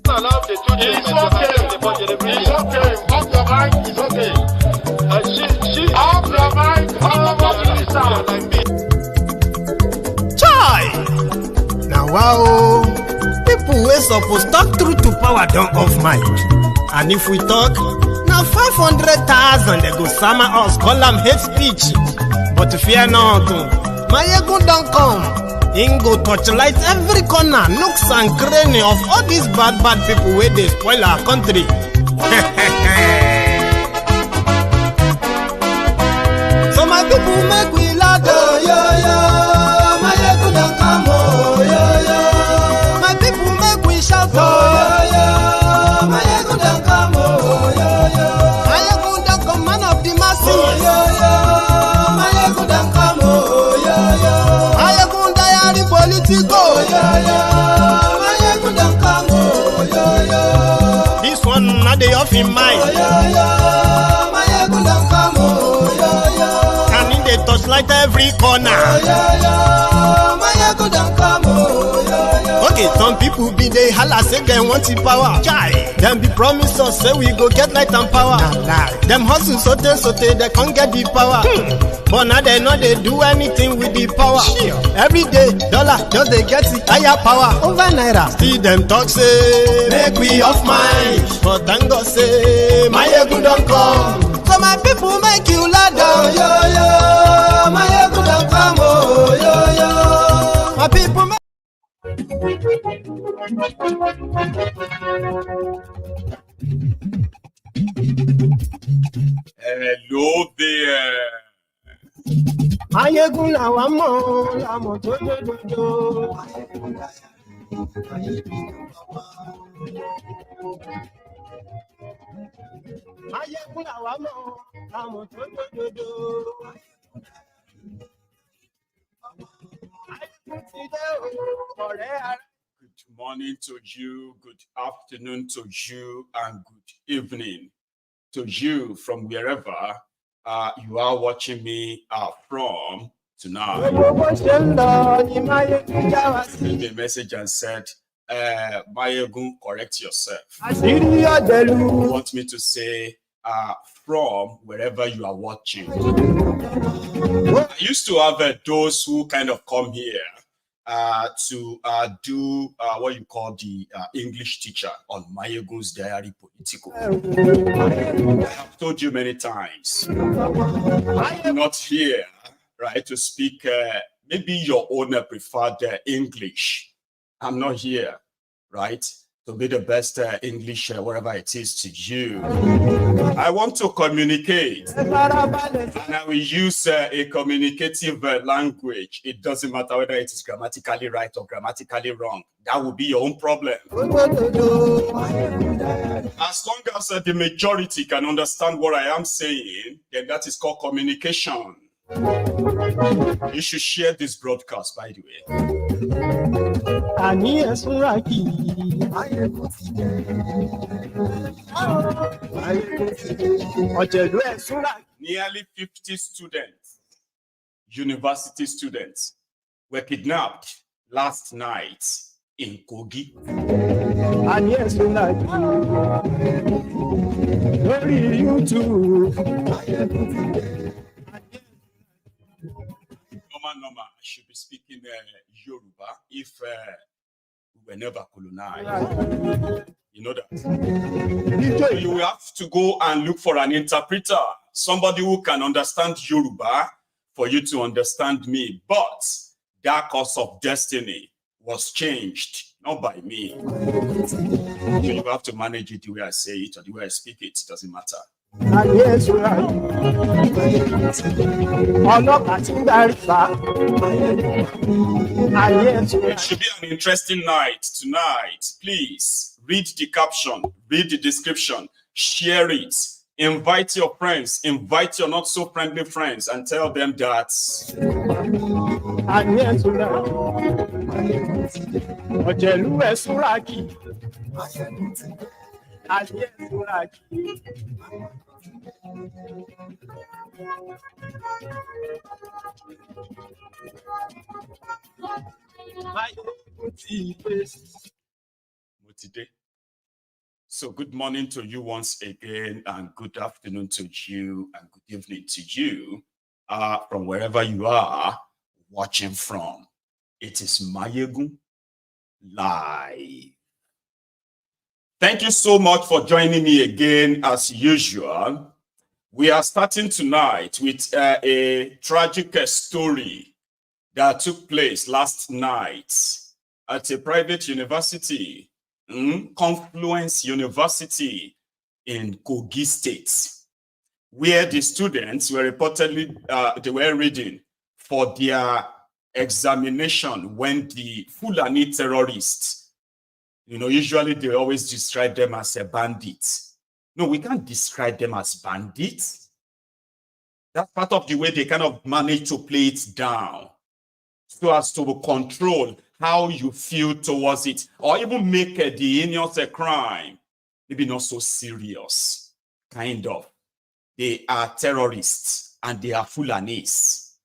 Allow the two It's okay. It's okay. Off your mic. It's okay. Off your mic. Chai! Now wow, people wey suppose talk truth to power don't off mic. And if we talk, now 500,000 they go sama us, call them hate speech. But fear not, my ego don't come. Him go torchlight every corner, nooks and cranny of all these bad people where they spoil our country. So my people make we laugh, oh, yo, yo. My ego don't come, oh, yo, yo. My people make we shout, oh, yo, yo. My ego don't come, oh, yo, yo. My ego don't come, man of the masses, oh, yo, yo. My ego don't come, oh, yo, yo. My ego diary politico, oh, yo, yo. My ego don't come, oh, yo, yo. This one not the off in mind, oh, yo, yo. My ego don't come, oh, yo, yo. And in the touchlight every corner, oh, yo, yo. My ego don't come, oh, yo, yo. Okay, some people be they holla say they want the power. Chai. Them be promise us say we go get light and power. Nah. Them hustle sote they can't get the power. But now they know they do anything with the power. Every day, dollar just they get the higher power over naira. See them talk say make we off mind. But thank God say my ego don't come. So my people make you laugh, oh, yo, yo. My ego don't come, oh, yo, yo. My people make Hello there. Mayegun làwa mọ̀ làmọ̀ tó dòdòdò. Mayegun làwa mọ̀ làmọ̀ tó dòdòdò. Good morning to you, good afternoon to you, and good evening to you from wherever you are watching me from tonight. Leave a message and said, Mayegun, correct yourself. You want me to say from wherever you are watching. I used to have those who kind of come here to do what you call the English teacher on Mayegun's diary political. I have told you many times, I'm not here, right, to speak maybe your own preferred English. I'm not here, right, to be the best English, whatever it is to you. I want to communicate, and I will use a communicative language. It doesn't matter whether it is grammatically right or grammatically wrong. That will be your own problem. As long as the majority can understand what I am saying, then that is called communication. You should share this broadcast, by the way. Nearly 50 students, university students, were kidnapped last night in Kogi. Normal, I should be speaking Yoruba if we were never colonized. You know that. You will have to go and look for an interpreter, somebody who can understand Yoruba for you to understand me. But that course of destiny was changed, not by me. So you have to manage it the way I say it or the way I speak it. It doesn't matter. It should be an interesting night tonight. Please read the caption, read the description, share it, invite your friends, invite your not so friendly friends, and tell them that So good morning to you once again, and good afternoon to you, and good evening to you, from wherever you are watching from. It is Mayegun Live. Thank you so much for joining me again as usual. We are starting tonight with a tragic story that took place last night at a private university, Confluence University in Kogi State, where the students were reportedly they were reading for their examination when the Fulani terrorists, usually they always describe them as a bandit. No, we can't describe them as bandits. That's part of the way they kind of manage to play it down, so as to control how you feel towards it, or even make the heinous crime maybe not so serious, kind of. They are terrorists and they are Fulanis.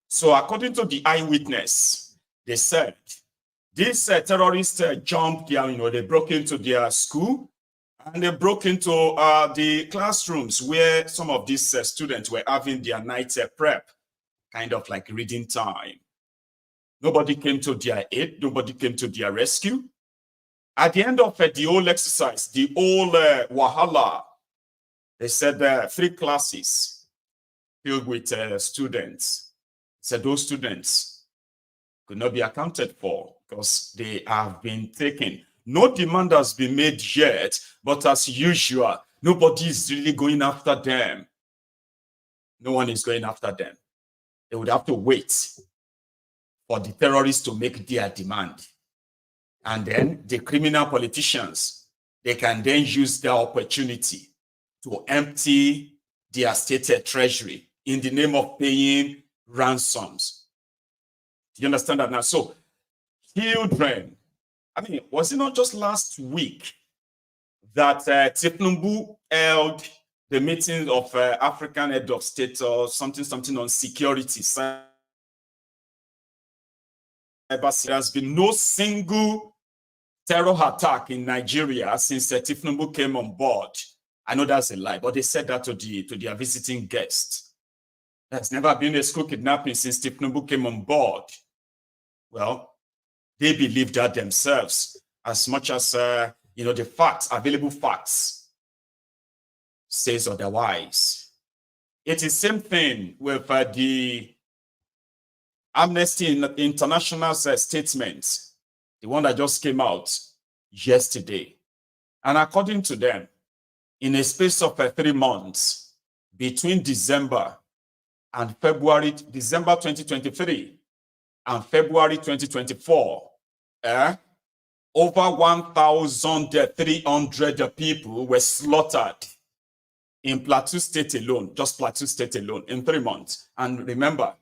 So according to the Eyewitness, they said these terrorists jumped down, they broke into their school, and they broke into the classrooms where some of these students were having their night prep, kind of like reading time. Nobody came to their aid. Nobody came to their rescue. At the end of the whole exercise, the whole wahala, they said 3 classes filled with students. Said those students could not be accounted for because they have been taken. No demand has been made yet, but as usual, nobody is really going after them. No one is going after them. They would have to wait for the terrorists to make their demand. And then the criminal politicians, they can then use their opportunity to empty their state treasury in the name of paying ransoms. Do you understand that now? So, children, was it not just last week that Thiefnubu held the meeting of African head of state or something on security? There has been no single terror attack in Nigeria since Thiefnubu came on board. I know that's a lie, but they said that to their visiting guests. There's never been a school kidnapping since Thiefnubu came on board. Well, they believe that themselves, as much as the facts, available facts, says otherwise. It is same thing with the Amnesty International statement, the one that just came out yesterday. And according to them, in a space of 3 months, between December 2023 and February 2024, over 1,300 people were slaughtered in Plateau State alone, just Plateau State alone, in 3 months. And remember,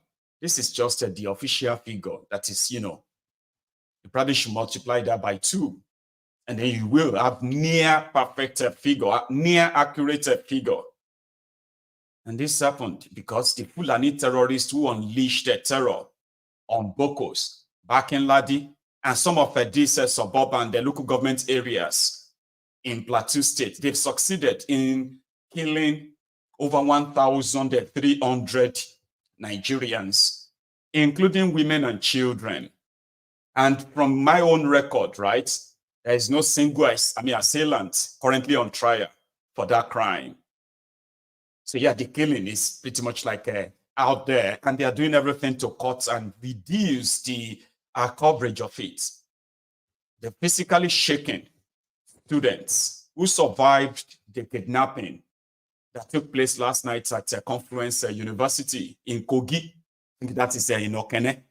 this is just the official figure. That is, you probably should multiply that by 2. And then you will have near perfect figure, near accurate figure. And this happened because the Fulani terrorists who unleashed their terror on Bokkos, Barkin-ladi, and some of these suburban, the local government areas in Plateau State, they've succeeded in killing over 1,300 Nigerians, including women and children. And from my own record, right, there is no single assailant currently on trial for that crime. So yeah, the killing is pretty much like out there, and they are doing everything to cut and reduce the coverage of it. The physically shaken students who survived the kidnapping that took place last night at Confluence University in Kogi. I think that is in Okene.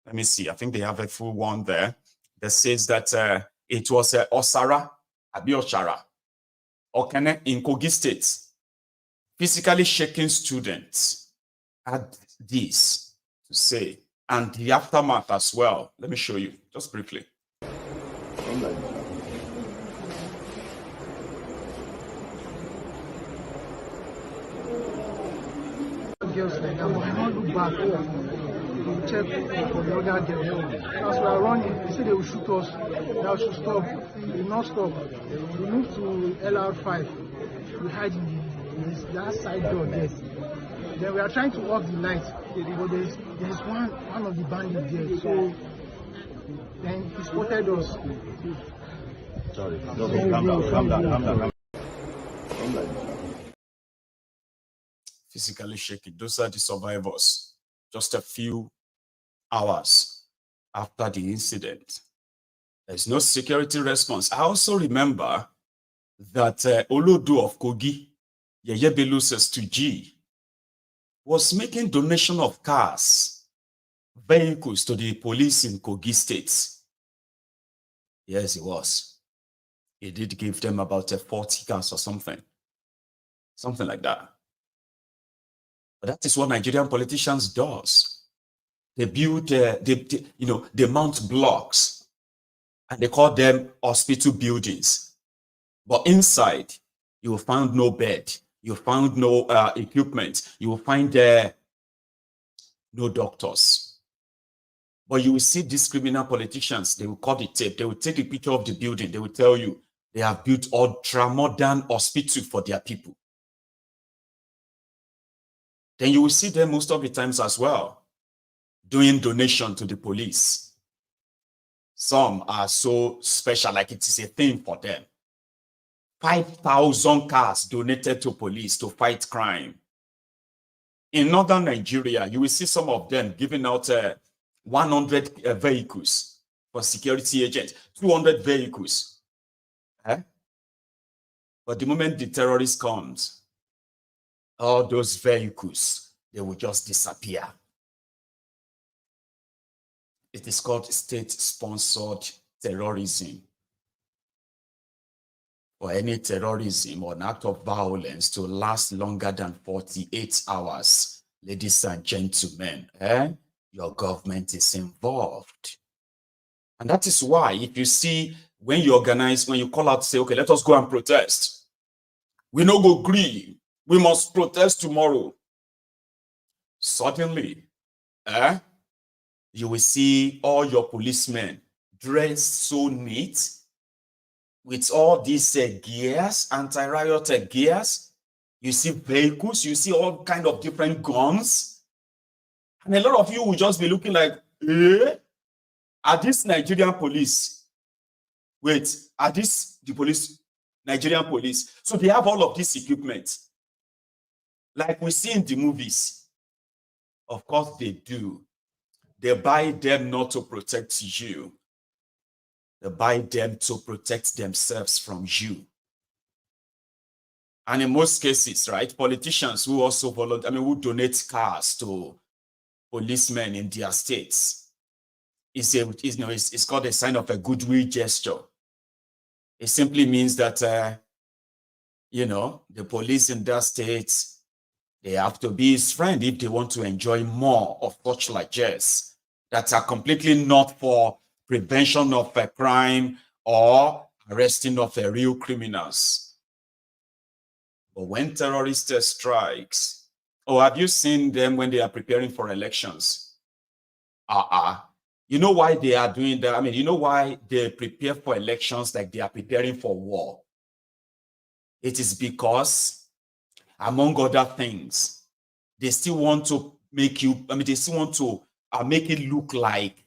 Let me see. I think they have a full one there that says that it was Osara, Osara, Okene in Kogi State. Physically shaken students had this to say, and the aftermath as well. Let me show you just briefly. Girls like that, I don't look back. check for the other girl. As we are running, they say they will shoot us. That we should stop. We will not stop. We move to LR5. We hide in that side door there. Then we are trying to off the light. But there's one of the bandits there. So then he spotted us. Sorry. Calm down. Physically shaking. Those are the survivors. Just a few hours after the incident. There's no security response. I also remember that Olodo of Kogi, Yeye Bello says to G, was making donation of cars, vehicles to the police in Kogi State. Yes, he was. He did give them about 40 cars or something like that. But that is what Nigerian politicians does. They build, they mount blocks, and they call them hospital buildings. But inside, you will find no bed. You found no equipment. You will find no doctors. But you will see these criminal politicians, they will cut the tape. They will take a picture of the building. They will tell you they have built ultra-modern hospital for their people. Then you will see them most of the times as well, doing donation to the police. Some are so special, like it is a thing for them. 5,000 cars donated to police to fight crime. In northern Nigeria, you will see some of them giving out 100 vehicles for security agents, 200 vehicles. But the moment the terrorist comes, all those vehicles, they will just disappear. It is called state-sponsored terrorism. For any terrorism or an act of violence to last longer than 48 hours, ladies and gentlemen, your government is involved. And that is why, if you see, when you organize, when you call out, say, okay, let us go and protest. We no go agree. We must protest tomorrow. Suddenly, you will see all your policemen dressed so neat with all these gears, anti-riot gears. You see vehicles, you see all kind of different guns. And a lot of you will just be looking like, are this Nigerian police? Wait, are this the police, Nigerian police? So they have all of this equipment. Like we see in the movies. Of course they do. They buy them not to protect you. They buy them to protect themselves from you. And in most cases, right, politicians who also volunteer, who donate cars to policemen in their states, it's called a sign of a goodwill gesture. It simply means that, the police in their states, they have to be his friend if they want to enjoy more of such largesse that are completely not for prevention of a crime or arresting of real criminals. But when terrorist strikes, have you seen them when they are preparing for elections? You know why they are doing that? You know why they prepare for elections like they are preparing for war? It is because, among other things, they still want to make you, they still want to make it look like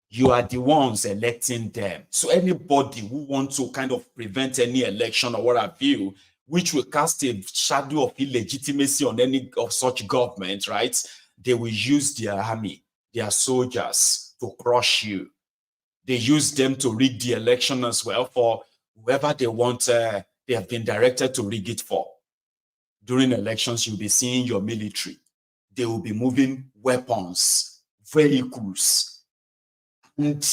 you are the ones electing them. So anybody who wants to kind of prevent any election or what have you, which will cast a shadow of illegitimacy on any of such government, right? They will use their army, their soldiers to crush you. They use them to rig the election as well for whoever they want, they have been directed to rig it for. During elections, you'll be seeing your military. They will be moving weapons, vehicles, and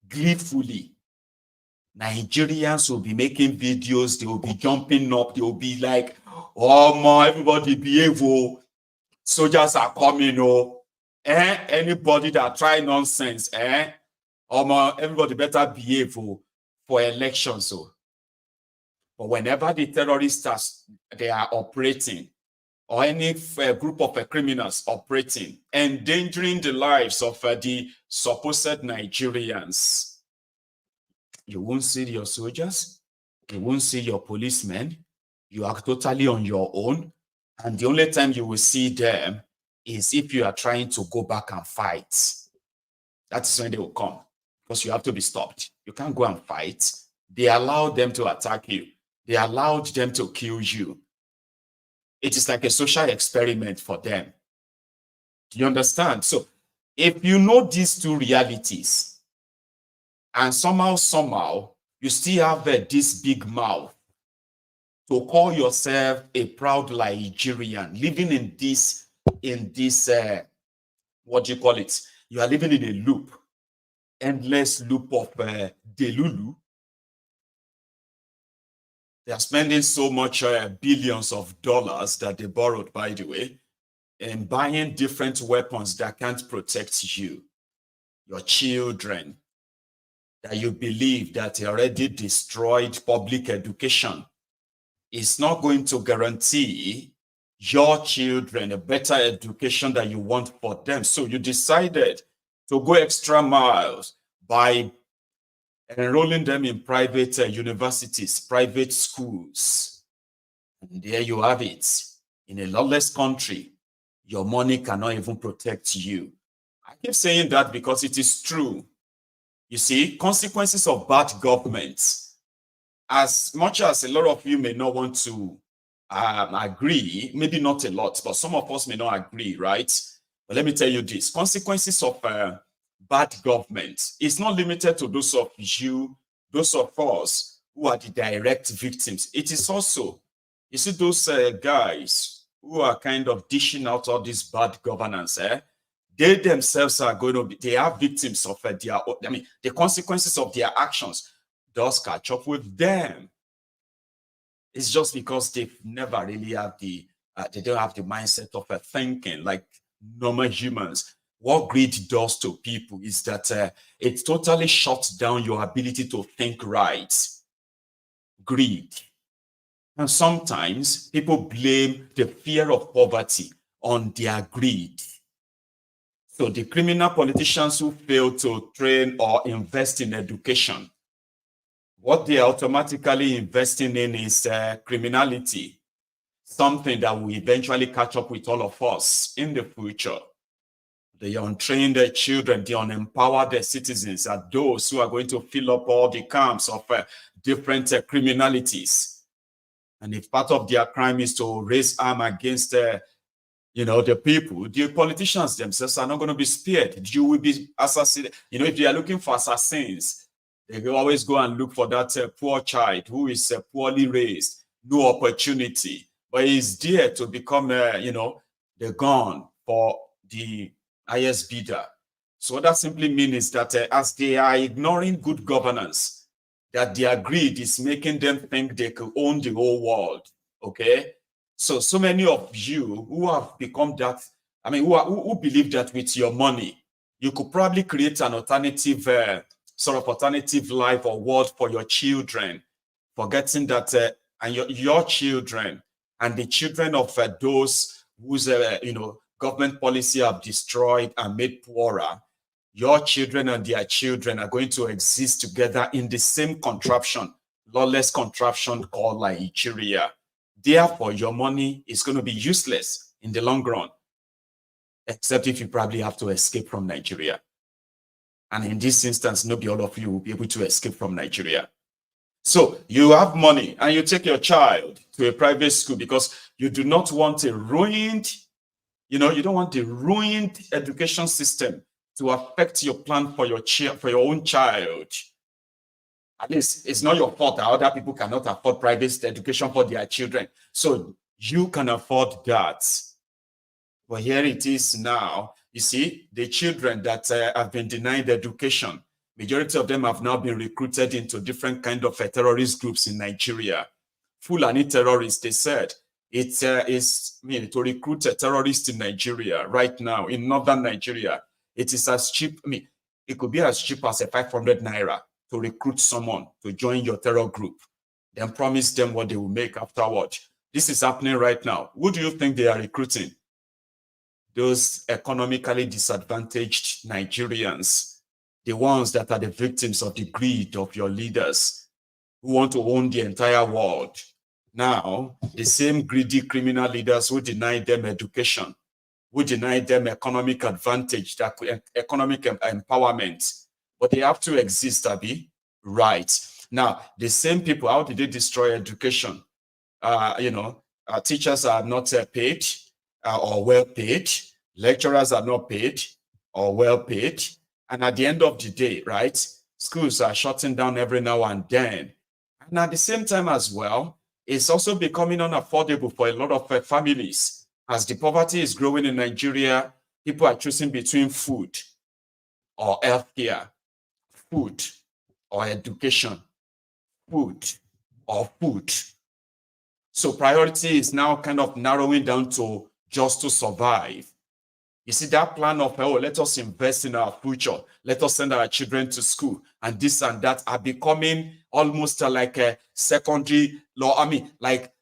gleefully, Nigerians will be making videos. They will be jumping up. They will be like, oh my, everybody behave. Soldiers are coming. Anybody that try nonsense, everybody better behave for elections. But whenever the terrorists they are operating, or any group of criminals operating, endangering the lives of the supposed Nigerians. You won't see your soldiers, you won't see your policemen. You are totally on your own. And the only time you will see them is if you are trying to go back and fight. That's when they will come, because you have to be stopped. You can't go and fight. They allowed them to attack you. They allowed them to kill you. It is like a social experiment for them. Do you understand? So if you know these two realities, and somehow, you still have this big mouth to call yourself a proud Nigerian, living in this, what do you call it? You are living in a loop, endless loop of delulu. They are spending so much billions of dollars that they borrowed, by the way, and buying different weapons that can't protect you, your children, that you believe that they already destroyed public education. It's not going to guarantee your children a better education that you want for them. So you decided to go extra miles by enrolling them in private universities, private schools. And there you have it. In a lawless country, your money cannot even protect you. I keep saying that because it is true. You see, consequences of bad government, as much as a lot of you may not want to agree, maybe not a lot, but some of us may not agree, right? But let me tell you this, consequences of bad government is not limited to those of you, those of us who are the direct victims. It is also, you see, those guys who are kind of dishing out all this bad governance, they themselves are going to be, they are victims of the consequences of their actions does catch up with them. It's just because they've never really have the, they don't have the mindset of thinking like normal humans. What greed does to people is that it totally shuts down your ability to think right. Greed. And sometimes people blame the fear of poverty on their greed. So the criminal politicians who fail to train or invest in education, what they are automatically investing in is criminality, something that will eventually catch up with all of us in the future. The untrained children, the unempowered citizens are those who are going to fill up all the camps of different criminalities. And if part of their crime is to raise arm against the people, the politicians themselves are not going to be spared. You will be assassinated. If they are looking for assassins, they will always go and look for that poor child who is poorly raised, no opportunity, but is there to become, the gun for the highest bidder. So what that simply means is that as they are ignoring good governance, that their greed is making them think they could own the whole world, okay? So many of you who have become that, who believe that with your money, you could probably create an alternative, alternative life or world for your children, forgetting that, and your children and the children of those whose, government policy have destroyed and made poorer, your children and their children are going to exist together in the same contraption, lawless contraption called Nigeria. Therefore, your money is going to be useless in the long run, except if you probably have to escape from Nigeria. And in this instance, not all of you will be able to escape from Nigeria. So you have money and you take your child to a private school because you do not want a ruined, you don't want a ruined education system to affect your plan for your own child. At least it's not your fault that other people cannot afford private education for their children. So you can afford that. But here it is now. You see, the children that have been denied education, majority of them have now been recruited into different kind of terrorist groups in Nigeria. Fulani terrorists, they said, it is to recruit a terrorist in Nigeria right now, in northern Nigeria. It is as cheap, it could be as cheap as 500 naira to recruit someone to join your terror group. Then promise them what they will make afterward. This is happening right now. Who do you think they are recruiting? Those economically disadvantaged Nigerians, the ones that are the victims of the greed of your leaders who want to own the entire world. Now, the same greedy criminal leaders who deny them education, who deny them economic advantage, economic empowerment, but they have to exist, Abi. Right. Now, the same people, how did they destroy education? Teachers are not paid or well paid. Lecturers are not paid or well paid. And at the end of the day, right, schools are shutting down every now and then. And at the same time as well, it's also becoming unaffordable for a lot of families. As the poverty is growing in Nigeria, people are choosing between food or healthcare, food or education, food or food. So priority is now kind of narrowing down to just to survive. You see, that plan of, oh, let us invest in our future, let us send our children to school, and this and that are becoming almost like a secondary law. I mean, like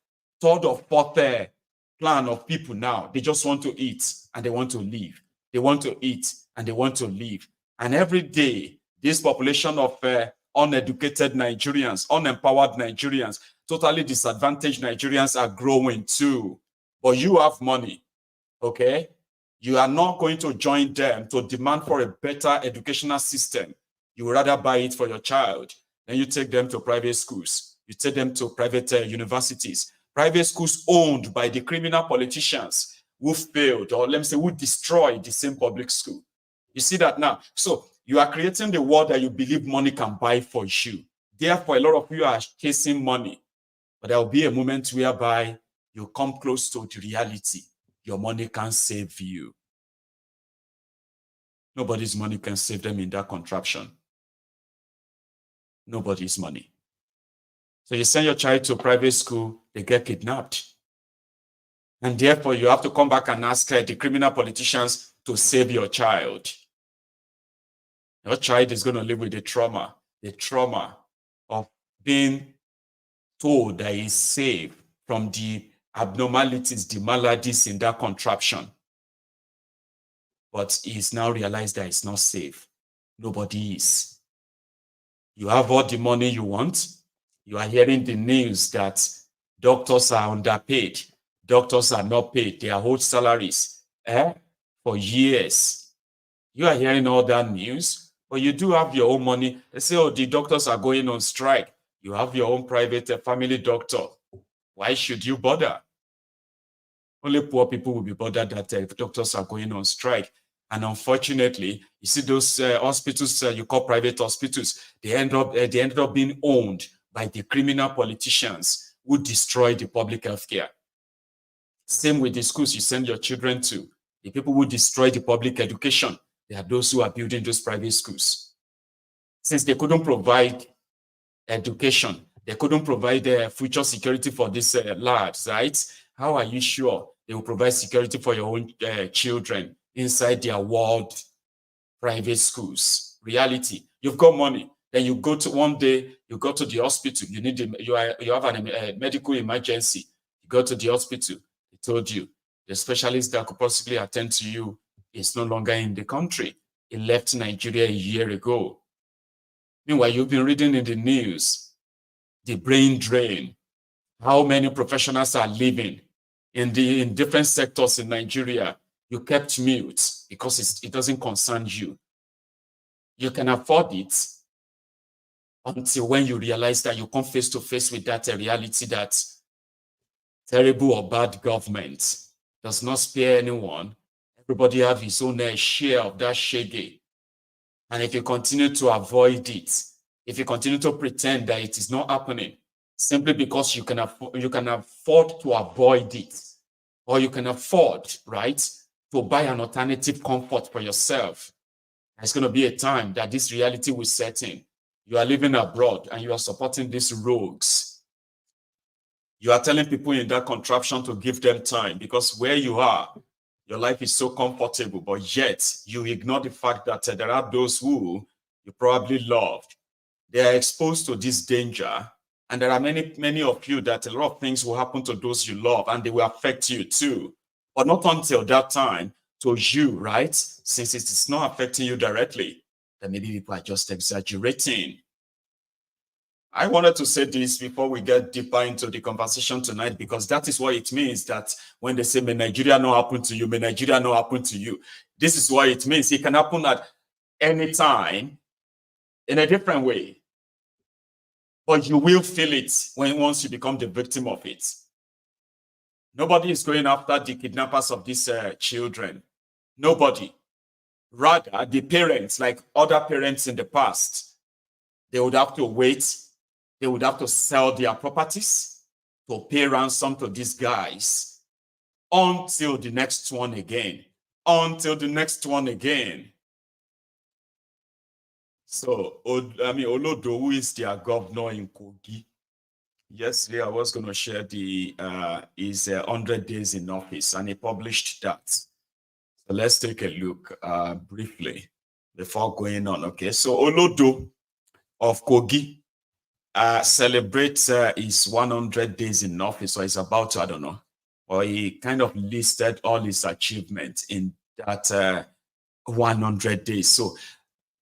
third or fourth plan of people now. They just want to eat and they want to live. They want to eat and they want to live. And every day, this population of uneducated Nigerians, unempowered Nigerians, totally disadvantaged Nigerians are growing too. But you have money, okay? You are not going to join them to demand for a better educational system. You would rather buy it for your child. Then you take them to private schools. You take them to private universities. Private schools owned by the criminal politicians who failed, or let me say, who destroyed the same public school. You see that now? So you are creating the world that you believe money can buy for you. Therefore, a lot of you are chasing money. But there will be a moment whereby you come close to the reality. Your money can't save you. Nobody's money can save them in that contraption. Nobody's money. So you send your child to a private school, they get kidnapped. And therefore, you have to come back and ask the criminal politicians to save your child. Your child is going to live with the trauma of being told that he's safe from the abnormalities, the maladies in that contraption. But he's now realized that it's not safe. Nobody is. You have all the money you want. You are hearing the news that doctors are underpaid. Doctors are not paid. They are owed salaries for years. You are hearing all that news, but you do have your own money. They say, oh, the doctors are going on strike. You have your own private family doctor. Why should you bother? Only poor people will be bothered that doctors are going on strike. And unfortunately, you see those hospitals you call private hospitals, they ended up being owned by the criminal politicians who destroy the public health care. Same with the schools you send your children to. The people who destroy the public education, they are those who are building those private schools. Since they couldn't provide education, they couldn't provide future security for these lads, right? How are you sure they will provide security for your own children inside their world private schools? Reality, you've got money, then you go to one day, you go to the hospital, you have a medical emergency, you go to the hospital, they told you the specialist that could possibly attend to you is no longer in the country. He left Nigeria a year ago. Meanwhile, you've been reading in the news, the brain drain, how many professionals are leaving in different sectors in Nigeria. You kept mute because it doesn't concern you. You can afford it until when you realize that you come face to face with that reality that terrible or bad government does not spare anyone. Everybody have his own share of that shege. And if you continue to avoid it, if you continue to pretend that it is not happening, simply because you can afford to avoid it, or you can afford, right, to buy an alternative comfort for yourself, there's going to be a time that this reality will set in. You are living abroad and you are supporting these rogues. You are telling people in that contraption to give them time because where you are, your life is so comfortable, but yet you ignore the fact that there are those who you probably loved. They are exposed to this danger And there are many of you that a lot of things will happen to those you love and they will affect you too. But not until that time to you, right? Since it is not affecting you directly, then maybe people are just exaggerating. I wanted to say this before we get deeper into the conversation tonight, because that is what it means that when they say, may Nigeria not happen to you, may Nigeria not happen to you. This is what it means. It can happen at any time in a different way. But you will feel it once you become the victim of it. Nobody is going after the kidnappers of these children. Nobody. Rather, the parents, like other parents in the past, they would have to wait. They would have to sell their properties to pay ransom to these guys until the next one again. Until the next one again. So, I mean, Olodo, who is their governor in Kogi? Yesterday, I was going to share his 100 days in office, and he published that. So let's take a look briefly before going on. Okay, so Olodo of Kogi celebrates his 100 days in office, or he's about to, I don't know, or he kind of listed all his achievements in that 100 days. So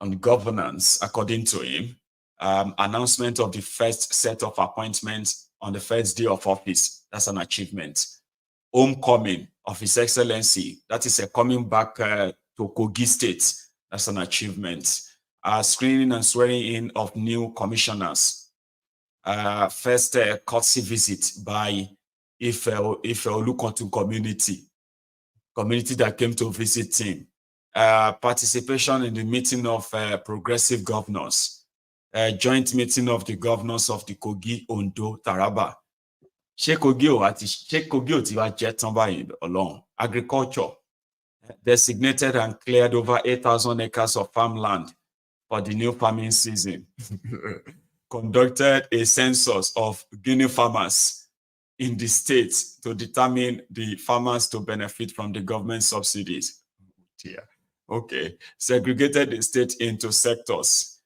on governance, according to him, announcement of the first set of appointments on the first day of office, that's an achievement. Homecoming of His Excellency, that is a coming back to Kogi State, that's an achievement. Screening and swearing in of new commissioners. First courtesy visit by Ife Olukotu community that came to visit him. Participation in the meeting of progressive governors. Joint meeting of the governors of the Kogi, Ondo, Taraba. Along. Agriculture. Designated and cleared over 8,000 acres of farmland for the new farming season. Conducted a census of Guinea farmers in the state to determine the farmers to benefit from the government subsidies. Okay. Segregated the state into sectors.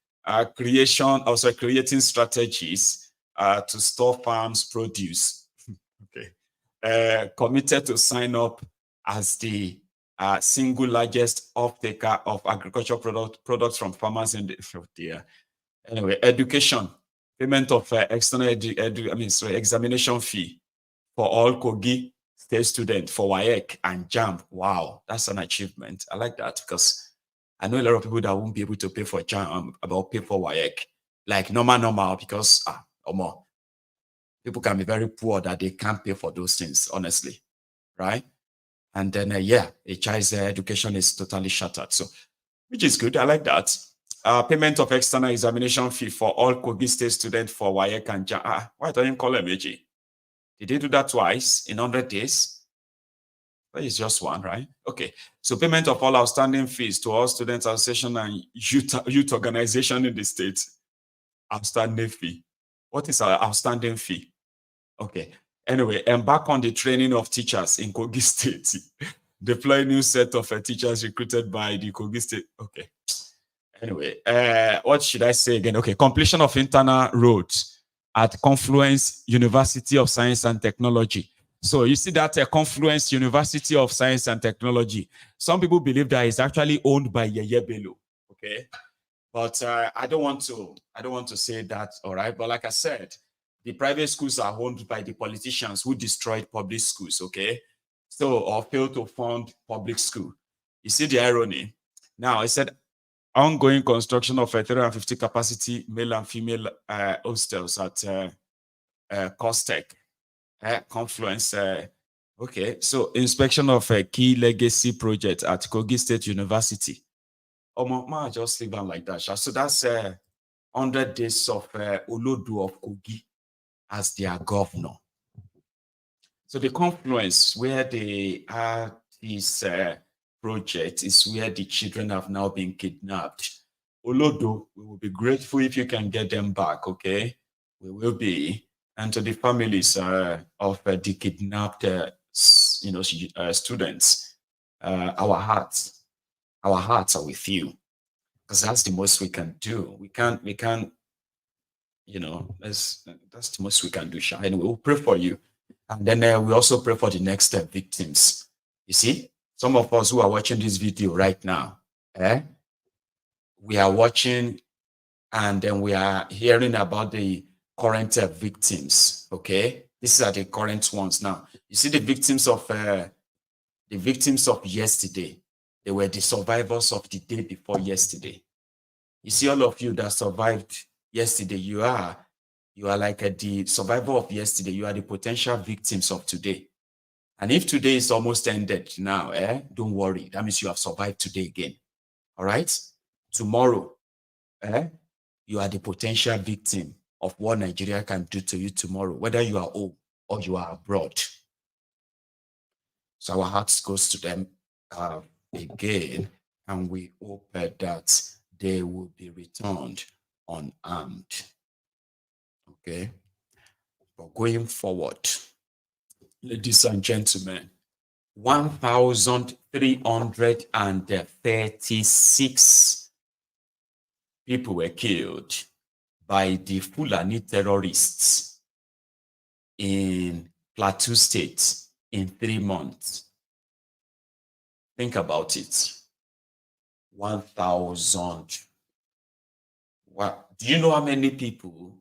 Creating strategies to store farms produce. Okay. Committed to sign up as the single largest off-taker of agricultural products from farmers in the Anyway, education, payment of external examination fee for all Kogi state students for WAEC and JAMB. Wow, that's an achievement. I like that because I know a lot of people that won't be able to pay for JAMB about pay for WAEC. Like normal, because people can be very poor that they can't pay for those things, honestly, right? And then, a child's education is totally shattered. So, which is good. I like that. Payment of external examination fee for all Kogi State students for WAEC and JAMB. Why don't you call them AG? Did they do that twice in 100 days? That is just one, right? Okay. So payment of all outstanding fees to all students association and youth organization in the state. Outstanding fee. What is our outstanding fee? Okay. Anyway, embark on the training of teachers in Kogi State. Deploy new set of teachers recruited by the Kogi State. Okay. Anyway, what should I say again? Okay, completion of internal roads at Confluence University of Science and Technology. So you see that Confluence University of Science and Technology. Some people believe that it's actually owned by Yeye Bello. Okay, but I don't want to say that. All right, but like I said, the private schools are owned by the politicians who destroyed public schools. Okay, so or failed to fund public school. You see the irony. Now I said, ongoing construction of 350 capacity male and female hostels at Costech, Confluence. Okay, so inspection of a key legacy project at Kogi State University. Oh, just leave them like that. So that's 100 days of Olodo of Kogi as their governor. So the Confluence, where they are this project, is where the children have now been kidnapped. Olodo, we will be grateful if you can get them back, okay? We will be. And to the families of the kidnapped students, our hearts are with you, because that's the most we can do. We can't that's the most we can do, Sha. Anyway, we'll pray for you. And then we also pray for the next victims. You see, some of us who are watching this video right now, we are watching and then we are hearing about the current victims, okay? These are the current ones now. You see the victims of yesterday. They were the survivors of the day before yesterday. You see, all of you that survived yesterday, you are like the survivor of yesterday. You are the potential victims of today. And if today is almost ended now, don't worry. That means you have survived today again. All right? Tomorrow, you are the potential victim of what Nigeria can do to you tomorrow, whether you are home or you are abroad. So our hearts goes to them again, and we hope that they will be returned unarmed. Okay? But going forward, ladies and gentlemen, 1,336 people were killed by the Fulani terrorists in Plateau State in 3 months. Think about it. 1,000. What? Do you know how many people?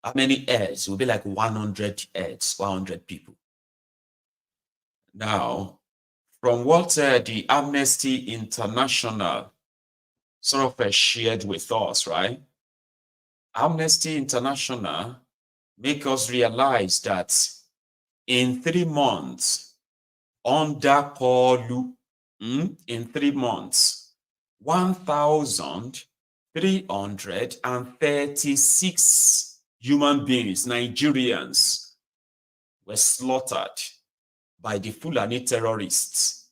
How many heads? It will be like 100 heads, 100 people. Now, from what the Amnesty International sort of shared with us, right? Amnesty International make us realize that in 3 months, under Kolu, in 3 months, 1,336 human beings, Nigerians, were slaughtered by the Fulani terrorists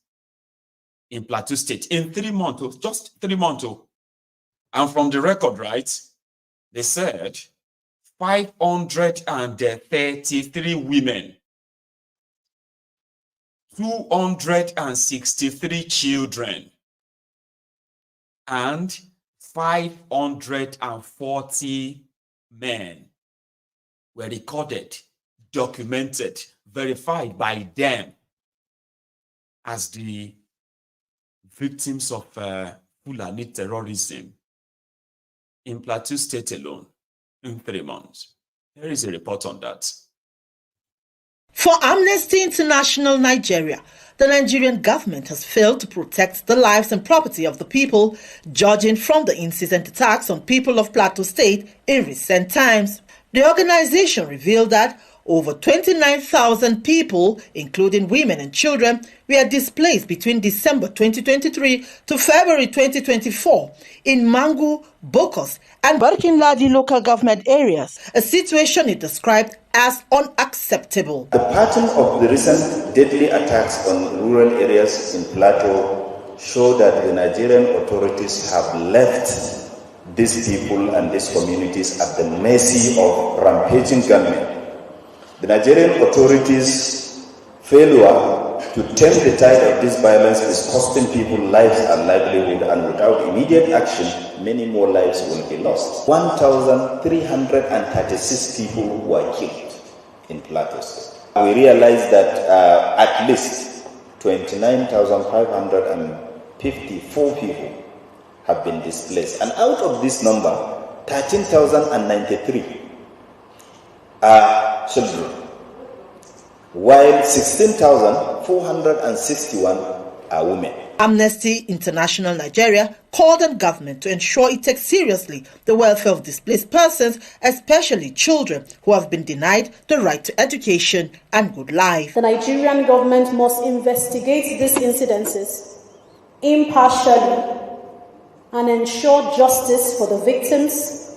in Plateau State in 3 months, just 3 months. And from the record, right, they said 533 women, 263 children, and 540 men were recorded, documented, verified by them as the victims of Fulani terrorism in Plateau State alone in 3 months. There is a report on that. For Amnesty International Nigeria, the Nigerian government has failed to protect the lives and property of the people, judging from the incessant attacks on people of Plateau State in recent times. The organization revealed that over 29,000 people, including women and children, were displaced between December 2023 to February 2024 in Mangu, Bokkos, and Barkin-ladi local government areas, a situation it described as unacceptable. The pattern of the recent deadly attacks on rural areas in Plateau show that the Nigerian authorities have left these people and these communities at the mercy of rampaging gunmen. The Nigerian authorities' failure to turn the tide of this violence is costing people lives and livelihood, and without immediate action, many more lives will be lost. 1,336 people were killed in Plateau State. We realized that at least 29,554 people have been displaced, and out of this number, 13,093 are children, while 16,461 are women. Amnesty International Nigeria called on government to ensure it takes seriously the welfare of displaced persons, especially children who have been denied the right to education and good life. The Nigerian government must investigate these incidences impartially and ensure justice for the victims,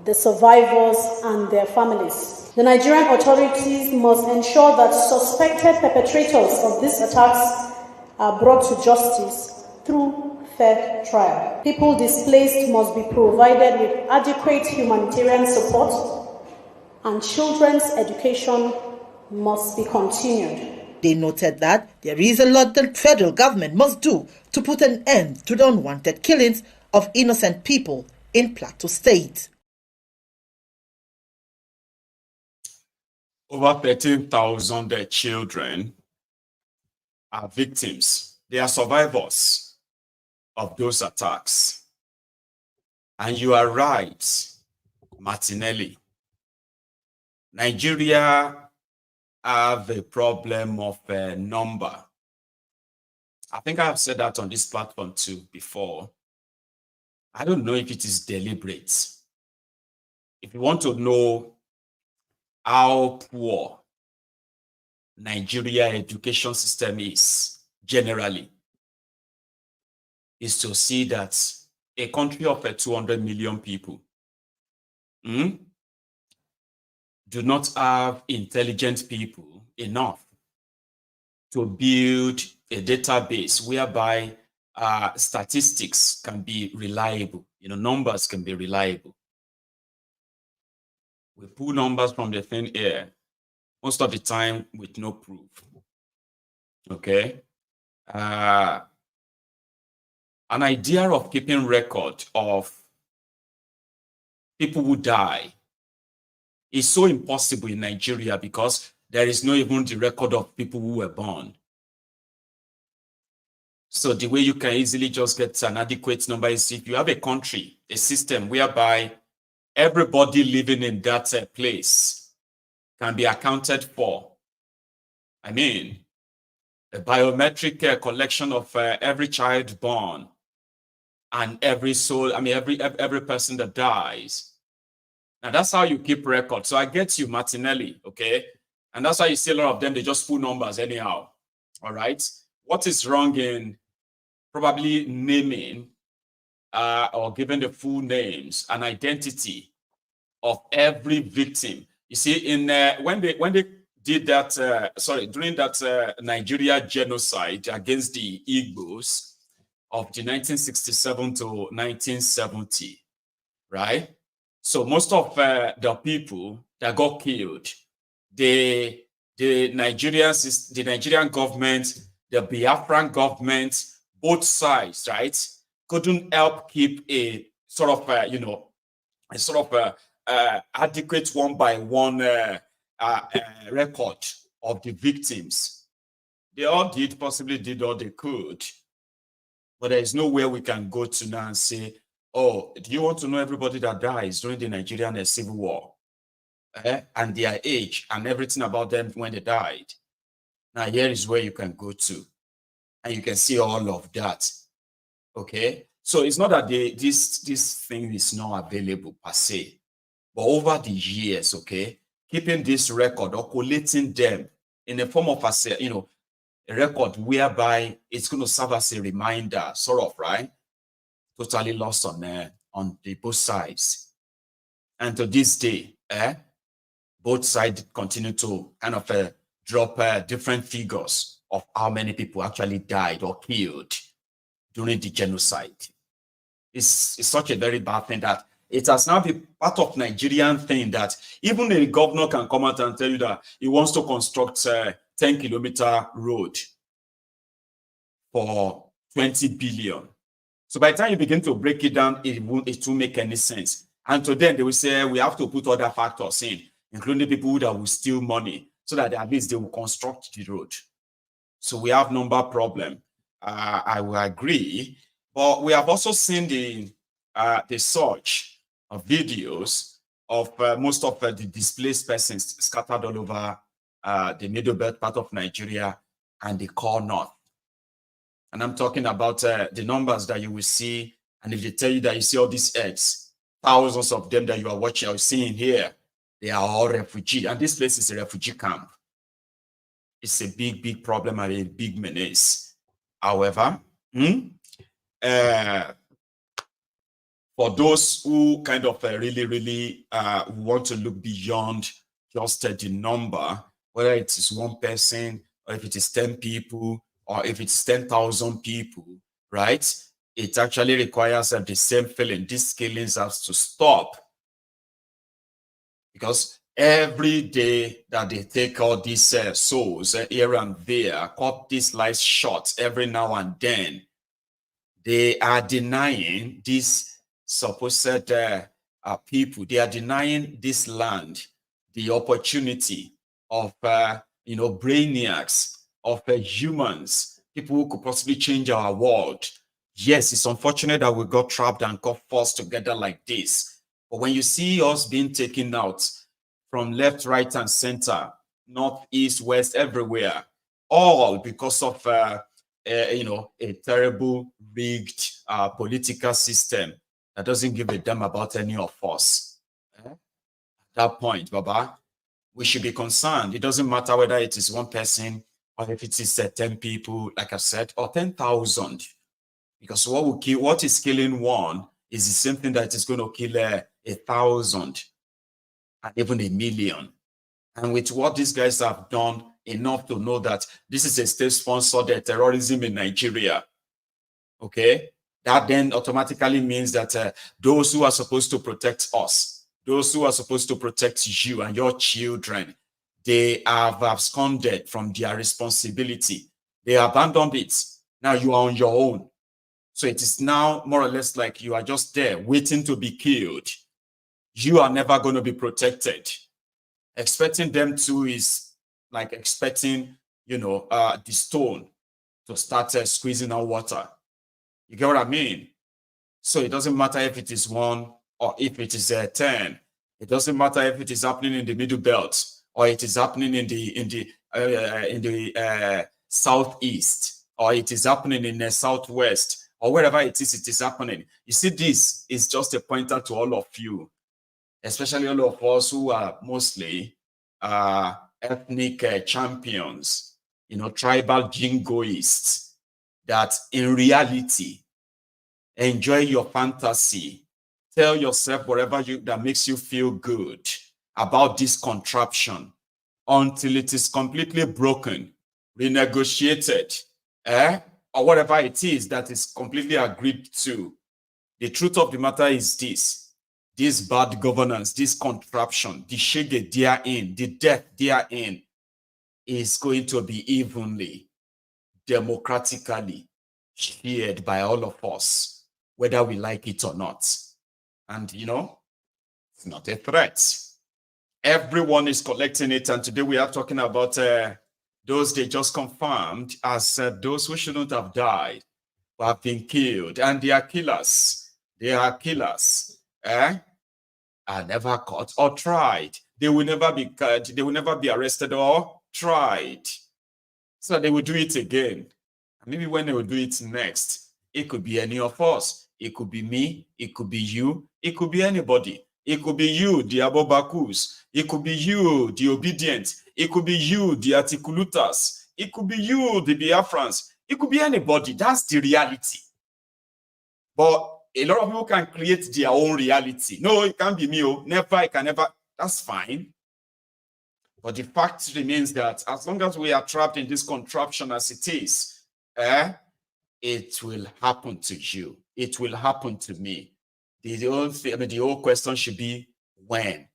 the survivors, and their families. The Nigerian authorities must ensure that suspected perpetrators of these attacks are brought to justice through fair trial. People displaced must be provided with adequate humanitarian support, and children's education must be continued. They noted that there is a lot the federal government must do to put an end to the unwanted killings of innocent people in Plateau State. over 13,000 children are victims. They are survivors of those attacks. And you are right, Martinelli. Nigeria have a problem of number. I think I've said that on this platform too before. I don't know if it is deliberate. If you want to know how poor Nigeria education system is generally, is to see that a country of 200 million people do not have intelligent people enough to build a database whereby statistics can be reliable, numbers can be reliable. We pull numbers from the thin air, most of the time with no proof. Okay? An idea of keeping record of people who die is so impossible in Nigeria because there is no even the record of people who were born. So the way you can easily just get an adequate number is if you have a country, a system whereby everybody living in that place can be accounted for. I mean, a biometric collection of every child born and every soul, every person that dies. Now that's how you keep record. So I get you, Martinelli, okay? And that's why you see a lot of them, they just pull numbers anyhow, all right? What is wrong in probably naming or giving the full names and identity of every victim? You see, in when they did that, during that Nigeria genocide against the Igbos of the 1967 to 1970, right? So most of the people that got killed, the Nigerian government, the Biafran government, both sides, right, couldn't help keep a sort of, adequate one-by-one record of the victims. They all possibly did all they could, but there is nowhere we can go to now and say, oh, do you want to know everybody that dies during the Nigerian Civil War? And their age and everything about them when they died. Now here is where you can go to, and you can see all of that. Okay, so it's not that this thing is not available per se, but over the years, okay, keeping this record or collating them in the form of a record whereby it's going to serve as a reminder, sort of, right? Totally lost on the both sides, and to this day, both sides continue to kind of drop different figures of how many people actually died or killed during the genocide. It's such a very bad thing that it has now been part of Nigerian thing that even a governor can come out and tell you that he wants to construct a 10-kilometer road for 20 billion. So by the time you begin to break it down, it won't make any sense. And to them, they will say, we have to put other factors in, including people that will steal money, so that at least they will construct the road. So we have number problem. I will agree, but we have also seen the surge of videos of most of the displaced persons scattered all over the middle belt part of Nigeria and the core north. And I'm talking about the numbers that you will see. And if they tell you that you see all these heads, thousands of them that you are watching or seeing here, they are all refugees. And this place is a refugee camp. It's a big, big problem and a big menace. However, for those who kind of really want to look beyond just the number, whether it is one person or if it is 10 people or if it's 10,000 people, right? It actually requires the same feeling. These killings have to stop. Because every day that they take all these souls here and there, cut these lives short every now and then, they are denying these supposed people, they are denying this land the opportunity of brainiacs, of humans, people who could possibly change our world. Yes, it's unfortunate that we got trapped and got forced together like this. But when you see us being taken out from left, right, and center, north, east, west, everywhere, all because of a terrible, rigged political system that doesn't give a damn about any of us. At that point, Baba, we should be concerned. It doesn't matter whether it is one person or if it is 10 people, like I said, or 10,000. Because what is killing one is the same thing that is going to kill 1,000 and even 1,000,000. And with what these guys have done, enough to know that this is a state-sponsored terrorism in Nigeria. Okay? That then automatically means that those who are supposed to protect us, those who are supposed to protect you and your children, they have absconded from their responsibility. They abandoned it. Now you are on your own. So it is now more or less like you are just there waiting to be killed. You are never going to be protected. Expecting them to is like expecting, the stone to start squeezing out water. You get what I mean? So it doesn't matter if it is 1 or if it is 10. It doesn't matter if it is happening in the middle belt or it is happening in the southeast, or it is happening in the southwest, or wherever it is happening. You see, this is just a pointer to all of you, especially all of us who are mostly ethnic champions, tribal jingoists, that in reality, enjoy your fantasy. Tell yourself whatever that makes you feel good about this contraption until it is completely broken, renegotiated, or whatever it is that is completely agreed to. The truth of the matter is this bad governance, this contraption, the shege therein, the death therein is going to be evenly, democratically shared by all of us, whether we like it or not. And, it's not a threat. Everyone is collecting it. And today we are talking about those they just confirmed as those who shouldn't have died, who have been killed. And they are killers. They are killers. Are never caught or tried. They will never be caught. They will never be arrested or tried. So they will do it again. And maybe when they will do it next, it could be any of us. It could be me. It could be you. It could be anybody. It could be you, the Abobakus. It could be you, the obedient. It could be you, the articulutas. It could be you, the Biafrans. It could be anybody. That's the reality. But a lot of people can create their own reality. No, it can't be me. Never, it can never. That's fine. But the fact remains that as long as we are trapped in this contraption as it is, it will happen to you. It will happen to me. The whole question should be when.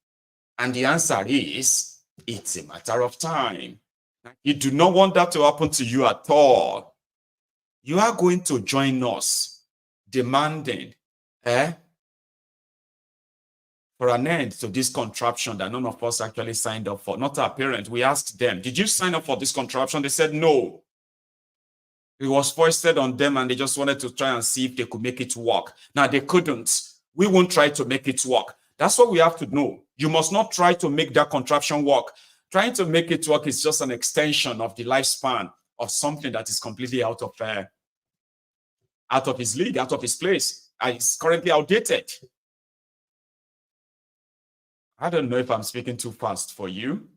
And the answer is, it's a matter of time. You do not want that to happen to you at all. You are going to join us demanding for an end to this contraption that none of us actually signed up for. Not our parents. We asked them, did you sign up for this contraption? They said no. It was foisted on them and they just wanted to try and see if they could make it work. Now, they couldn't. We won't try to make it work. That's what we have to know. You must not try to make that contraption work. Trying to make it work is just an extension of the lifespan of something that is completely out of his league, out of his place. It's currently outdated. I don't know if I'm speaking too fast for you,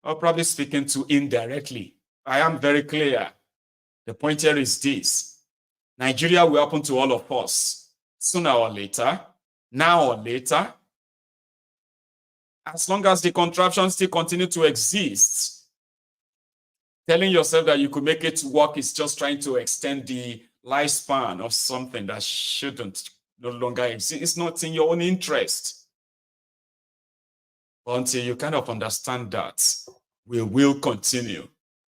or probably speaking too indirectly. I am very clear. The point here is this. Nigeria will happen to all of us sooner or later, now or later. As long as the contraptions still continue to exist, telling yourself that you could make it work is just trying to extend the lifespan of something that shouldn't no longer exist. It's not in your own interest. But until you kind of understand that, we will continue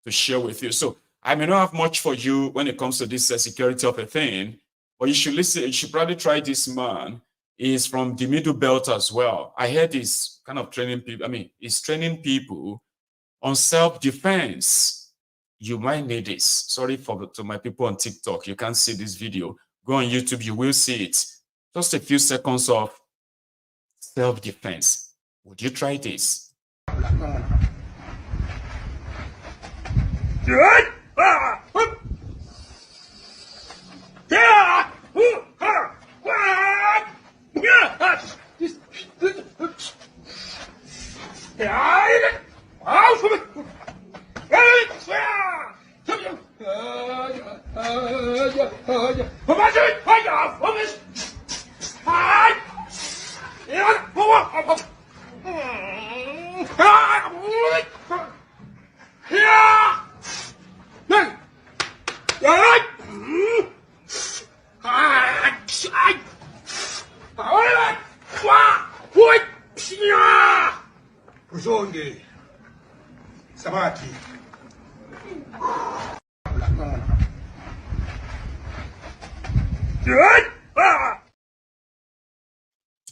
to share with you. So I may not have much for you when it comes to this security of a thing, but you should listen. You should probably try this man. He's from the Middle Belt as well. I heard he's kind of training people. I mean, he's training people On self-defense, you might need this. Sorry to my people on TikTok, you can't see this video. Go on YouTube, you will see it. Just a few seconds of self-defense. Would you try this?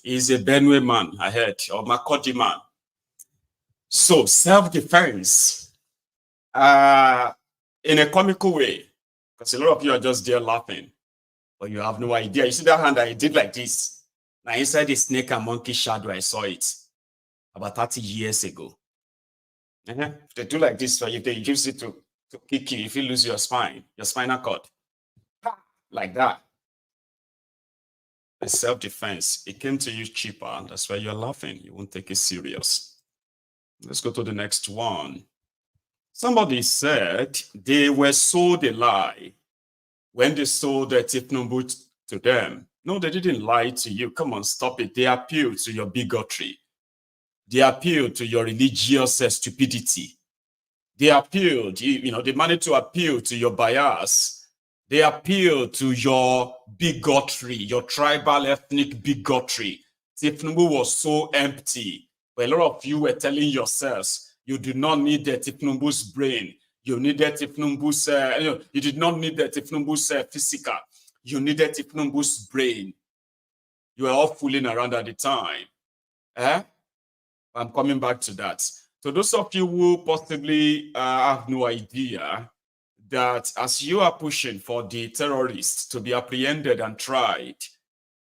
He's a Benue man, I heard, or Makodi man. So self-defense, in a comical way, because a lot of you are just there laughing, but you have no idea. You see that hand that he did like this? Now inside the snake and monkey shadow, I saw it about 30 years ago. If they do like this, if they use it to kick you, if you lose your spine, your spinal cord, like that. The self-defense, it came to you cheaper, and that's why you're laughing. You won't take it serious. Let's go to the next one. Somebody said they were sold a lie when they sold the Thiefnubu to them. No, they didn't lie to you. Come on, stop it. They appealed to your bigotry. They appealed to your religious stupidity. They appealed, they managed to appeal to your bias. They appeal to your bigotry, your tribal ethnic bigotry. Thiefnubu was so empty. But a lot of you were telling yourselves, you do not need the Thiefnubu's brain. You needed Thiefnubu's, you did not need the Thiefnubu's physical. You needed Thiefnubu's brain. You were all fooling around at the time. I'm coming back to that. So those of you who possibly have no idea that as you are pushing for the terrorists to be apprehended and tried,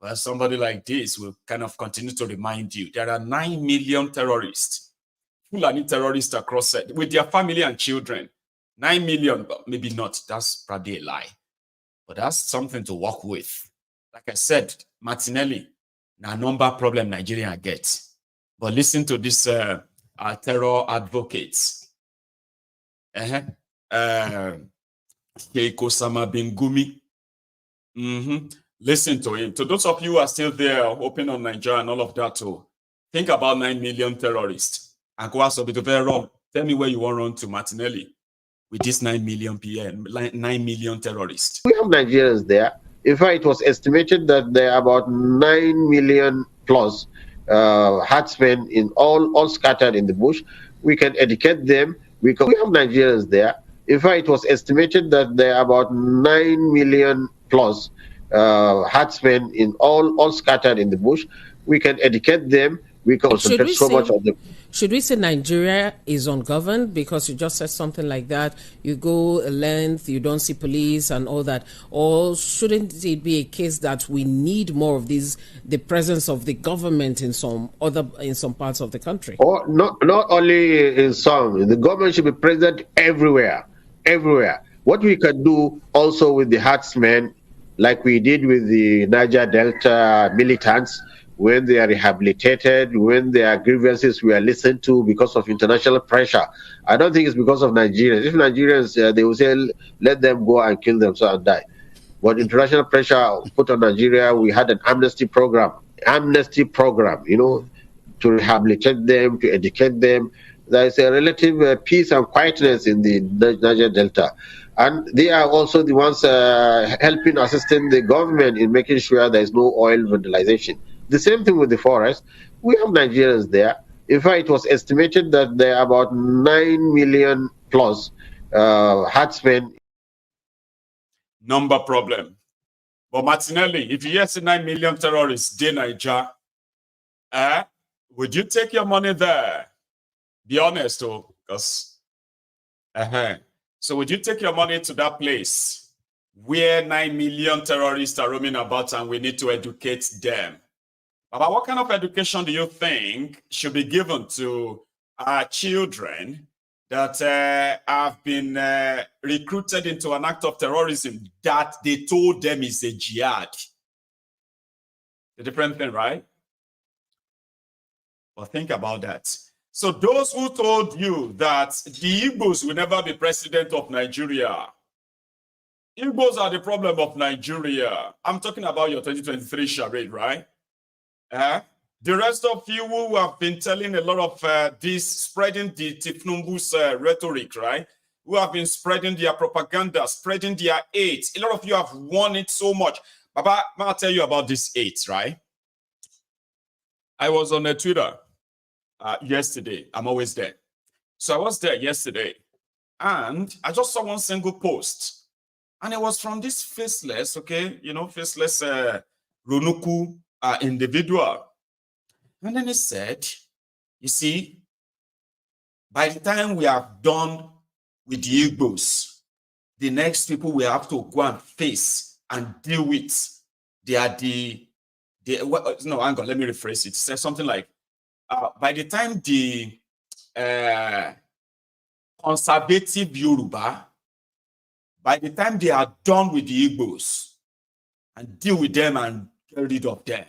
well, somebody like this will kind of continue to remind you there are 9 million terrorists, Fulani terrorists across it, with their family and children. 9 million, but maybe not. That's probably a lie. But that's something to work with. Like I said, Martinelli, now number problem Nigeria gets. But listen to this terror advocates. Keiko Sama Bingumi. Listen to him. To those of you who are still there, open on Nigeria and all of that too, think about 9 million terrorists. And go ask to very wrong. Tell me where you want to run to, Martinelli, with this 9 million terrorists. We have Nigerians there. In fact, it was estimated that there are about 9 million plus herdsmen in all scattered in the bush. We can educate them. We have Nigerians there. In fact, it was estimated that there are about 9 million plus herdsmen in all scattered in the bush. We can educate them. We can concentrate so much on them. Should we say Nigeria is ungoverned because you just said something like that? You go a length, you don't see police and all that, or shouldn't it be a case that we need more of these, the presence of the government in some parts of the country? Or not only in some, the government should be present everywhere. What we can do also with the herdsmen, like we did with the Niger Delta militants, when they are rehabilitated, when their grievances were listened to because of international pressure. I don't think it's because of Nigerians. If Nigerians, they will say, let them go and kill themselves and die. But international pressure put on Nigeria, we had an amnesty program, to rehabilitate them, to educate them. There is a relative peace and quietness in the Niger Delta. And they are also the ones helping, assisting the government in making sure there is no oil vandalization. The same thing with the forest. We have Nigerians there. In fact, it was estimated that there are about 9 million plus herdsmen. Number problem. But Martinelli, if you hear 9 million terrorists in Nigeria, would you take your money there? Be honest, though. Because, so would you take your money to that place where 9 million terrorists are roaming about and we need to educate them? But what kind of education do you think should be given to our children that have been recruited into an act of terrorism that they told them is a jihad? A different thing, right? Well, think about that. So those who told you that the Igbos will never be president of Nigeria, Igbos are the problem of Nigeria. I'm talking about your 2023 charade, right? The rest of you who have been telling a lot of this, spreading the Thiefnubu's rhetoric, right? Who have been spreading their propaganda, spreading their hate. A lot of you have won it so much. Baba, I'll tell you about this hate, right? I was on Twitter yesterday. I'm always there. So I was there yesterday, and I just saw one single post, and it was from this faceless, faceless Runuku individual. And then he said, you see, by the time we are done with the Igbos, the next people we have to go and face and deal with, they are no, hang on, let me rephrase it. It says something like, by the time the conservative Yoruba, by the time they are done with the Igbos and deal with them and get rid of them,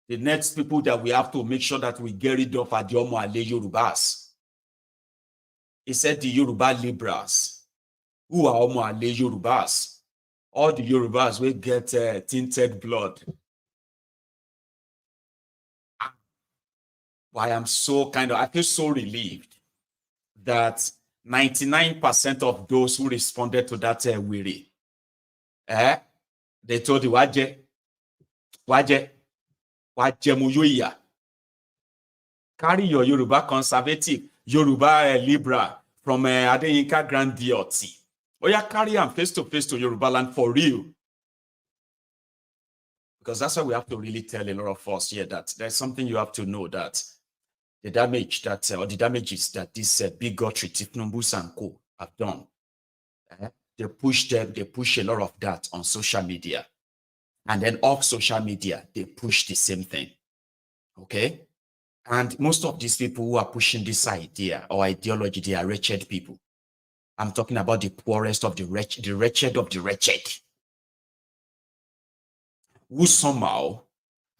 the next people that we have to make sure that we get rid of are the Omoale Yorubas. He said the Yoruba liberals. Who are Omoale Yorubas? All the Yorubas will get tinted blood. I am I feel so relieved that 99% of those who responded to that weary, they told you, Waje, carry your Yoruba conservative, Yoruba liberal from Adeyinka Grandioti. Or you carry them face to face to Yoruba land for real. Because that's why we have to really tell a lot of us here that there's something you have to know, that the damage that, or the damages that this bigotry, Thiefnubu and co have done, they push a lot of that on social media. And then off social media, they push the same thing. Okay? And most of these people who are pushing this idea or ideology, they are wretched people. I'm talking about the poorest of the wretched of the wretched, who somehow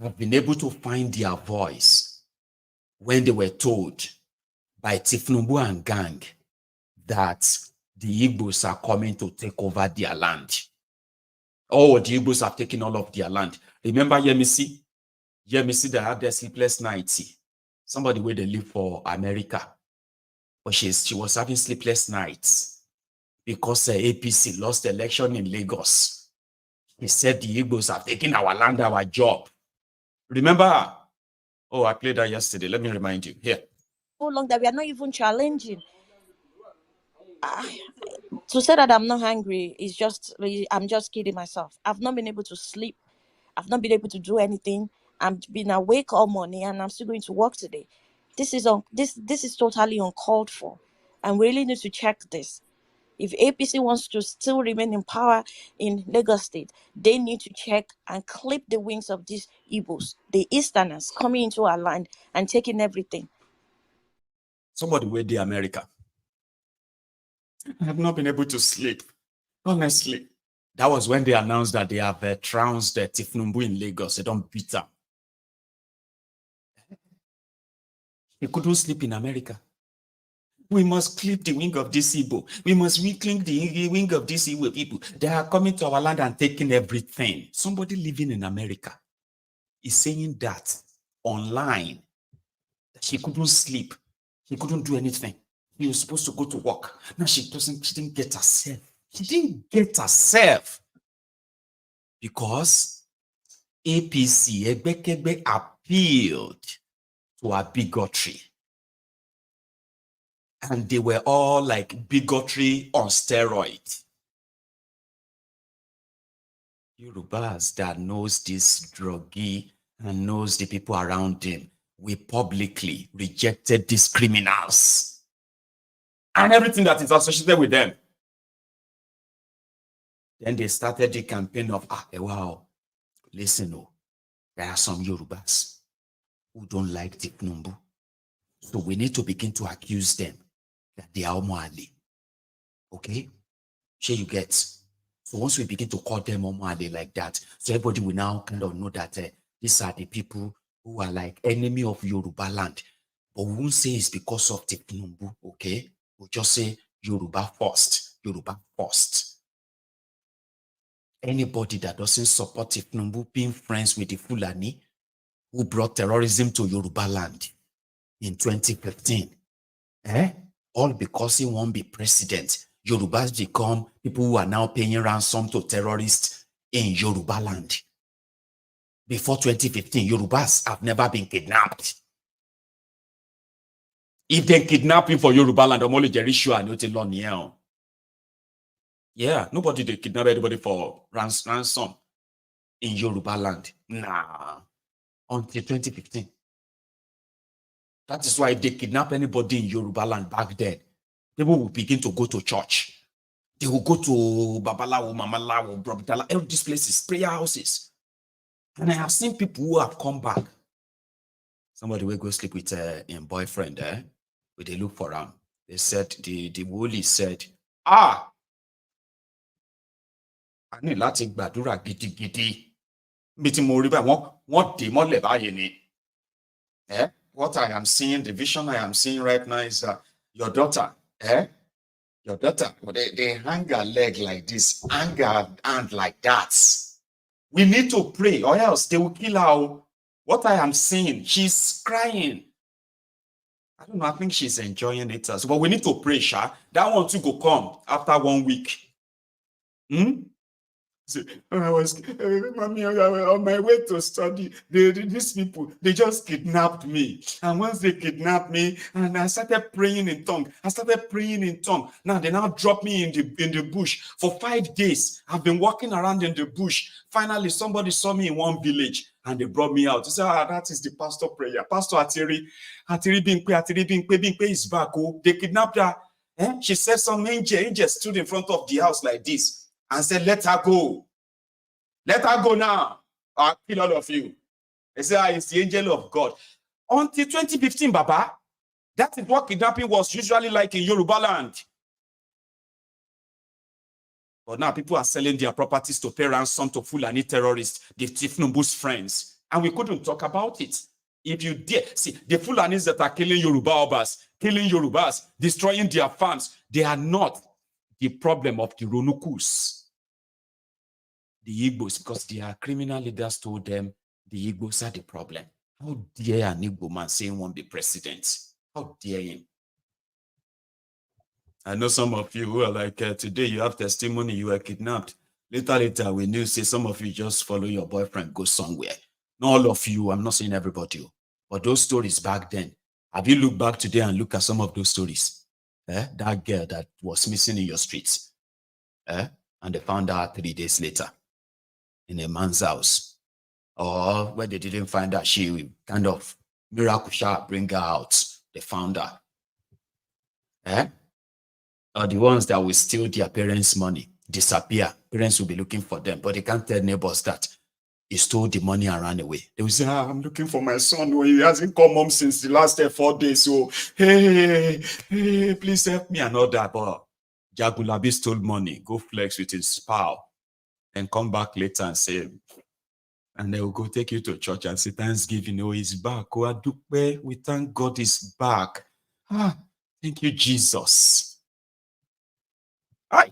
have been able to find their voice when they were told by Thiefnubu and gang that the Igbos are coming to take over their land. Oh, the Igbos have taken all of their land. Remember Yemisi? Yemisi that had their sleepless nights. Somebody where they live for America. But she was having sleepless nights because APC lost the election in Lagos. He said the Igbos have taken our land, our job. Remember her? Oh, I played that yesterday. Let me remind you. Here. So long that we are not even challenging. To say that I'm not hungry is I'm just kidding myself. I've not been able to sleep. I've not been able to do anything. I've been awake all morning and I'm still going to work today. This is totally uncalled for. And we really need to check this. If APC wants to still remain in power in Lagos State, they need to check and clip the wings of these Igbos, the Easterners coming into our land and taking everything. Somebody with the America. I have not been able to sleep. Honestly. That was when they announced that they have trounced Thiefnubu in Lagos. They don't beat them. He couldn't sleep in America. We must clip the wing of this Igbo. We must reclaim the wing of these Igbo people. They are coming to our land and taking everything. Somebody living in America is saying that online. That she couldn't sleep. She couldn't do anything. He was supposed to go to work. Now she didn't get herself. She didn't get herself. Because APC, Egbekegbe, appealed to her bigotry. And they were all like bigotry on steroids. Yorubas that knows this druggie and knows the people around him, we publicly rejected these criminals. and everything that is associated with them. Then they started the campaign of, wow, listen, there are some Yorubas who don't like Thiefnubu. So we need to begin to accuse them that they are Omoali. Okay? Sure you get. So once we begin to call them Omoali like that, so everybody will now kind of know that these are the people who are like enemy of Yoruba land. But we won't say it's because of Thiefnubu, okay? We'll just say Yoruba first. Yoruba first. Anybody that doesn't support Thiefnubu being friends with the Fulani who brought terrorism to Yoruba land in 2015, all because he won't be president. Yorubas become people who are now paying ransom to terrorists in Yoruba land. Before 2015, Yorubas have never been kidnapped. If they kidnap him for Yoruba land, I'm only very sure I know it's long here. Yeah, nobody they kidnap anybody for ransom in Yoruba land. Nah, until 2015. That is why they kidnap anybody in Yoruba land back then. People will begin to go to church. They will go to Babalawo, Mamalawo, Brobitala, all these places, prayer houses. And I have seen people who have come back. Somebody will go sleep with a boyfriend, but they look for him. They said, the Woli said, I need láti gbàdúrà gidigidi. Bí tí mo rí báyìí, wọ́n dè mọ́lẹ̀ báyìí ni. What I am seeing, the vision I am seeing right now is your daughter, your daughter, they hang her leg like this, hang her hand like that. We need to pray or else they will kill her. What I am seeing, she's crying. I don't know, I think she's enjoying it. But we need to pray, Sha. That one too go come after 1 week. So, I was on my way to study. These people, they just kidnapped me. And once they kidnapped me, and I started praying in tongue. Now they now drop me in the bush. For 5 days, I've been walking around in the bush. Finally, somebody saw me in one village and they brought me out. They said, that is the pastor prayer. Pastor Atiri Bingpe is back. They kidnapped her. She said some angel stood in front of the house like this and said, let her go. Let her go now. I'll kill all of you. They said, it's the angel of God. Until 2015, Baba, that is what kidnapping was usually like in Yoruba land. But now people are selling their properties to pay ransom to Fulani terrorists, the Thiefnubu's friends. And we couldn't talk about it. If you dare, see, the Fulanis that are killing Yoruba Obas, killing Yorubas, destroying their farms, they are not the problem of the Ronukus, the Igbos, because their criminal leaders told them the Igbos are the problem. How dare an Igbo man say he won't be president? How dare him? I know some of you who are like, today you have testimony, you were kidnapped. Later, we knew, say some of you just follow your boyfriend, go somewhere. Not all of you, I'm not saying everybody, but those stories back then, have you looked back today and look at some of those stories? That girl that was missing in your streets, and they found her 3 days later in a man's house, or when they didn't find her, she kind of miracle shot bring her out. They found her. Or the ones that will steal their parents' money, disappear. Parents will be looking for them, but they can't tell neighbors that he stole the money and ran away. They will say, I'm looking for my son. Oh, he hasn't come home since the last 4 days. So, hey, please help me and all that. But Jagulabi stole money, go flex with his pal, and come back later and say, and they will go take you to church and say, Thanksgiving, oh, he's back. Oh, Adupe, we thank God he's back. Thank you, Jesus. Aye.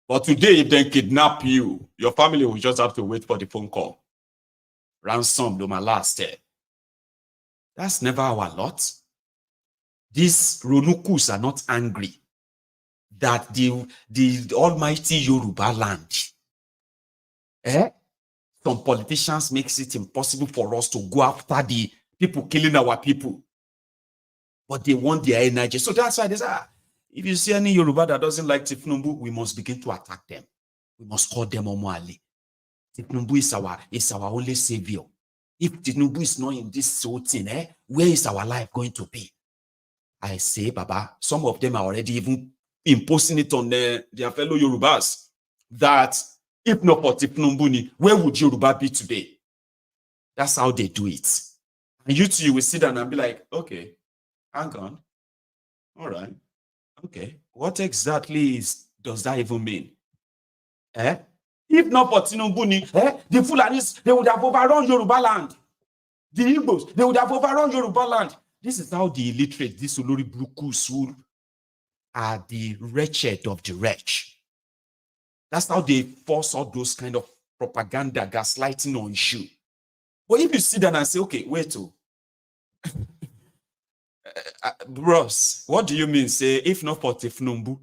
But today, if they kidnap you, your family will just have to wait for the phone call. Ransom, do my last day. That's never our lot. These Ronukus are not angry that the almighty Yoruba land, some politicians makes it impossible for us to go after the people killing our people. But they want their energy. So that's why they say, if you see any Yoruba that doesn't like Thiefnubu, we must begin to attack them. We must call them Omoali. Thiefnubu is our only savior. If Thiefnubu is not in this whole thing, where is our life going to be? I say, Baba, some of them are already even imposing it on their fellow Yorubas that if not for Thiefnubu, where would Yoruba be today? That's how they do it. And you two, you will sit down and be like, okay, hang on. All right. Okay. What exactly does that even mean? If not for Tinubu, the Fulanis, they would have overrun Yoruba land. The Igbos, they would have overrun Yoruba land. This is how the illiterate, these Olori Brukus, who are the wretched of the wretched. That's how they force all those kind of propaganda, gaslighting on you. But if you sit down and say, okay, wait, bros, what do you mean? Say, if not for Thiefnubu,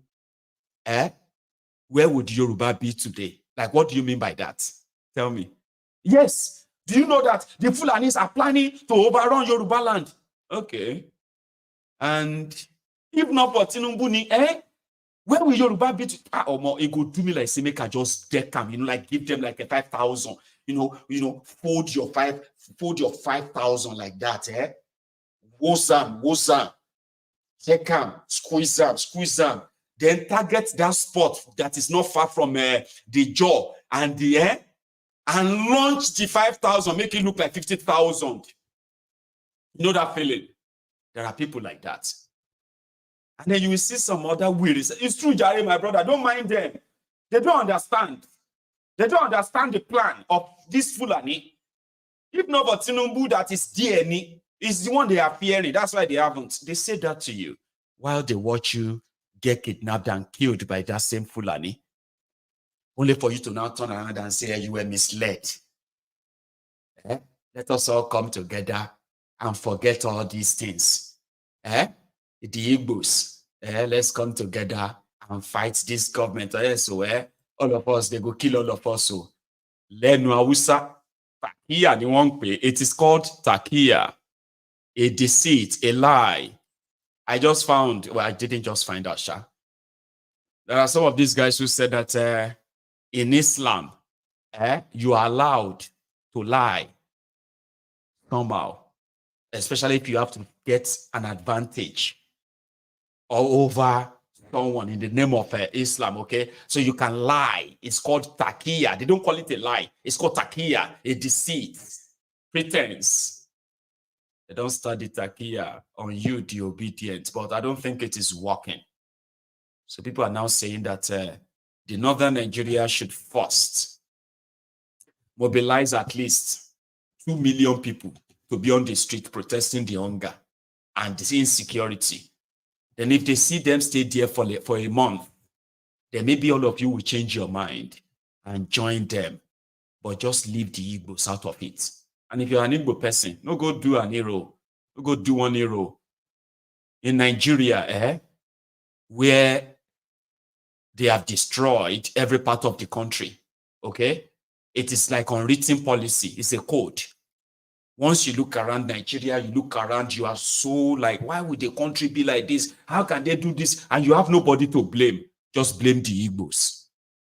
where would Yoruba be today? Like, what do you mean by that? Tell me. Yes. Do you know that the Fulanis are planning to overrun Yoruba land? Okay. And if not for Tinubu, where will Yoruba be? Or more, it could do me like say, make I just deck them, like give them like a 5,000, fold your 5,000 like that, Wozam, check them, squeeze them, then target that spot that is not far from the jaw and the and launch the 5,000, make it look like 50,000. You know that feeling? There are people like that. And then you will see some other weirds. It's true, Jerry, my brother. Don't mind them. They don't understand. They don't understand the plan of this Fulani. If not for Tinubu, that is DNA, is the one they are fearing. That's why they haven't. They say that to you while they watch you get kidnapped and killed by that same Fulani. Only for you to now turn around and say you were misled. Let us all come together and forget all these things. The Igbos, let's come together and fight this government. So all of us, they go kill all of us. So Lenu Hausa, Takia ni wọ́n pè. It is called Takia, a deceit, a lie. I just found, well, I didn't just find out, Sha. There are some of these guys who said that in Islam, you are allowed to lie somehow, especially if you have to get an advantage over someone in the name of Islam, okay? So you can lie. It's called takia. They don't call it a lie. It's called takia, a deceit, pretense. They don't study takia on you, the obedient, but I don't think it is working. So people are now saying that the northern Nigeria should first mobilize at least 2 million people to be on the street protesting the hunger and the insecurity. Then if they see them stay there for a month, then maybe all of you will change your mind and join them. But just leave the Igbos out of it. And if you're an Igbo person, no go do an hero. No go do one hero. In Nigeria, where they have destroyed every part of the country, okay? It is like unwritten policy. It's a code. Once you look around Nigeria, you look around, you are so like, why would the country be like this? How can they do this? And you have nobody to blame. Just blame the Igbos.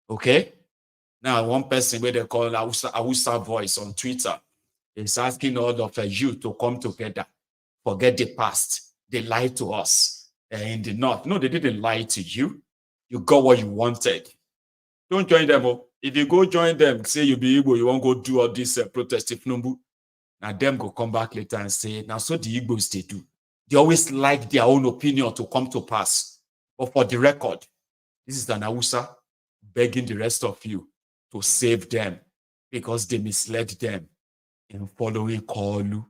Okay? Now, one person where they call Awusa Voice on Twitter is asking all of you to come together. Forget the past. They lied to us in the north. No, they didn't lie to you. You got what you wanted. Don't join them. If you go join them, say you be Igbo, you won't go do all this protest. Thiefnubu. Now them go come back later and say, now so the Igbos they do. They always like their own opinion to come to pass. But for the record, this is an Hausa begging the rest of you to save them because they misled them in following Kolu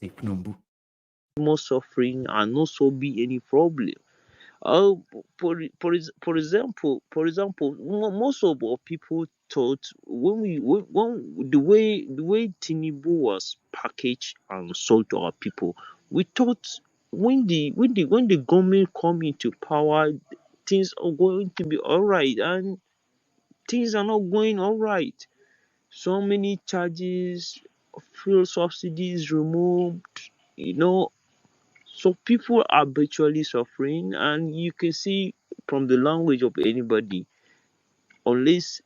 Thiefnubu. More suffering and also be any problem. For example, most of our people thought when the way Tinubu was packaged and sold to our people, we thought when the government come into power, things are going to be all right, and things are not going all right. So many charges, fuel subsidies removed, so people are virtually suffering, and you can see from the language of anybody, unless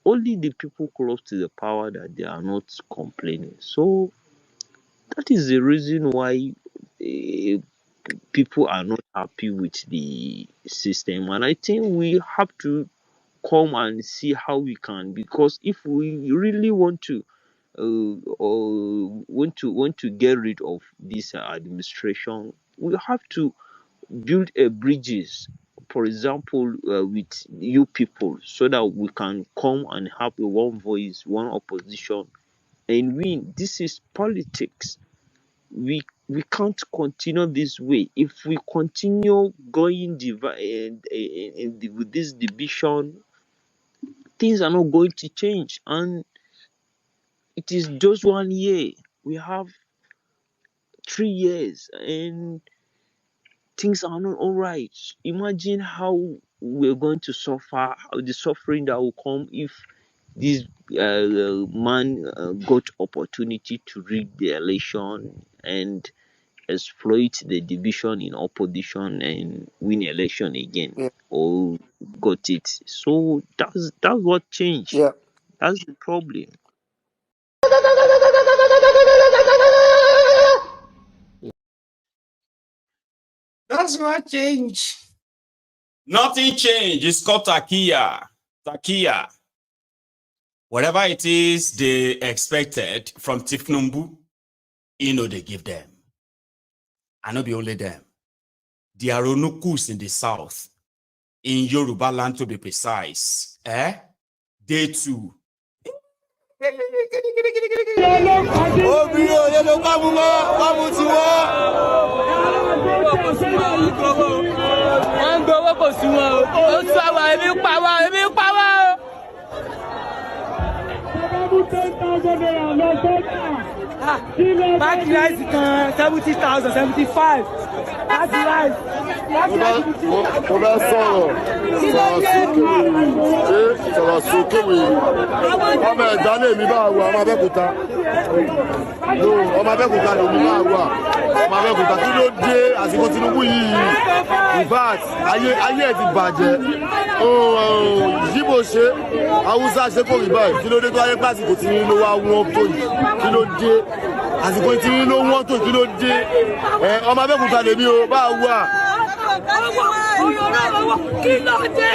only the people close to the power that they are not complaining. So that is the reason why people are not happy with the system, and I think we have to come and see how we can, because if we really want to want to get rid of this administration, we have to build a bridges, for example, with you people, so that we can come and have a one voice, one opposition, and win. This is politics. We can't continue this way. If we continue going with this division, things are not going to change. And it is just 1 year. We have 3 years, and things are not all right. Imagine how we're going to suffer, how the suffering that will come if this man got opportunity to rig the election and exploit the division in opposition and win election again. Yeah. Or got it. So that's what changed. Yeah. That's the problem. That's what changed. Nothing changed. It's called Takia. Takia. Whatever it is they expected from Thiefnubu, they give them. And not be only them. The Aronukus in the south, in Yoruba land to be precise, they too. Bag rice can 70,000, 75. That's rice. Sọ̀rọ̀ sókè wèrè. Ọmọ ẹ̀dá lè mi bá wà, ọmọ Abẹ́òkúta. Ọmọ Abẹ́òkúta lè mi bá wà. Ọmọ Abẹ́òkúta kí ló dé àsìkò Tinubu yìí? In fact, ayé ẹ̀ ti bàjẹ́. Yíbo ṣe, Haúsá ṣe kò rí báyìí. Kí ló dé tó ayé pàṣípò tí ló wá wọ́n tó yìí? Kí ló dé? Àsìkò tí ló wọ́n tó kí ló dé? Ọmọ Abẹ́òkúta lè mi ò bá wà. Kí ló dé?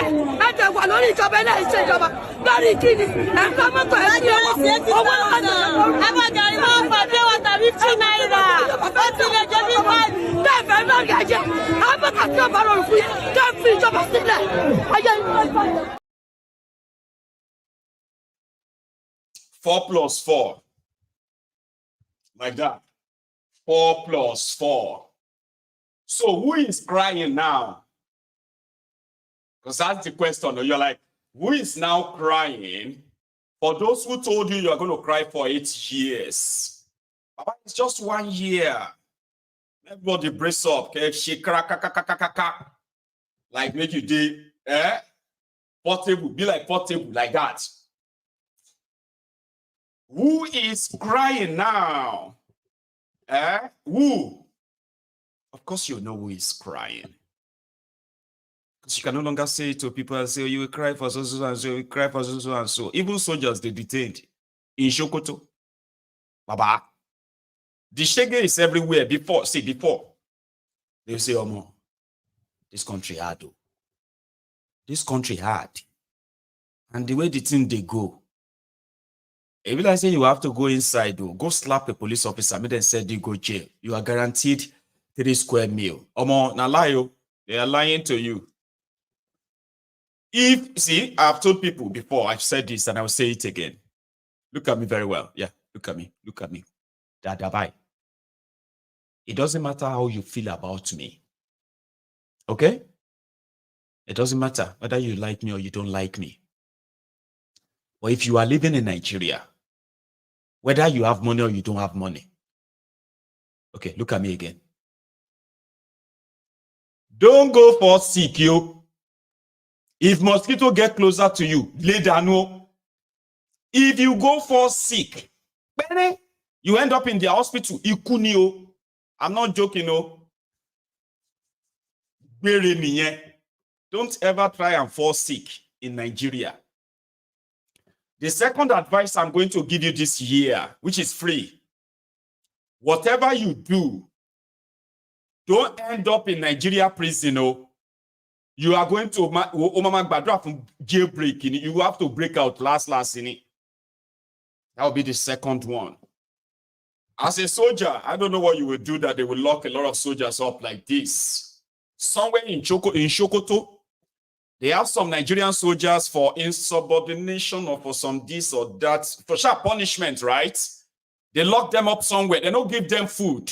Ẹ̀jẹ̀ wà lórí ìjọba ilé iṣẹ́ ìjọba lórí kíni ẹ̀ka mọ́tò ẹ̀sìn owó Abájáde máa ń fa bí wọ́n tàbí 2 náírà. Ó ti lè jẹ́ bí wọ́n. Tẹ́ẹ̀fẹ́ náà gẹ̀ẹ́jẹ́. Abájáde tí ó bá rọrùn fún yín. Tẹ́ẹ̀ fi ìjọba sílẹ̀. Ayé ìjọba. 4 plus 4. Like that. 4 plus 4. So who is crying now? Because that's the question. You're like, who is now crying for those who told you you're going to cry for 8 years? It's just 1 year. Everybody brace up. Like make you do, portable, be like portable, like that. Who is crying now? Who? Of course you know who is crying. Because you can no longer say to people, say, oh, you will cry for so and so, you will cry for so and so. Even soldiers, they detained in Sokoto. Baba. The shege is everywhere. Before. They say, oh, this country hard. Oh. This country hard. And the way the thing they go, if I say you have to go inside, though, go slap a police officer, make them say you go jail. You are guaranteed 3 square meal. Omo, na lie, they are lying to you. I've told people before, I've said this and I'll say it again. Look at me very well. Yeah, look at me. Dadabai. It doesn't matter how you feel about me. Okay? It doesn't matter whether you like me or you don't like me. But if you are living in Nigeria, whether you have money or you don't have money. Okay, look at me again. Don't go for sick, yo. If mosquito get closer to you, lay down. No. If you go for sick, you end up in the hospital. Ikunio. I'm not joking, no. Don't ever try and fall sick in Nigeria. The second advice I'm going to give you this year, which is free, whatever you do, Don't end up in Nigeria prison. Oh. You are going to jailbreak. You have to break out last in it. That will be the second one. As a soldier, I don't know what you will do that they will lock a lot of soldiers up like this. Somewhere in Sokoto, they have some Nigerian soldiers for insubordination or for some this or that, for sharp punishment, right? They lock them up somewhere. They don't give them food.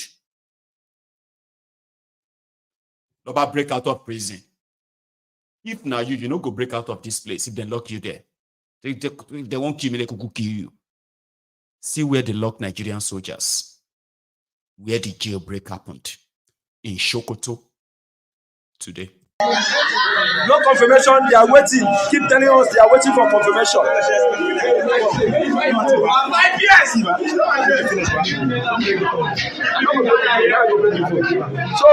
Nobody break out of prison. If now you don't go break out of this place, if they lock you there, they won't kill you, they could kill you. See where they lock Nigerian soldiers. Where the jailbreak happened. In Sokoto today. No confirmation, they are waiting. Keep telling us they are waiting for confirmation. 5 years. So,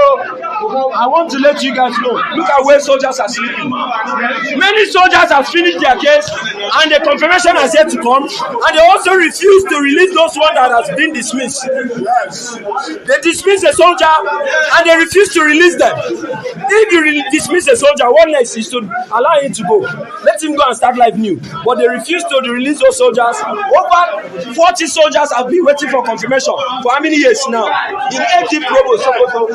I want to let you guys know, look at where soldiers are sleeping. Many soldiers have finished their case and the confirmation has yet to come, and they also refuse to release those ones that has been dismissed. They dismiss a soldier and they refuse to release them. If you dismiss a soldier, what next is to allow him to go. Let him go and start life new. But they refuse to release those soldiers. Over 40 soldiers have been waiting for confirmation for how many years now? In 80 Provo, Sokoto.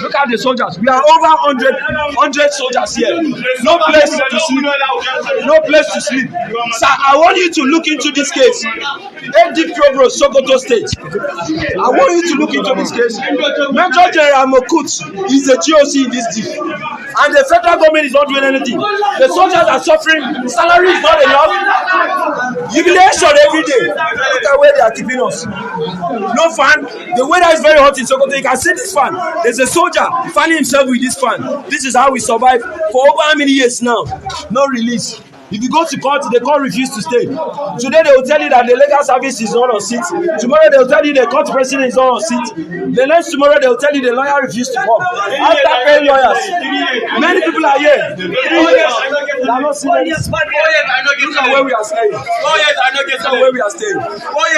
Look at the soldiers. We are over 100 soldiers here. No place to sleep. No place to sleep. Sir, I want you to look into this case. 80 Provo, Sokoto State. I want you to look into this case. Major General Mokut is the GOC in this deal. And the federal government is not doing anything. The soldiers are suffering. Salary is not enough. Jubilation every day. Look at where they are keeping us. No fan. The weather is very hot in Sokoto. You can see this fan. There's a soldier fanning himself with this fan. This is how we survive for over how many years now? No release. If you go to court, the court refuses to stay. Today they will tell you that the legal service is not on seat. Tomorrow they will tell you the court president is not on seat. The next tomorrow they will tell you the lawyer refused to come. After paying lawyers, many people are here. 3 years. They are not seeing this. Look at where we are staying. Look at where we are staying.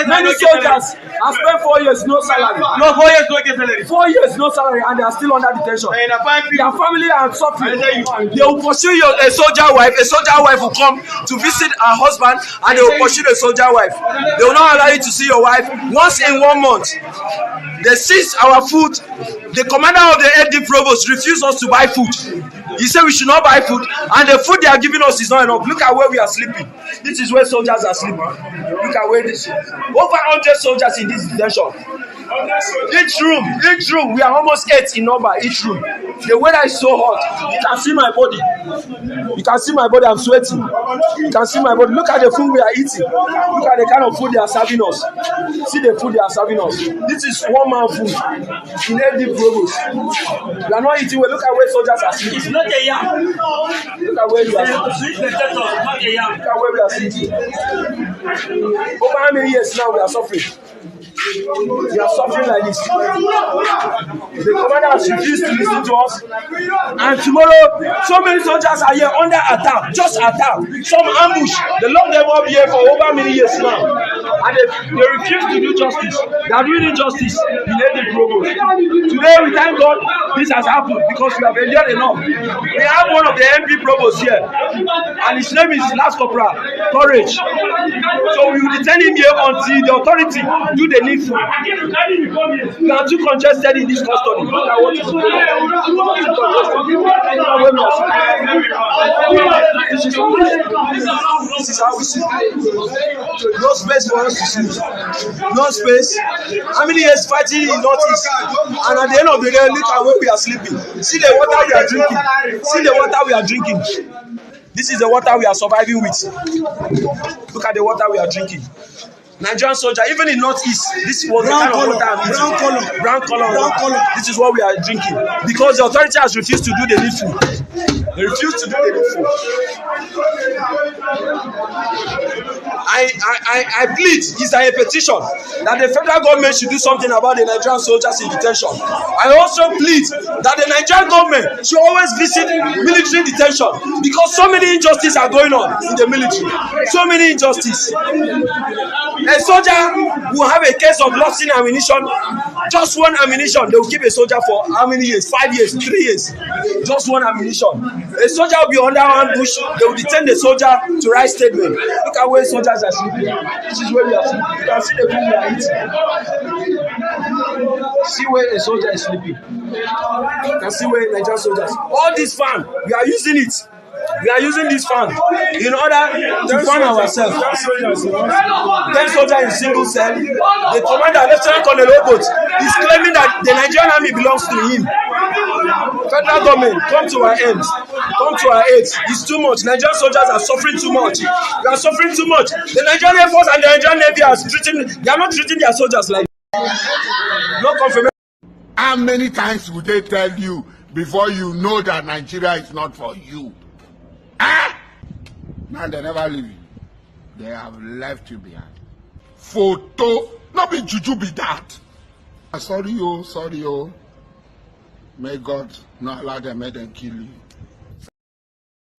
Many soldiers have spent 4 years no salary. No, 4 years no salary. 4 years no salary, and they are still under detention. Their family are suffering. They will pursue a soldier wife. A soldier wife will come to visit her husband, and they will pursue the soldier wife. They will not allow you to see your wife once in 1 month. They seize our food. The commander of the AD provost refused us to buy food. He said we should not buy food, and the food they are giving us is not enough. Look at where we are sleeping. This is where soldiers are sleeping. Look at where this. Over 100 soldiers in this detention. Each room, we are almost 8 in number. Each room. The weather is so hot. You can see my body. You can see my body. I'm sweating. You can see my body. Look at the food we are eating. Look at the kind of food they are serving us. See the food they are serving us. This is one man food in every provost. We are not eating well. Look at where soldiers are sleeping. It's not a yam. Look at where we are sleeping. Look at where we are sleeping. Over how many years now we are suffering? We are suffering like this. The commander has refused to listen to us. And tomorrow, so many soldiers are here under attack. Just attack. Some ambush. They lock them up here for over many years now. And they refuse to do justice. They are doing injustice in every program. Today, we thank God this has happened because we have endured enough. We have one of the MP provosts here. And his name is Last Corporal Courage. So we will detain him here until the authority do the needful. We are too congested in this custody. Look at what is going on. This is how we sleep. No space for us to sleep. No space. How many years fighting in Northeast? And at the end of the day, look at where we are sleeping. See the water we are drinking. See the water we are drinking. This is the water we are surviving with. Look at the water we are drinking. Nigerian soldier, even in Northeast, this was brown the kind of water I'm eating. Brown color. This is what we are drinking. Because the authority has refused to do the needful. They refuse to do the needful. I plead, it's a petition, that the federal government should do something about the Nigerian soldiers in detention. I also plead that the Nigerian government should always visit military detention because so many injustices are going on in the military. So many injustices. A soldier will have a case of lost ammunition Just one ammunition, they will keep a soldier for how many years? 5 years, 3 years. Just one ammunition. A soldier will be under ambush, they will detain the soldier to write statement. Look at where soldiers are sleeping. This is where we are sleeping. You can see the food we are eating. See where a soldier is sleeping. You can see where Nigerian soldiers. All this fan, we are using it. We are using this fan in order to fan ourselves. 10 soldiers in single cell. The commander, Lieutenant Colonel Obot, is claiming that the Nigerian army belongs to him. Federal government, come to our aid. Come to our aid. It's too much. Nigerian soldiers are suffering too much. We are suffering too much. The Nigerian Air Force and the Nigerian Navy are not treating their soldiers like no confirmation. How many times would they tell you before you know that Nigeria is not for you? Ah! Now they never leave you. They have left you behind. Photo, not be juju be that. Sorry, oh. May God not allow them, make them kill you.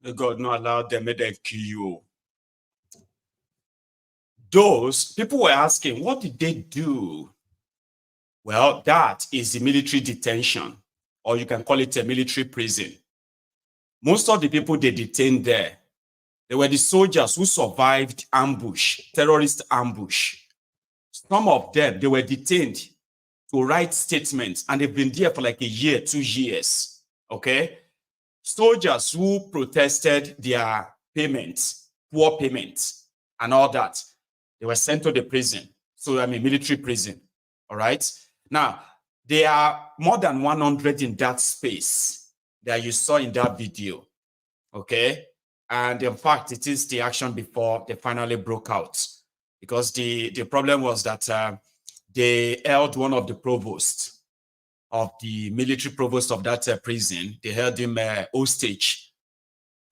May God not allow them, make them kill you. Those people were asking, what did they do? Well, that is the military detention, or you can call it a military prison. Most of the people they detained there, they were the soldiers who survived ambush, terrorist ambush. Some of them, they were detained to write statements, and they've been there for like a year, 2 years, okay? Soldiers who protested their payments, poor payments, and all that, they were sent to the prison. So, military prison, all right? Now, there are more than 100 in that space that you saw in that video, okay? And in fact, it is the action before they finally broke out, because the problem was that they held one of the provosts of the military provost of that prison. They held him hostage,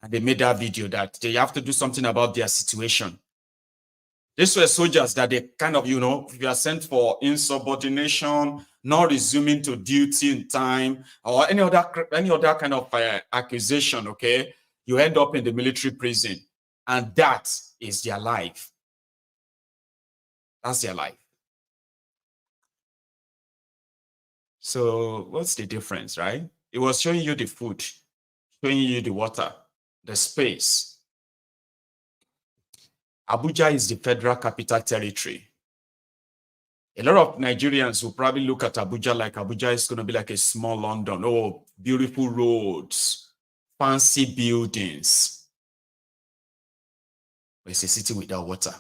and they made that video that they have to do something about their situation. These were soldiers that they kind of, if you are sent for insubordination, not resuming to duty in time, or any other kind of accusation, okay, you end up in the military prison, and that is their life. That's their life. So what's the difference, right? It was showing you the food, showing you the water, the space. Abuja is the federal capital territory. A lot of Nigerians will probably look at Abuja like Abuja is going to be like a small London. Oh, beautiful roads, fancy buildings. But it's a city without water.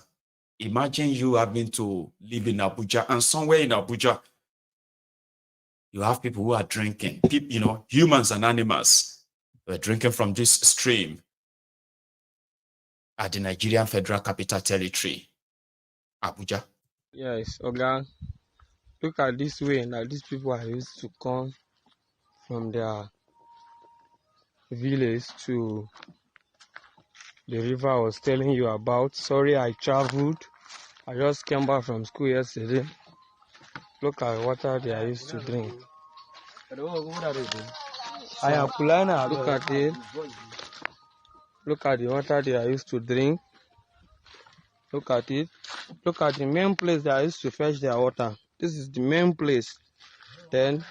Imagine you having to live in Abuja, and somewhere in Abuja, you have people who are drinking. People, humans and animals were drinking from this stream at the Nigerian Federal Capital Territory, Abuja. Yes, Oga, look at this way. Now, these people are used to come from their village to the river I was telling you about. Sorry, I traveled. I just came back from school yesterday. Look at the water they are used to drink. I am Fulani. Look at it. Look at the water they are used to drink. Look at it. Look at the main place they are used to fetch their water. This is the main place. Then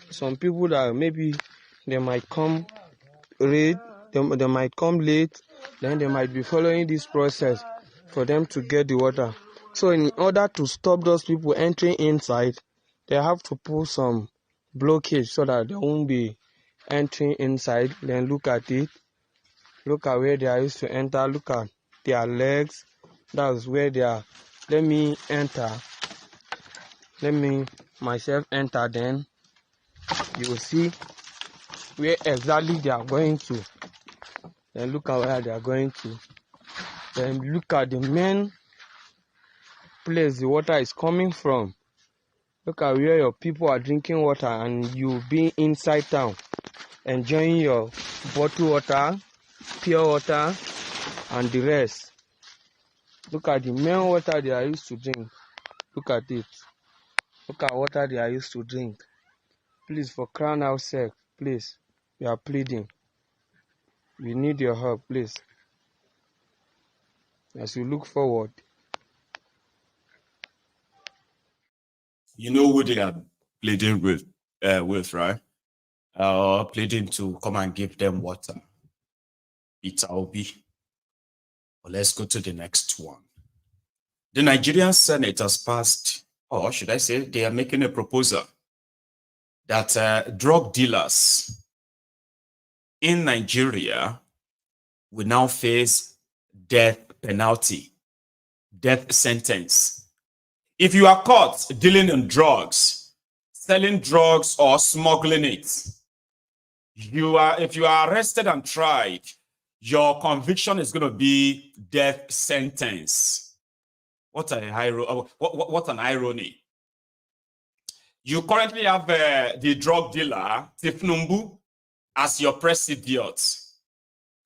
some people that maybe they might come late, they might come late, then they might be following this process for them to get the water. So in order to stop those people entering inside, they have to put some blockage so that they won't be entering inside. Then look at it. Look at where they are used to enter. Look at their legs. That's where they are. Let me enter. Let me myself enter, then you will see where exactly they are going to. Then look at where they are going to. Then look at the main place the water is coming from. Look at where your people are drinking water, and you be inside town enjoying your bottled water, pure water, and the rest. Look at the main water they are used to drink. Look at it. Look at water they are used to drink. Please, for crying out sake, please, we are pleading. We need your help, please. As we look forward. You know who they are pleading with, right? Pleading to come and give them water. It's Obi. Well, let's go to the next one. The Nigerian Senate has passed, or should I say, they are making a proposal that drug dealers in Nigeria will now face death penalty, death sentence. If you are caught dealing in drugs, selling drugs or smuggling it, if you are arrested and tried, your conviction is going to be death sentence. What an irony. You currently have the drug dealer, Thiefnubu, as your president.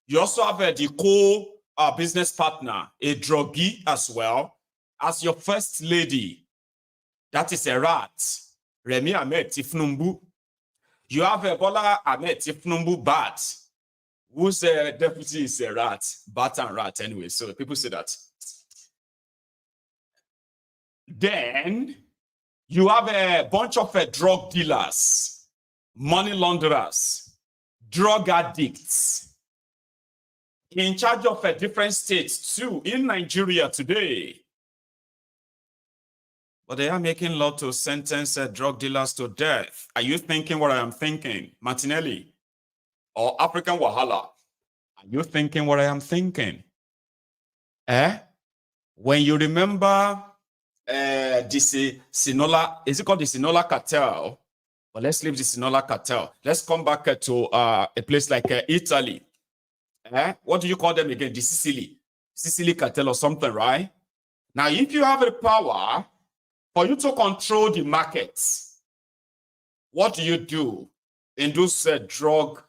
You also have the co-business partner, a druggie as well, as your first lady. That is a rat, Remi Ahmed Thiefnubu. You have Bola Ahmed Thiefnubu Bat, whose deputy is a rat, bat and rat anyway, so people say that. Then you have a bunch of drug dealers, money launderers, drug addicts in charge of different states too in Nigeria today. But they are making law to sentence drug dealers to death. Are you thinking what I am thinking, Martinelli? Or African Wahala? Are you thinking what I am thinking? When you remember this Sinola, is it called the Sinola cartel? Well, let's leave the Sinola cartel. Let's come back to a place like Italy. What do you call them again? The Sicily cartel or something, right? Now, if you have the power for you to control the markets, what do you do in those drug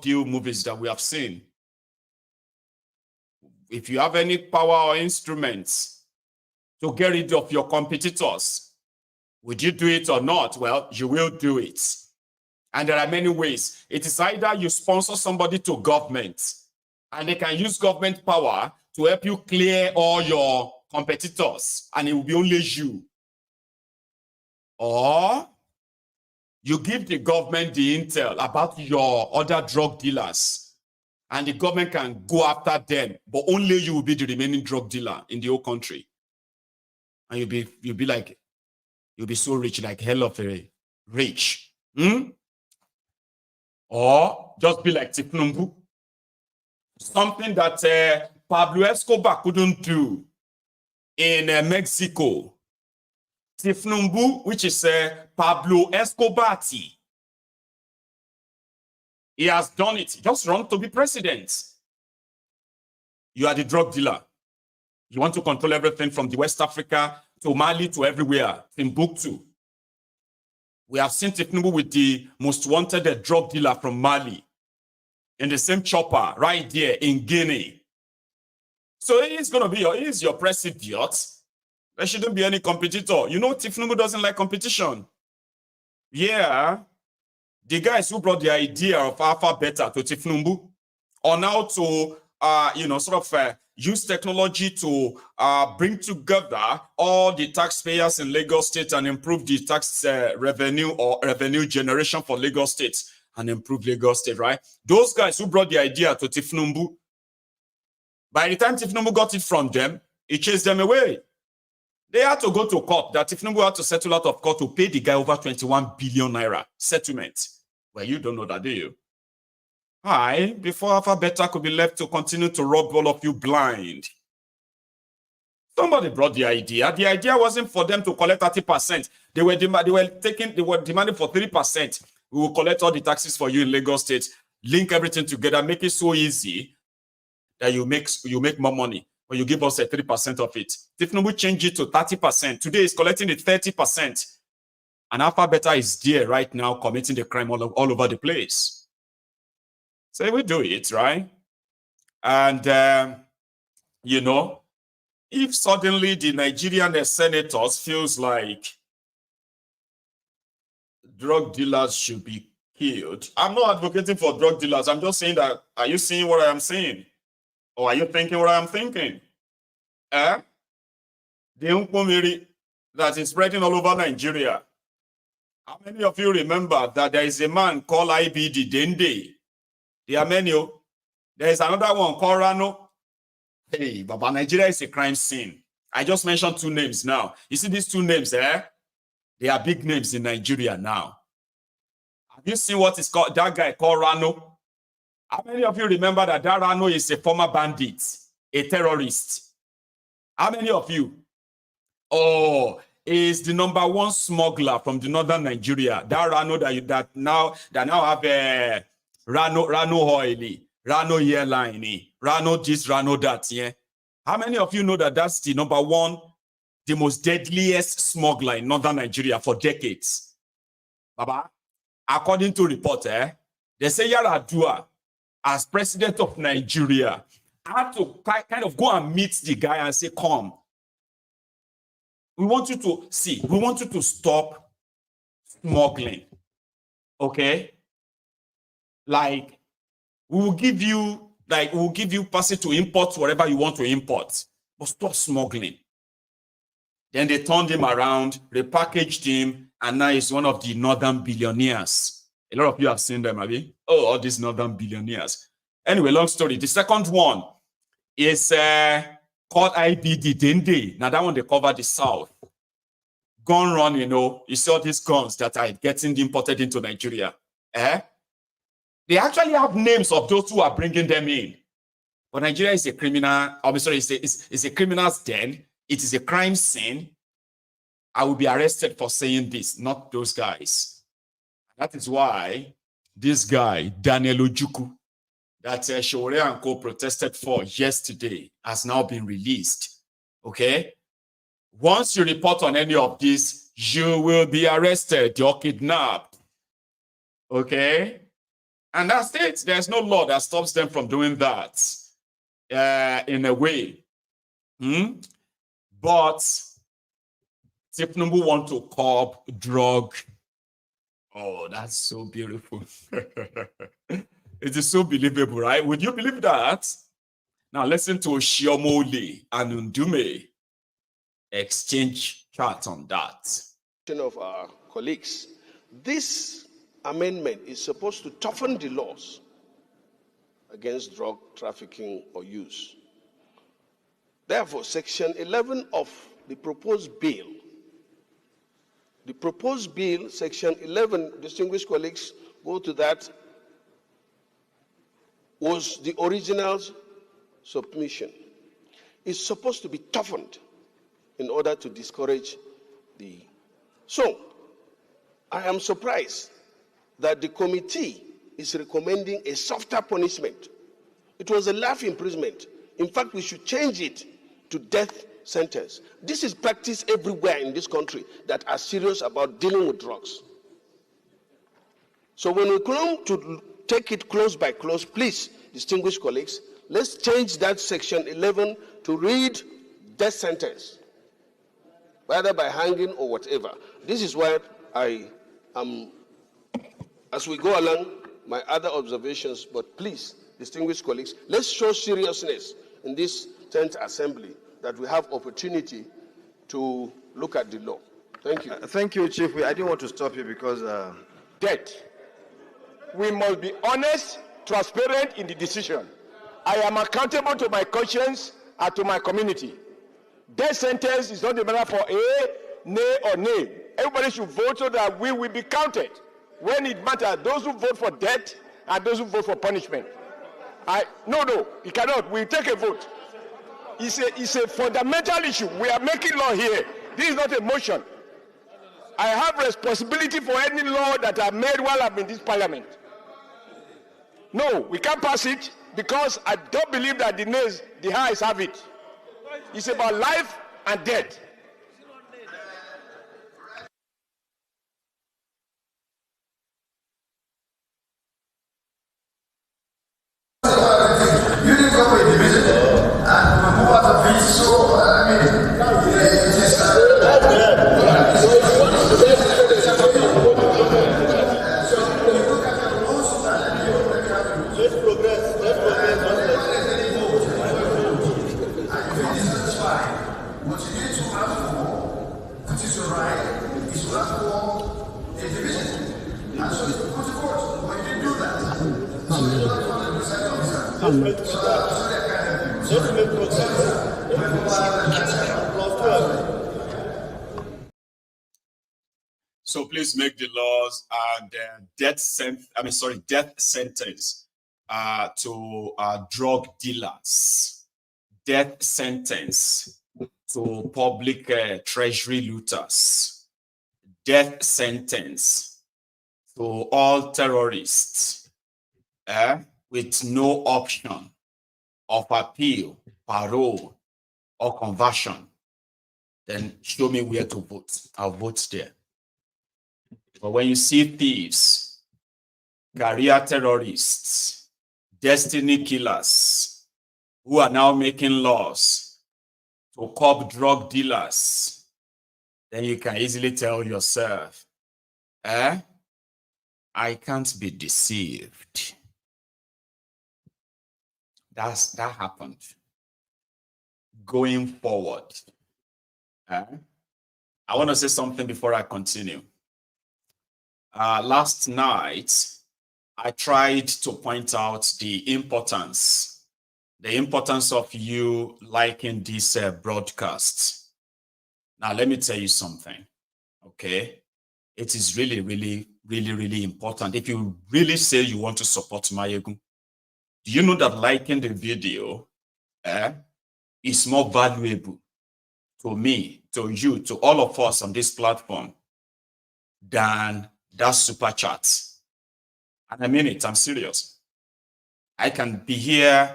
deal movies that we have seen? If you have any power or instruments to get rid of your competitors, would you do it or not? Well, you will do it. And there are many ways. It is either you sponsor somebody to government, and they can use government power to help you clear all your competitors, and it will be only you. Or you give the government the intel about your other drug dealers, and the government can go after them, but only you will be the remaining drug dealer in the whole country. And you'll be so rich, like hell of a rich. Or just be like Thiefnubu. Something that Pablo Escobar couldn't do in Mexico. Thiefnubu, which is Pablo Escobar. He has done it. Just run to be president. You are the drug dealer. You want to control everything from the West Africa to Mali to everywhere, Timbuktu. We have seen Thiefnubu with the most wanted drug dealer from Mali in the same chopper right there in Guinea. So he's going to be your president. There shouldn't be any competitor. You know, Thiefnubu doesn't like competition. Yeah. The guys who brought the idea of Alpha Beta to Thiefnubu on how to, use technology to bring together all the taxpayers in Lagos State and improve the tax revenue or revenue generation for Lagos State and improve Lagos State, right? Those guys who brought the idea to Thiefnubu, by the time Thiefnubu got it from them, he chased them away. They had to go to court. That Thiefnubu had to settle out of court to pay the guy over 21 billion naira settlement. Well, you don't know that, do you? Hi, before Alpha Beta could be left to continue to rob all of you blind. Somebody brought the idea. The idea wasn't for them to collect 30%. They were demanding for 3%. We will collect all the taxes for you in Lagos State, link everything together, make it so easy that you make more money. But you give us 3% of it. Thiefnubu changed it to 30%. Today is collecting the 30%. And Alpha Beta is there right now committing the crime all over the place. So we do it, right? And, if suddenly the Nigerian senators feels like drug dealers should be killed, I'm not advocating for drug dealers. I'm just saying that, are you seeing what I am saying? Or are you thinking what I am thinking? The Nkomiri that is spreading all over Nigeria, How many of you remember that there is a man called IBD Dende? There are many. There is another one called Rano. Hey, Baba, Nigeria is a crime scene. I just mentioned 2 names now. You see these 2 names, eh? They are big names in Nigeria now. Have you seen what is called that guy called Rano? How many of you remember that Rano is a former bandit, a terrorist? How many of you? Oh, is the #1 smuggler from the northern Nigeria. That Rano that now have a Rano oil, Rano airline, Rano this, Rano that. Yeah. How many of you know that that's the #1, the most deadliest smuggler in northern Nigeria for decades? Baba, according to report, they say Yaradua, as president of Nigeria, had to kind of go and meet the guy and say, come, we want you to stop smuggling. Okay? Like, we will give you passage to import whatever you want to import, but stop smuggling. Then they turned him around, repackaged him, and now he's one of the northern billionaires. A lot of you have seen them, have you? Oh, all these northern billionaires. Anyway, long story. The second one is called IBD Dende. Now that one, they cover the south. Gun run, you see all these guns that are getting imported into Nigeria. They actually have names of those who are bringing them in. But Nigeria is a criminal, it's a criminal's den. It is a crime scene. I will be arrested for saying this, not those guys. That is why this guy, Daniel Ojukwu, that Shore and Co. protested for yesterday, has now been released. Okay? Once you report on any of this, you will be arrested. You're kidnapped. Okay? And that's it. There's no law that stops them from doing that in a way. But Thiefnubu want to curb drug. Oh, that's so beautiful. It is so believable, right? Would you believe that? Now listen to Shiomole and Ndume exchange chat on that. Of our colleagues, this amendment is supposed to toughen the laws against drug trafficking or use. Therefore, Section 11 of the proposed bill, Section 11, distinguished colleagues, go to that, was the original submission. It's supposed to be toughened in order to discourage the... So, I am surprised that the committee is recommending a softer punishment. It was a life imprisonment. In fact, we should change it to death sentence. This is practiced everywhere in this country that are serious about dealing with drugs. So when we come to take it close by close, please, distinguished colleagues, let's change that Section 11 to read death sentence, whether by hanging or whatever. This is why I am, as we go along, my other observations, but please, distinguished colleagues, let's show seriousness in this 10th Assembly that we have opportunity to look at the law. Thank you. Thank you, Chief. I didn't want to stop you because... Debt. We must be honest, transparent in the decision. I am accountable to my conscience and to my community. Death sentence is not a matter for a, nay, or nay. Everybody should vote so that we will be counted. When it matters, those who vote for death and those who vote for punishment. No, you cannot. We take a vote. It's a fundamental issue. We are making law here. This is not a motion. I have responsibility for any law that I made while I'm in this parliament. No, we can't pass it because I don't believe that the highs have it. It's about life and death. You didn't go for a division and move out of it, so What you need to have So please make the laws and death sentence to drug dealers, death sentence to public treasury looters, death sentence to all terrorists with no option of appeal, parole, or conversion. Then show me where to vote. I'll vote there. But when you see thieves, career terrorists, destiny killers, who are now making laws to curb drug dealers, then you can easily tell yourself, I can't be deceived. That happened. Going forward, I want to say something before I continue. Last night, I tried to point out the importance of you liking this broadcast. Now, let me tell you something, okay? It is really, really, really, really important. If you really say you want to support Mayegun, do you know that liking the video is more valuable to me, to you, to all of us on this platform than that super chat? And I mean it, I'm serious. I can be here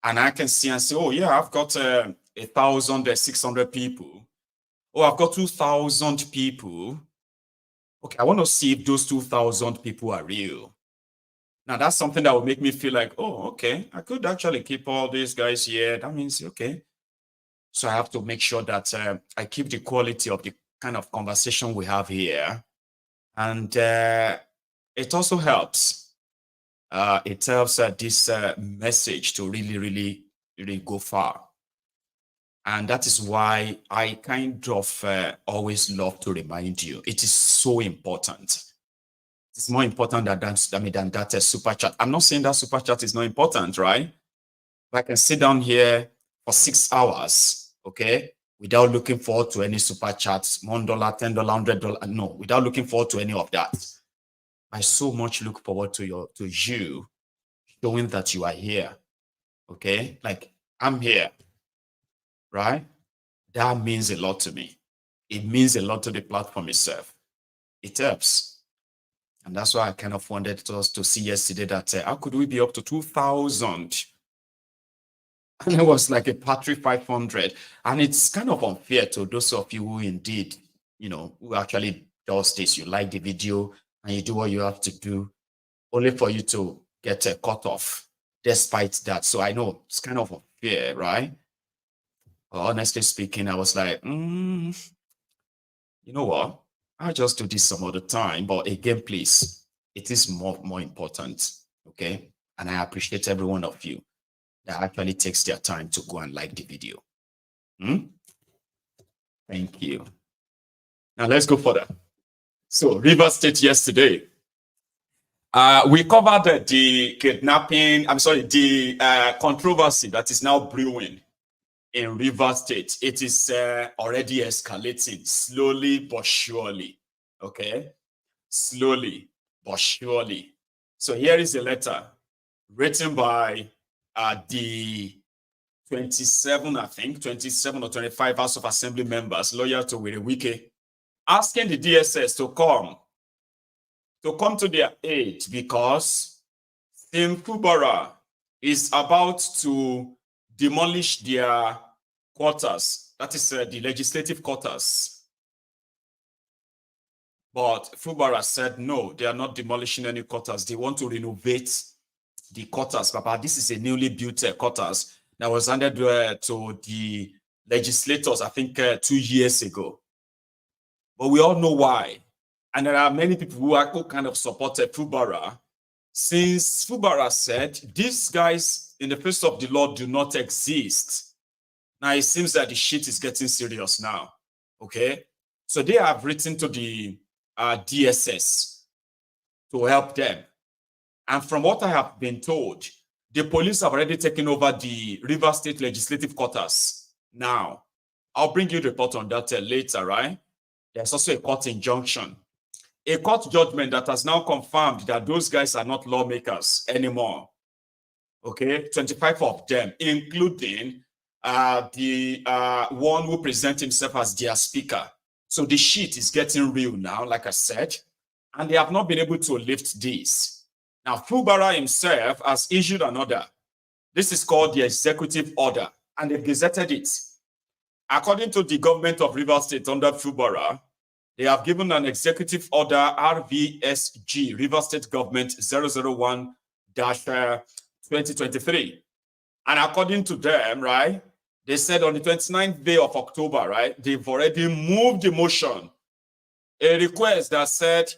and I can see and say, oh yeah, I've got 1,600 people. Oh, I've got 2,000 people. Okay, I want to see if those 2,000 people are real. Now that's something that will make me feel like, oh, okay, I could actually keep all these guys here. That means, okay. So I have to make sure that I keep the quality of the kind of conversation we have here. And it also helps. It helps this message to really, really, really go far. And that is why I kind of always love to remind you. It is so important. It's more important than that super chat. I'm not saying that super chat is not important, right? But I can sit down here for 6 hours, okay, without looking forward to any super chats, $1, $10, $100. No, without looking forward to any of that. I so much look forward to you showing that you are here, okay? Like, I'm here, right? That means a lot to me. It means a lot to the platform itself. It helps. And that's why I kind of wanted us to see yesterday that how could we be up to 2,000? And it was like a patry 500. And it's kind of unfair to those of you who indeed, who actually does this. You like the video and you do what you have to do, only for you to get a cut off despite that. So I know it's kind of unfair, right? But honestly speaking, I was like, you know what? I'll just do this some other time. But again, please, it is more important, okay? And I appreciate every one of you that actually takes their time to go and like the video. Thank you. Now let's go further. So Rivers State yesterday, we covered the kidnapping, the controversy that is now brewing in Rivers State. It is already escalating slowly but surely, okay? Slowly but surely. So here is a letter written by the 27 or 25 House of Assembly members loyal to Wirewike, asking the DSS to come to their aid because Thiefnubu is about to demolish their quarters. That is the legislative quarters. But Fubara said, no, they are not demolishing any quarters. They want to renovate the quarters. Papa, this is a newly built quarters that was handed to the legislators, I think 2 years ago. But we all know why. And there are many people who kind of supported Fubara, since Fubara said, these guys in the face of the law do not exist. Now it seems that the shit is getting serious now, okay? So they have written to the DSS to help them. And from what I have been told, The police have already taken over the Rivers State Legislative Quarters. Now, I'll bring you the report on that later, right? There's also a court injunction. A court judgment that has now confirmed that those guys are not lawmakers anymore. Okay, 25 of them, including the one who presents himself as their speaker. So the shit is getting real now, like I said, and they have not been able to lift this. Now, Fubara himself has issued an order. This is called the executive order, and they've gazetted it. According to the government of Rivers State under Fubara, they have given an executive order RVSG, Rivers State Government 001-2023. And according to them, right, they said on the 29th day of October, right, they've already moved the motion, a request that said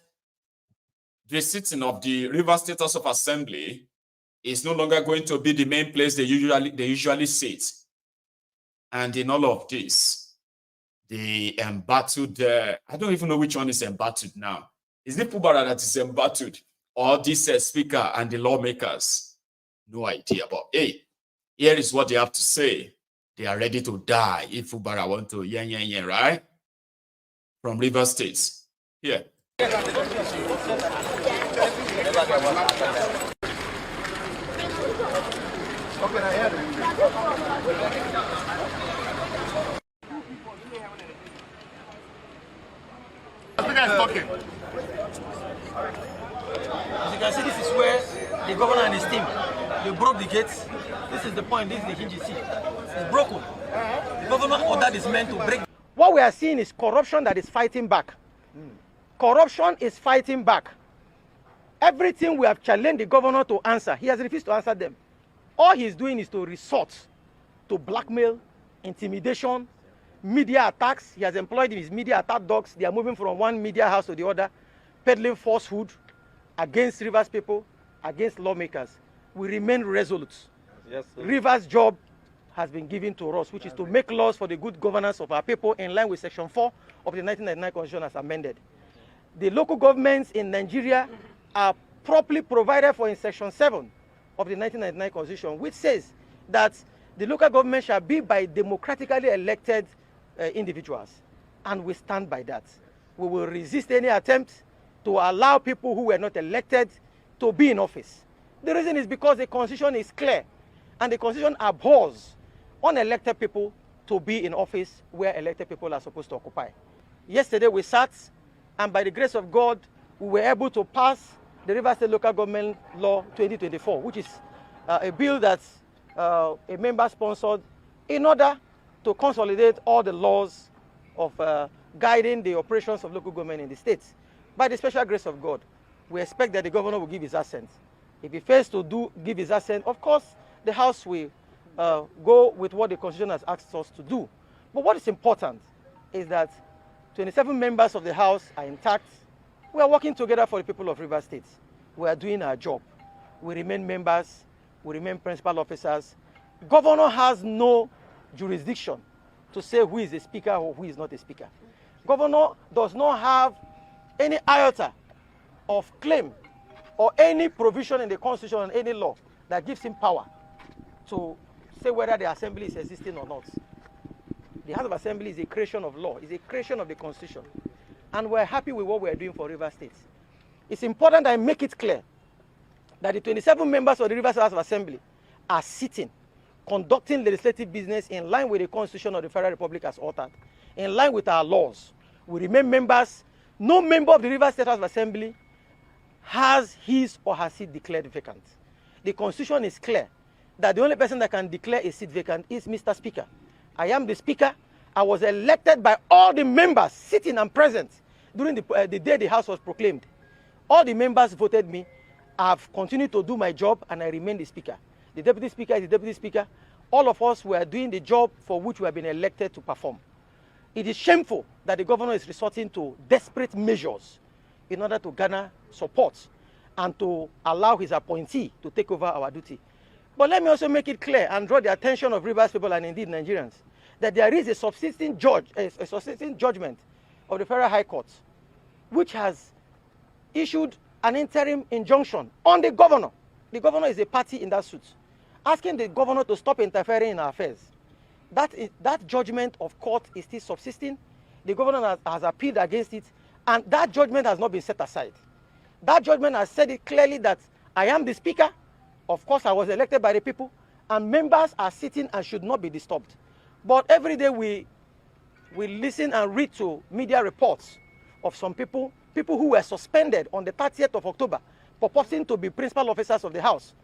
the sitting of the Rivers State House of Assembly is no longer going to be the main place they usually sit. And in all of this, they embattled, I don't even know which one is embattled now. Is it Fubara that is embattled, or this speaker and the lawmakers? No idea. But hey, here is what they have to say. They are ready to die if Fubara want to, right? From Rivers State. Here. Talking. As you can see, this is where the governor and his team, they broke the gates. This is the point, this is the hinge you see. It's broken. The governor ordered his men to break. What we are seeing is corruption that is fighting back. Corruption is fighting back. Everything we have challenged the governor to answer, he has refused to answer them. All he is doing is to resort to blackmail, intimidation, media attacks. He has employed his media attack dogs. They are moving from one media house to the other, peddling falsehood against Rivers people, against lawmakers. We remain resolute. Yes, Rivers' job has been given to us, which is to make laws for the good governance of our people in line with Section 4 of the 1999 Constitution as amended. The local governments in Nigeria are properly provided for in Section 7 of the 1999 Constitution, which says that the local government shall be by democratically elected individuals, and we stand by that. We will resist any attempt to allow people who were not elected to be in office. The reason is because the Constitution is clear, and the Constitution abhors unelected people to be in office where elected people are supposed to occupy. Yesterday we sat, and by the grace of God, we were able to pass the Rivers State Local Government Law 2024, which is a bill that a member sponsored in order to consolidate all the laws of guiding the operations of local government in the states. By the special grace of God, we expect that the governor will give his assent. If he fails to give his assent, of course, the House will go with what the Constitution has asked us to do. But what is important is that 27 members of the House are intact. We are working together for the people of Rivers State. We are doing our job. We remain members. We remain principal officers. Governor has no jurisdiction to say who is a speaker or who is not a speaker. Governor does not have any iota of claim or any provision in the Constitution or any law that gives him power to say whether the assembly is existing or not. The House of Assembly is a creation of law, is a creation of the Constitution. And we're happy with what we're doing for Rivers State. It's important that I make it clear that the 27 members of the Rivers House of Assembly are sitting, conducting legislative business in line with the Constitution of the Federal Republic as altered, in line with our laws. We remain members. No member of the Rivers State House of Assembly has his or her seat declared vacant. The Constitution is clear that the only person that can declare a seat vacant is Mr. Speaker. I am the Speaker. I was elected by all the members sitting and present during the day the House was proclaimed. All the members voted me. I have continued to do my job, and I remain the Speaker. The Deputy Speaker is the Deputy Speaker. All of us were doing the job for which we have been elected to perform. It is shameful that the governor is resorting to desperate measures in order to garner support and to allow his appointee to take over our duty. But let me also make it clear and draw the attention of Rivers people and indeed Nigerians that there is a subsisting judgment of the Federal High Court which has issued an interim injunction on the governor. The governor is a party in that suit. asking the governor to stop interfering in our affairs. That judgment of court is still subsisting. The governor has appealed against it, and that judgment has not been set aside. That judgment has said it clearly that I am the speaker. Of course, I was elected by the people, and members are sitting and should not be disturbed. But every day we listen and read to media reports of some people who were suspended on the 30th of October, purporting to be principal officers of the House.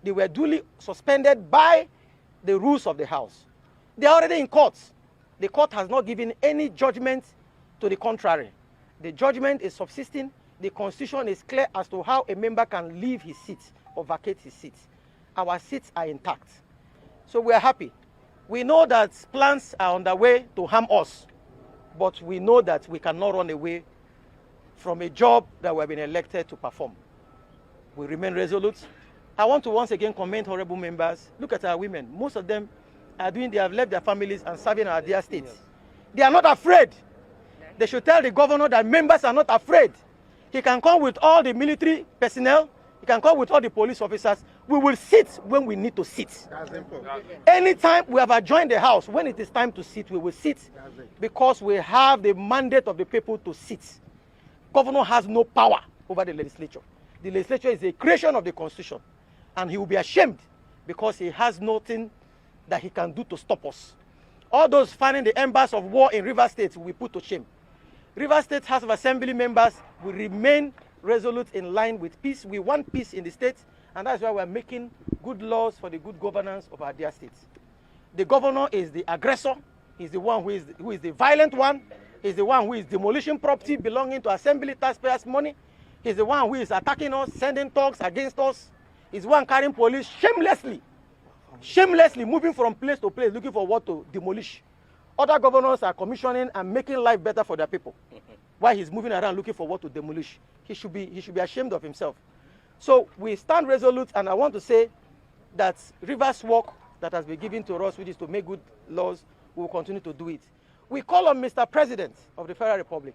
They were duly suspended by the rules of the House. They are already in court. The court has not given any judgment to the contrary. The judgment is subsisting. The Constitution is clear as to how a member can leave his seat or vacate his seat. Our seats are intact. So we are happy. We know that plans are underway to harm us, but we know that we cannot run away from a job that we have been elected to perform. We remain resolute. I want to once again commend honorable members. Look at our women. Most of them they have left their families and serving our dear states. They are not afraid. They should tell the governor that members are not afraid. He can come with all the military personnel. He can come with all the police officers. We will sit when we need to sit. Anytime we have adjourned the house, when it is time to sit, we will sit because we have the mandate of the people to sit. Governor has no power over the legislature. The legislature is a creation of the Constitution, and he will be ashamed because he has nothing that he can do to stop us. All those fanning the embers of war in River State will be put to shame. River State House of Assembly members will remain resolute in line with peace. We want peace in the state, and that's why we're making good laws for the good governance of our dear states. The governor is the aggressor. He's the one who is the violent one. He's the one who is demolishing property belonging to assembly taxpayers' money. He's the one who is attacking us, sending thugs against us. He's the one carrying police shamelessly moving from place to place looking for what to demolish. Other governors are commissioning and making life better for their people. While he's moving around looking for what to demolish, he should be ashamed of himself. So we stand resolute, and I want to say that Rivers' work that has been given to us, which is to make good laws, we will continue to do it. We call on Mr. President of the Federal Republic.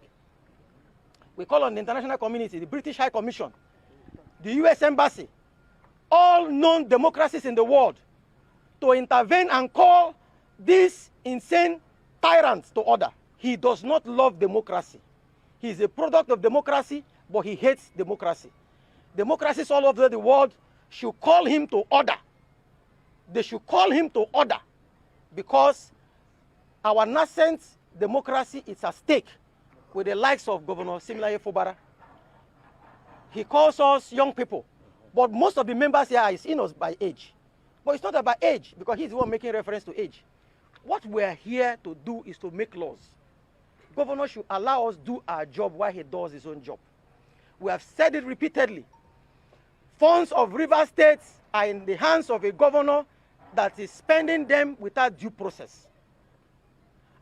We call on the international community, the British High Commission, the US Embassy, all known democracies in the world to intervene and call these insane tyrants to order. He does not love democracy. He is a product of democracy, but he hates democracy. Democracies all over the world should call him to order. They should call him to order because our nascent democracy is at stake with the likes of Governor Similaye Fubara. He calls us young people, but most of the members here are in us by age. But it's not about age, because he's the one making reference to age. What we're here to do is to make laws. Governor should allow us do our job while he does his own job. We have said it repeatedly. Funds of River State are in the hands of a governor that is spending them without due process.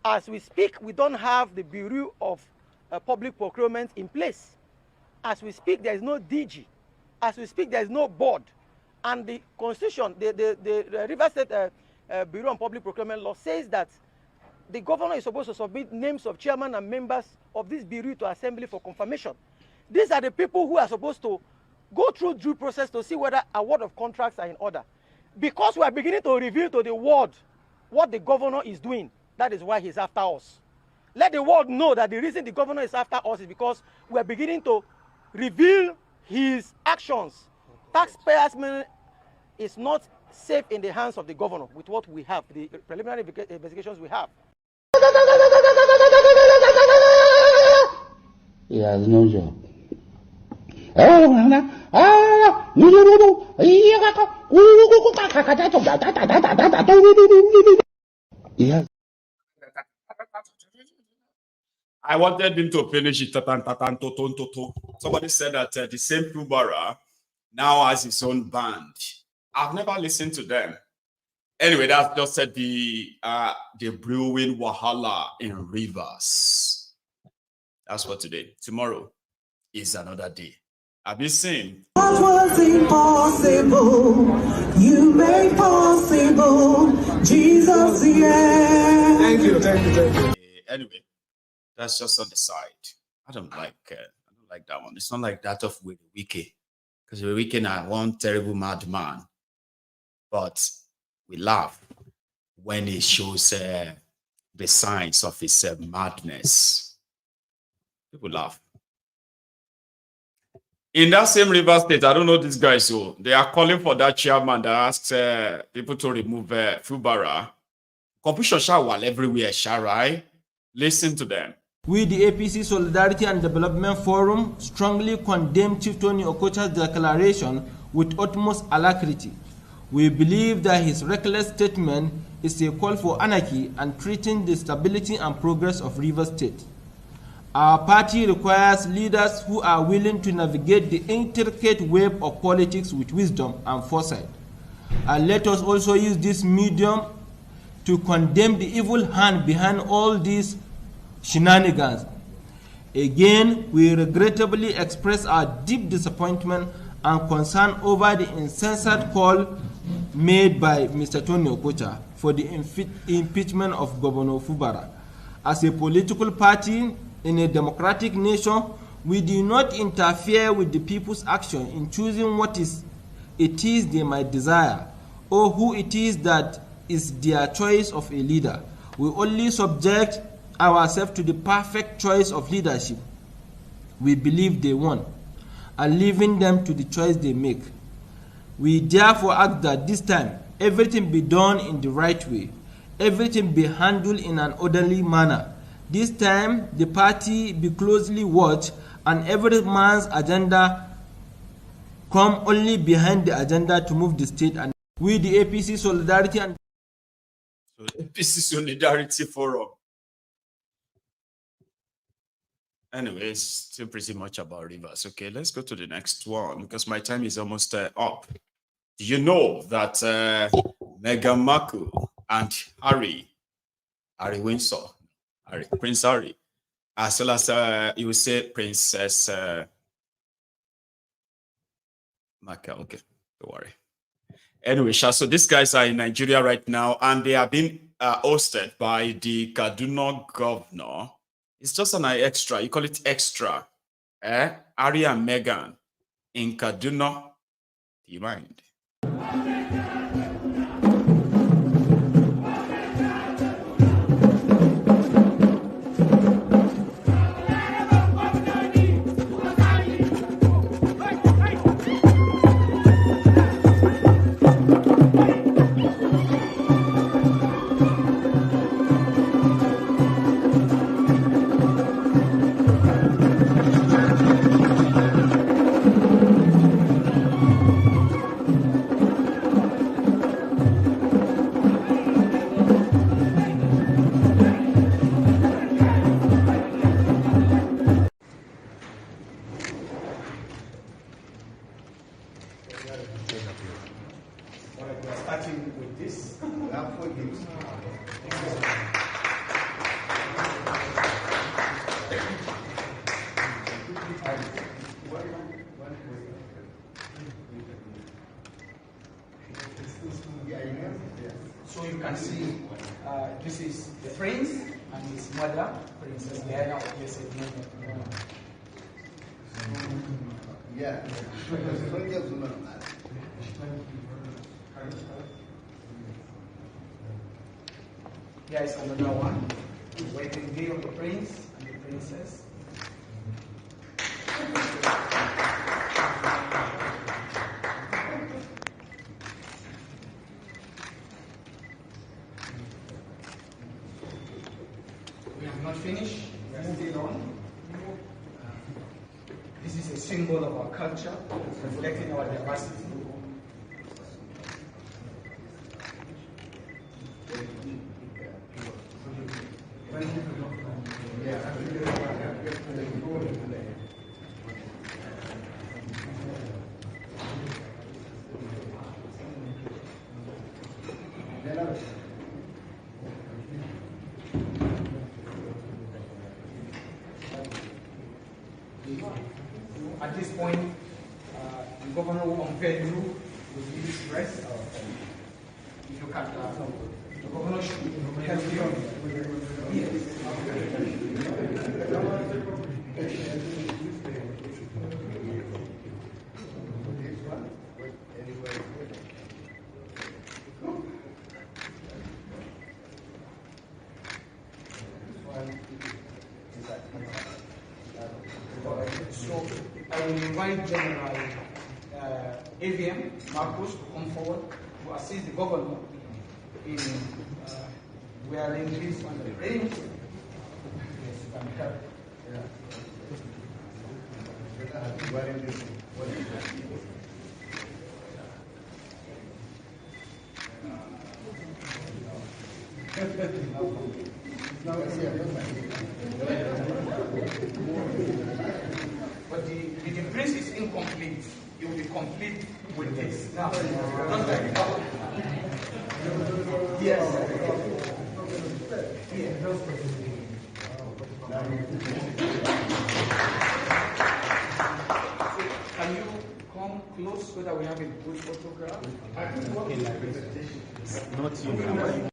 As we speak, we don't have the Bureau of Public Procurement in place. As we speak, there is no DG. As we speak, there is no board. And the Constitution, the River State Bureau of Public Procurement law says that the governor is supposed to submit names of chairman and members of this bureau to assembly for confirmation. These are the people who are supposed to go through due process to see whether award of contracts are in order. Because we are beginning to reveal to the world what the governor is doing, that is why he's after us. Let the world know that the reason the governor is after us is because we are beginning to reveal his actions. Taxpayers' money is not safe in the hands of the governor with what we have, the preliminary investigations we have. He has no job. Yes. I wanted him to finish it. Somebody said that the same Kubara now has his own band. I've never listened to them. Anyway, that's just said the brewing Wahala in Rivers. That's for today. Tomorrow is another day. Have you seen? What was impossible, you made possible. Jesus, yeah. Thank you. Anyway, that's just on the side. I don't like that one. It's not like that of Wiki, because Wiki is one terrible madman. But we laugh when he shows the signs of his madness. People laugh. In that same River State, I don't know these guys, so they are calling for that chairman that asks people to remove Fubara. Confusion shall everywhere, shall right? Listen to them. We, the APC Solidarity and Development Forum, strongly condemn Chief Tony Okocha's declaration with utmost alacrity. We believe that his reckless statement is a call for anarchy and threatening the stability and progress of River State. Our party requires leaders who are willing to navigate the intricate web of politics with wisdom and foresight. And let us also use this medium to condemn the evil hand behind all these shenanigans. Again, we regrettably express our deep disappointment and concern over the insensate call made by Mr. Tony Okocha for the impeachment of Governor Fubara. As a political party in a democratic nation, we do not interfere with the people's action in choosing what it is they might desire, or who it is that is their choice of a leader. We only subject ourselves to the perfect choice of leadership we believe they want, and leaving them to the choice they make. We therefore ask that this time everything be done in the right way, everything be handled in an orderly manner. This time the party be closely watched and every man's agenda come only behind the agenda to move the state. And we, the APC Solidarity and APC Solidarity Forum. Anyways, still pretty much about rivers. Okay, let's go to the next one because my time is almost up. Do you know that Meghan Markle and Harry Windsor, Prince Harry, as well as you would say Princess Markle? Okay, don't worry. Anyway, so these guys are in Nigeria right now, and they are being hosted by the Kaduna governor. It's just an extra. You call it extra. Harry and Meghan in Kaduna. Do you mind? So you can see this is the prince and his mother, Princess Diana of Yeah. Here is another one. Waiting day of the prince and the princess. We have not finished. We are still on. This is a symbol of our culture, reflecting our diversity. At this point, the governor will unveil you with this dress. If you can, the governor should help you. Yes. So I will invite General AVM Marcos to come forward to assist the governor in wearing this on the reins. Yes, you can help. Wearing this. But the prince is incomplete. It will be complete with this. Now, just like that. Yes. Can you come close so that we have a good photograph? I think what is the presentation? Not you.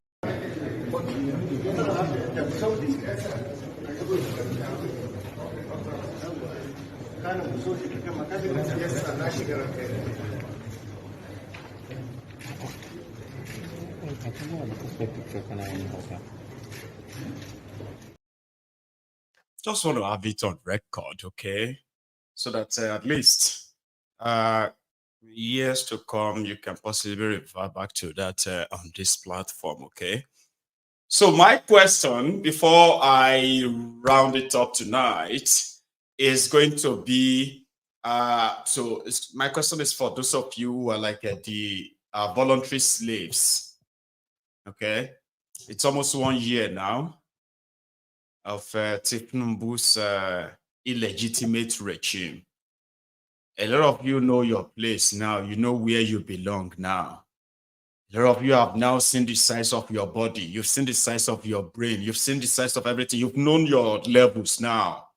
Just want to have it on record, okay? So that at least years to come, you can possibly refer back to that on this platform, okay? So my question, before I round it up tonight, is going to be, my question is for those of you who are like the voluntary slaves, okay? It's almost 1 year now of Thiefnubu's illegitimate regime. A lot of you know your place now. You know where you belong now. A lot of you have now seen the size of your body. You've seen the size of your brain. You've seen the size of everything. You've known your levels now.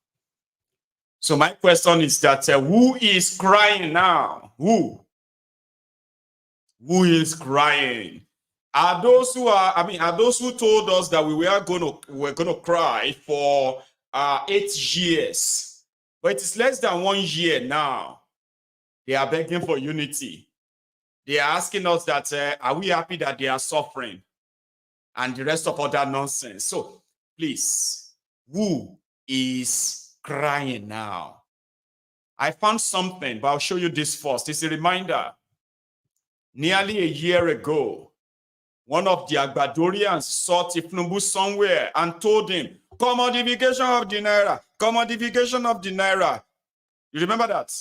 So my question is that who is crying now? Who? Who is crying? Are those who are those who told us that we were gonna cry for 8 years, but it is less than 1 year now. They are begging for unity. They are asking us that are we happy that they are suffering, and the rest of other nonsense. So please, who is crying now? I found something, but I'll show you this first. It's a reminder. Nearly a year ago, one of the Agbadorians saw Thiefnubu somewhere and told him, commodification of the Naira, commodification of the Naira. You remember that?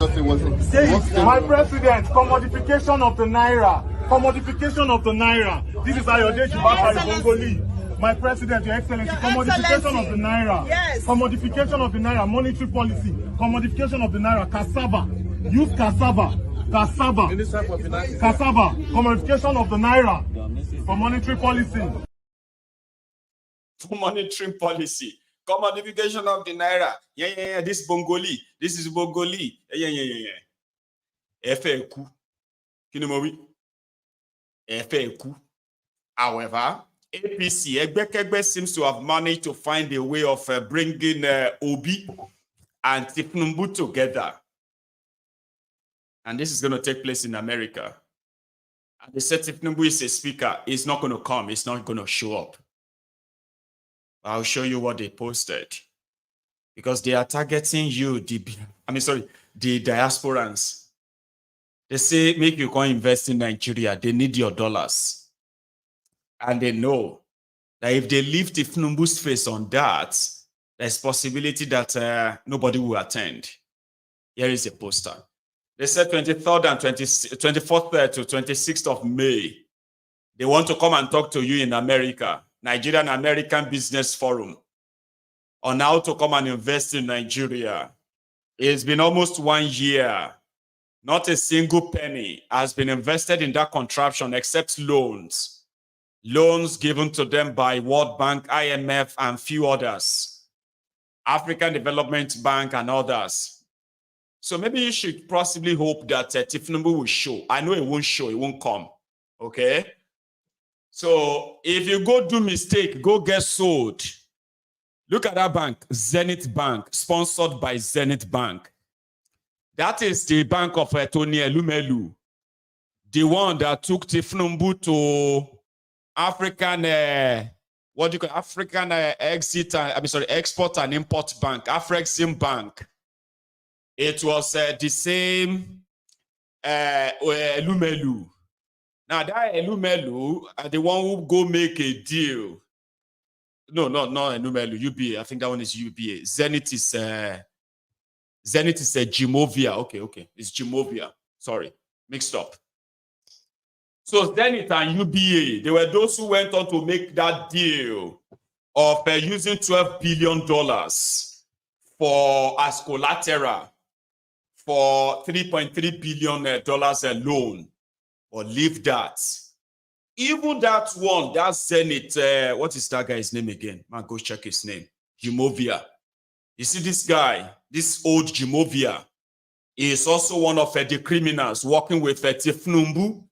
My president, commodification of the Naira. Commodification of the Naira. This is Ayode Shibaka Bongoli. My president, Your Excellency, commodification of the Naira. Yes. Commodification of the Naira, monetary policy. Commodification of the Naira, cassava. Use cassava. Cassava. Cassava. Commodification of the Naira for monetary policy. For monetary policy. Commodification of the Naira. Yeah. This Bongoli. This is Bongoli. Yeah. FAQ. Kinumowi. FAQ. However, APC, Egbekegbe, seems to have managed to find a way of bringing Obi and Thiefnubu together. And this is going to take place in America. And they said Thiefnubu is a speaker. He's not going to come. He's not going to show up. I'll show you what they posted. Because they are targeting you, the diasporans. They say, make you go invest in Nigeria. They need your dollars. And they know that if they leave Thiefnubu's face on that, there's possibility that nobody will attend. Here is a poster. They said 23rd and 24th to 26th of May. They want to come and talk to you in America. Nigerian American Business Forum. On how to come and invest in Nigeria. It's been almost 1 year. Not a single penny has been invested in that contraption except loans. Loans given to them by World Bank, IMF, and few others. African Development Bank and others. So maybe you should possibly hope that Thiefnubu will show. I know it won't show, it won't come. Okay? So if you go do mistake, go get sold. Look at that bank, Zenith Bank, sponsored by Zenith Bank. That is the bank of Tony Elumelu, the one that took Thiefnubu to African what do you call African Export and Import Bank, Afrexim Bank. It was the same Elumelu. Now that Elumelu, the one who go make a deal. No, not Elumelu, UBA. I think that one is UBA. Zenith is Jimovia. Okay. It's Jimovia. Sorry, mixed up. So Zenith and UBA, they were those who went on to make that deal of using $12 billion as collateral for $3.3 billion loan. Or leave that. Even that one, that Zenith, what is that guy's name again? Man, go check his name. Jimovia. You see this guy, this old Jimovia, is also one of the criminals working with Thiefnubu.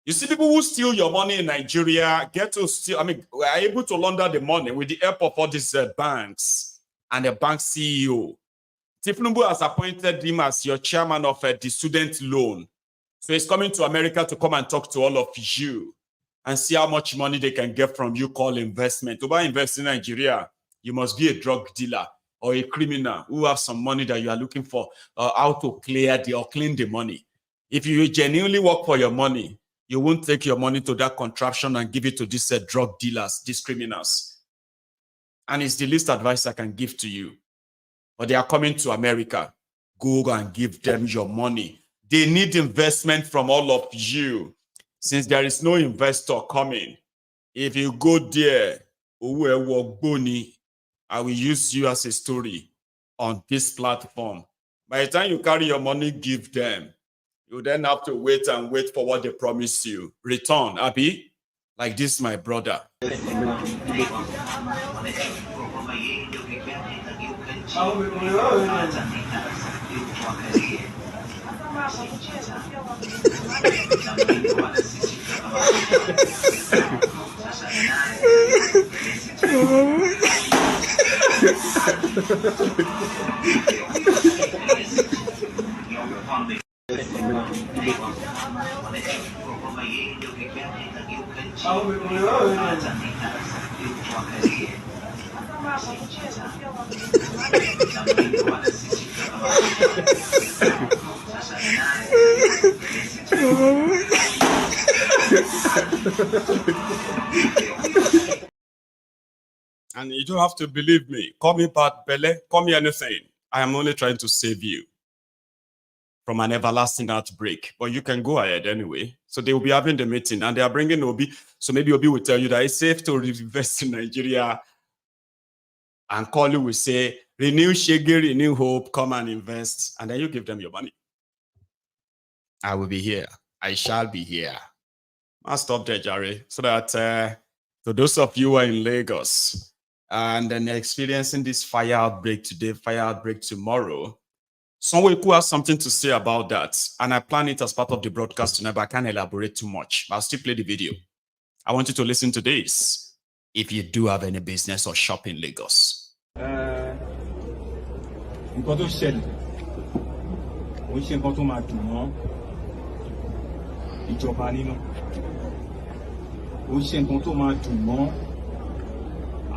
You see, people who steal your money in Nigeria get to steal, we are able to launder the money with the help of all these banks and the bank CEO. Thiefnubu has appointed him as your chairman of the student loan. So he's coming to America to come and talk to all of you and see how much money they can get from you called investment. To buy invest in Nigeria, you must be a drug dealer or a criminal who have some money that you are looking for, how to clean the money. If you genuinely work for your money, you won't take your money to that contraption and give it to these drug dealers, these criminals. And it's the least advice I can give to you. But they are coming to America. Go and give them your money. They need investment from all of you. Since there is no investor coming, if you go there, I will use you as a story on this platform. By the time you carry your money, give them. You then have to wait for what they promise you. Return, Abi, like this, my brother. And you don't have to believe me. Call me bad Bele, call me anything. I am only trying to save you from an everlasting outbreak. But you can go ahead anyway. So they will be having the meeting and they are bringing Obi. So maybe Obi will tell you that it's safe to invest in Nigeria. And Kolu will say, renew Shege, renew hope, come and invest. And then you give them your money. I will be here. I shall be here. I'll stop there, Jerry. So that to those of you who are in Lagos and then experiencing this fire outbreak today, fire outbreak tomorrow, someone who has something to say about that. And I plan it as part of the broadcast tonight, but I can't elaborate too much. I'll still play the video. I want you to listen to this if you do have any business or shop in Lagos. Nǹkan tó ṣẹlẹ̀ ó ṣe nǹkan tó máa dùn mọ́ ìjọba nínú ó ṣe nǹkan tó máa dùn mọ́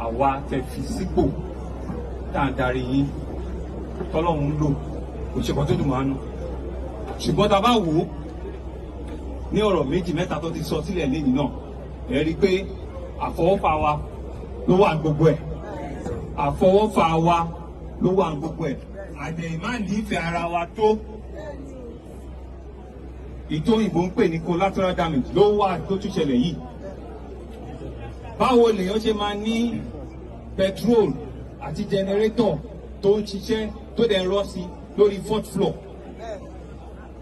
àwa tẹ́ fi sípò tá à ń darí yín tọ́lọ́run ń lò ó ṣe nǹkan tó dùn mọ́ àánú ṣùgbọ́n tá a bá wò ó ní ọ̀rọ̀ méjì mẹ́ta tó ti sọ sílẹ̀ lẹ́yìn náà ẹ rí i pé àfọwọ́fà wa ló wà gbogbo ẹ̀ àfọwọ́fà wa ló wà gbogbo ẹ̀ àdéhìí máa nífẹ̀ẹ́ ara wa tó ìtò òyìnbó ń pè ní collateral damage ló wà tó tún ṣẹlẹ̀ yìí báwo lèèyàn ṣe máa ní petrol àti generator tó ń ṣiṣẹ́ tó dẹ̀ ń rọ́ sí lórí 4th floor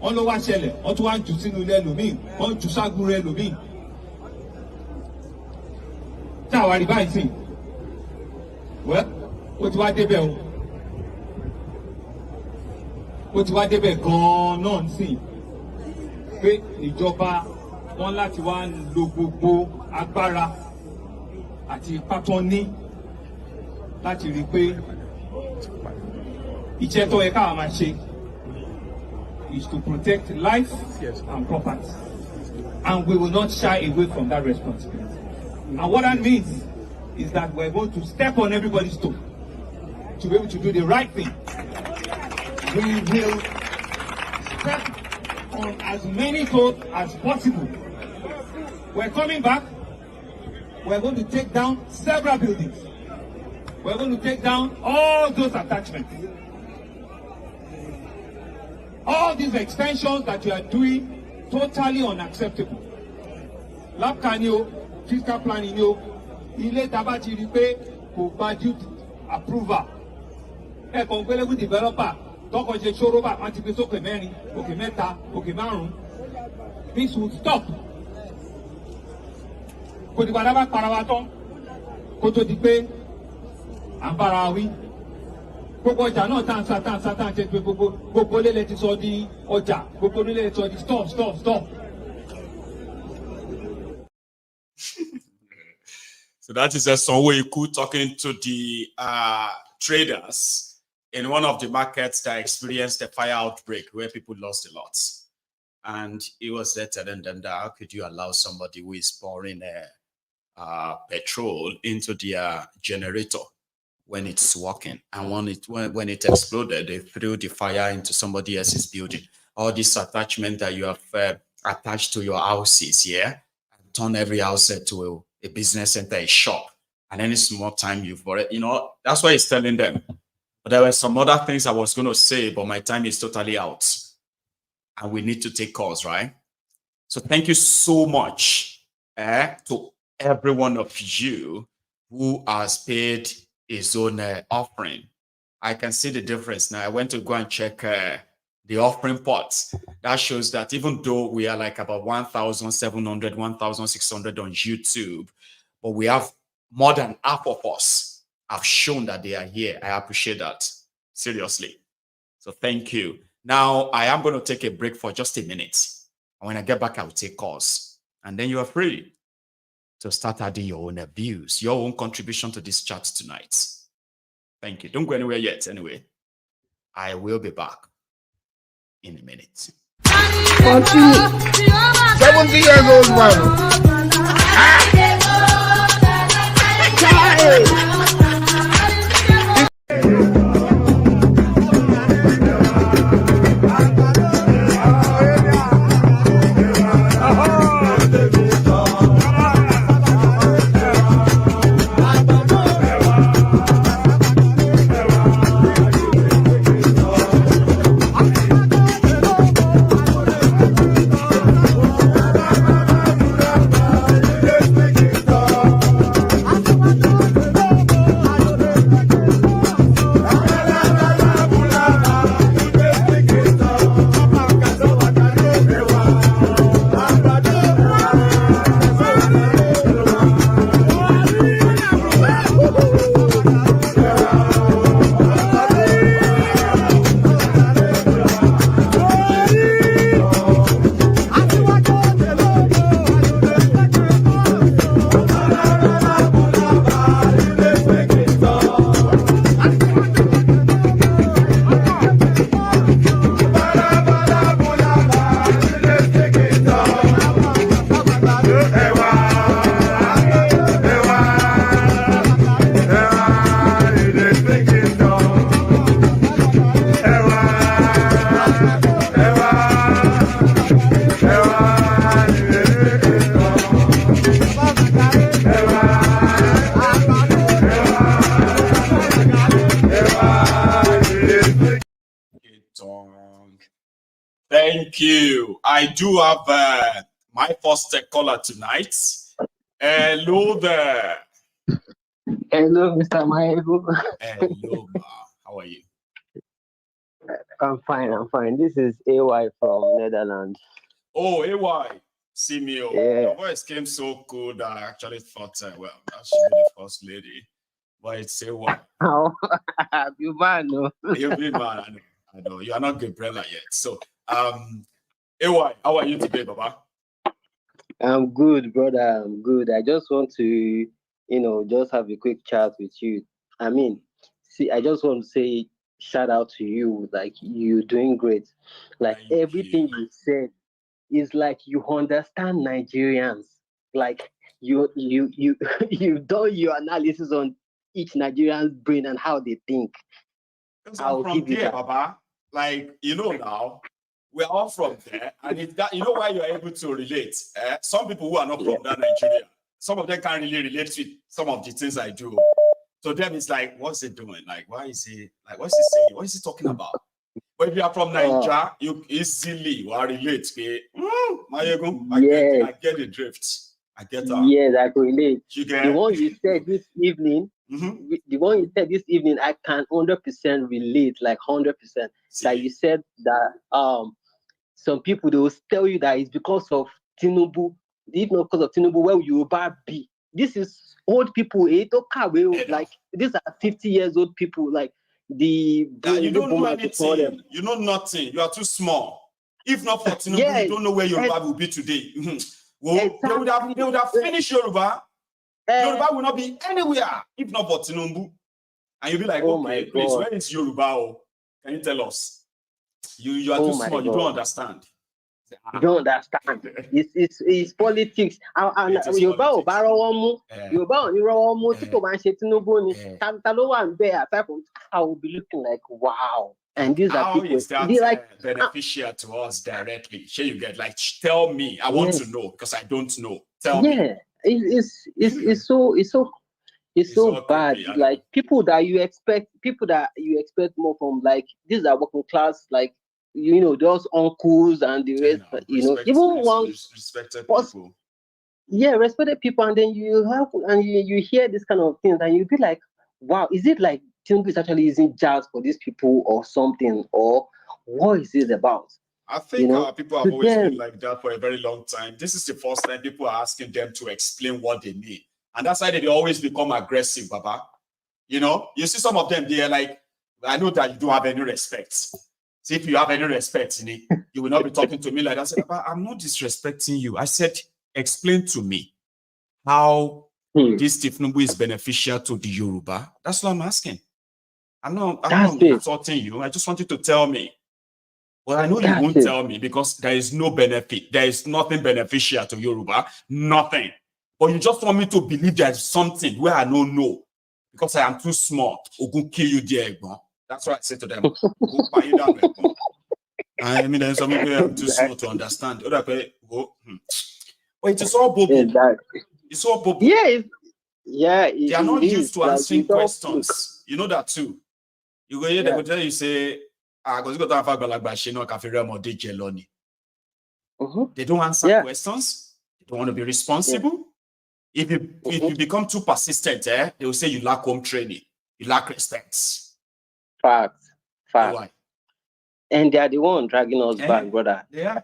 wọ́n ló wá ṣẹlẹ̀ wọ́n tún wá jù sínú ilé ẹlòmíì wọ́n jù ságúrú ẹlòmíì tí àwa rí báyìí sìn wẹ́ ó ti wá débẹ̀ ó ti wá débẹ̀ gan-an náà sìn pé ìjọba wọn láti wá lo gbogbo agbára àti ipá tó ní láti rí i pé iṣẹ́ tó yẹ káwa máa ṣe is to protect life and property and we will not shy away from that responsibility and what that means is that we're going to step on everybody's toe to be able to do the right thing. We will step on as many toes as possible. We're coming back. We're going to take down several buildings. We're going to take down all those attachments. All these extensions that you are doing, totally unacceptable. Lab canio, fiscal planning, ilé tabati ripe kò budget approval. Kọ̀ǹgbẹ́lẹ́gùn developer tọkọ̀ ṣe ṣòro bá wọn ti gbé sókè mẹ́rin, òkè mẹ́ta, òkè márùn-ún. This will stop. Kò dìgbà dábàá para wa tán kó tó di pé à ń bára wí. Gbogbo ọjà náà tá à ń ṣe pé gbogbo lélẹ̀ ti sọ di ọjà, gbogbo lélẹ̀ ti sọ di stop. So that is a Sonwoiku talking to the traders in one of the markets that experienced a fire outbreak where people lost a lot. And he was there telling them that how could you allow somebody who is pouring petrol into their generator when it's working, and when it exploded, they threw the fire into somebody else's building. All this attachment that you have attached to your houses, and turn every house to a business center, a shop, and any small time you've got it, that's why he's telling them. But there were some other things I was going to say, but my time is totally out, and we need to take calls, right? So thank you so much to every one of you who has paid his own offering. I can see the difference now. I went to go and check the offering pots. That shows that even though we are like about 1,700, 1,600 on YouTube, but we have more than half of us have shown that they are here. I appreciate that. Seriously. So thank you. Now I am going to take a break for just a minute. And when I get back, I will take calls. And then you are free to start adding your own views, your own contribution to this chat tonight. Thank you. Don't go anywhere yet. Anyway, I will be back in a minute. 70 years old man. Thank you. I do have my first caller tonight. Hello there. Hello, Mr. Maego. Hello, ma. How are you? I'm fine. This is AY from Netherlands. Oh, AY. See me. Yeah. Your voice came so cool that I actually thought, well, that should be the first lady. But it's AY. Oh, you man, no. You be man, I know. You are not Gabriela yet. So, AY, how are you today, Baba? I'm good, brother. I'm good. I just want to, just have a quick chat with you. I mean, I just want to say shout out to you. Like, you're doing great. Like, everything you said is like you understand Nigerians. Like, you've done your analysis on each Nigerian's brain and how they think. I'll give you that. Baba. Like, now, we're all from there, and it's that, why you're able to relate. Some people who are not from that Nigeria, some of them can't really relate with some of the things I do. So them, it's like, what's he doing? Like, what's he saying? What is he talking about? But if you are from Nigeria, you easily will relate. I get the drift. I get that. Yes, I can relate. The one you said this evening, the one you said this evening, I can 100% relate, like 100%. That you said that some people, they will tell you that it's because of Tinubu. If not because of Tinubu, where will Yoruba be? This is old people. Like, these are 50 years old people. Like, you don't know anything. You know nothing. You are too small. If not for Tinubu, you don't know where Yoruba will be today. Well, they would have finished Yoruba. Yoruba will not be anywhere if not for Tinubu. And you'll be like, okay, please, where is Yoruba? Can you tell us? You are too small. You don't understand. You don't understand. It's politics. Yoruba ò bá rọ́wọ́ mú. Yoruba ò ní rọ́wọ́ mú tí kò bá ń ṣe Tinubu ni. Ta ló wà ń bẹ̀ aside from, I will be looking like, wow. And these are people. How is that beneficial to us directly? Sure, you get like, tell me. I want to know because I don't know. Tell me. Yeah, it's so bad. Creepy, like people that you expect more from. Like these are working class. Like those uncles and the rest. Even one respected people. Yeah, respected people, and then you hear this kind of things, and you be like, wow, is it like Tinubu is actually using jazz for these people or something, or what is it about? I think people have always been like that for a very long time. This is the first time people are asking them to explain what they mean. And that's why they always become aggressive, Baba. You see some of them, they are like, I know that you don't have any respect. See, if you have any respect, you will not be talking to me like that. I said, Baba, I'm not disrespecting you. I said, explain to me how this Thiefnubu is beneficial to the Yoruba. That's what I'm asking. I'm not insulting you. I just want you to tell me. Well, I know you won't tell me because there is no benefit. There is nothing beneficial to Yoruba. Nothing. But you just want me to believe there's something where I don't know. Because I am too smart. Or go kill you there, Egbon. That's what I say to them. Go buy you down, Egbon. I mean, there's some people I'm too smart to understand. But it is all bobo. It's all bobo. Yeah. They are not used to answering questions. You know that too. You go here, they will tell you, say, they don't answer questions. They don't want to be responsible. If you become too persistent, they will say you lack home training. You lack respect. Facts. Why? And they are the ones dragging us back, brother. Yeah.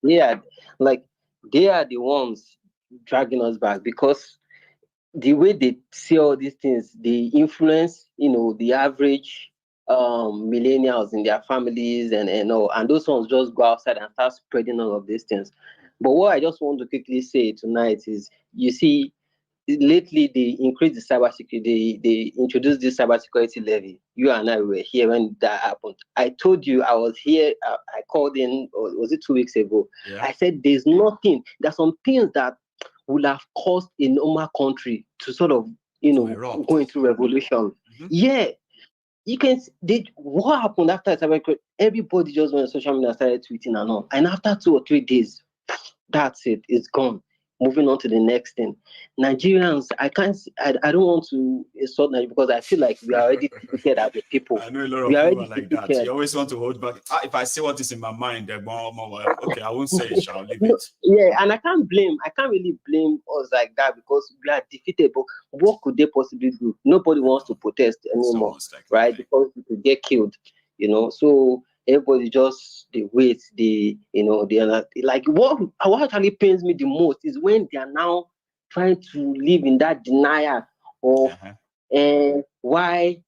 They are the ones dragging us back because the way they see all these things, they influence, the average millennials in their families and those ones just go outside and start spreading all of these things. But what I just want to quickly say tonight is, you see, lately they increased the cybersecurity. They introduced this cybersecurity levy. You and I were here when that happened. I told you I was here. I called in, or was it 2 weeks ago? Yeah. I said there's nothing. There's some things that would have caused a normal country to sort of, go into revolution. Mm-hmm. Yeah. You can. What happened after cybersecurity? Everybody just went on social media and started tweeting and all. And after 2 or 3 days, that's it. It's gone. Moving on to the next thing. Nigerians, I don't want to insult Nigeria because I feel like we are already defeated as a people. I know a lot of people like that. You always want to hold back. If I say what is in my mind, okay, I won't say it, I'll leave it. Yeah, and I can't really blame us like that because we are defeated. But what could they possibly do? Nobody wants to protest anymore, right? Because people get killed, So everybody just they wait, they are like what actually pains me the most is when they are now trying to live in that denial of why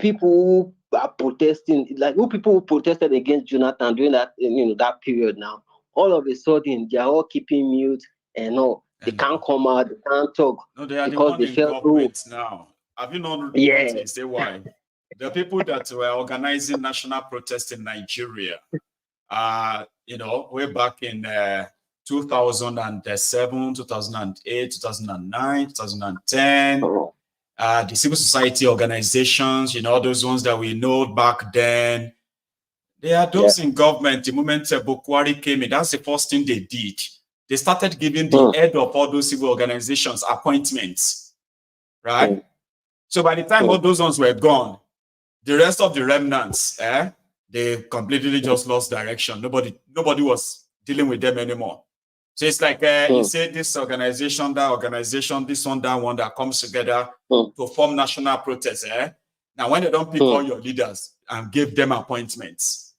people are protesting, like people who protested against Jonathan during that that period. Now all of a sudden they are all keeping mute and they can't come out, they can't talk. No, they are because the one in now. Have you not noticed? Say why? The people that were organizing national protest in Nigeria, way back in 2007, 2008, 2009, 2010. The civil society organizations, you know, those ones that we know back then. They are those in government. The moment Bukwari came in, that's the first thing they did. They started giving the head of all those civil organizations appointments, right? So by the time all those ones were gone, the rest of the remnants, they completely just lost direction. Nobody was dealing with them anymore. So it's like you say this organization, that organization, this one, that one that comes together to form national protests. Now, when they don't pick all your leaders and give them appointments,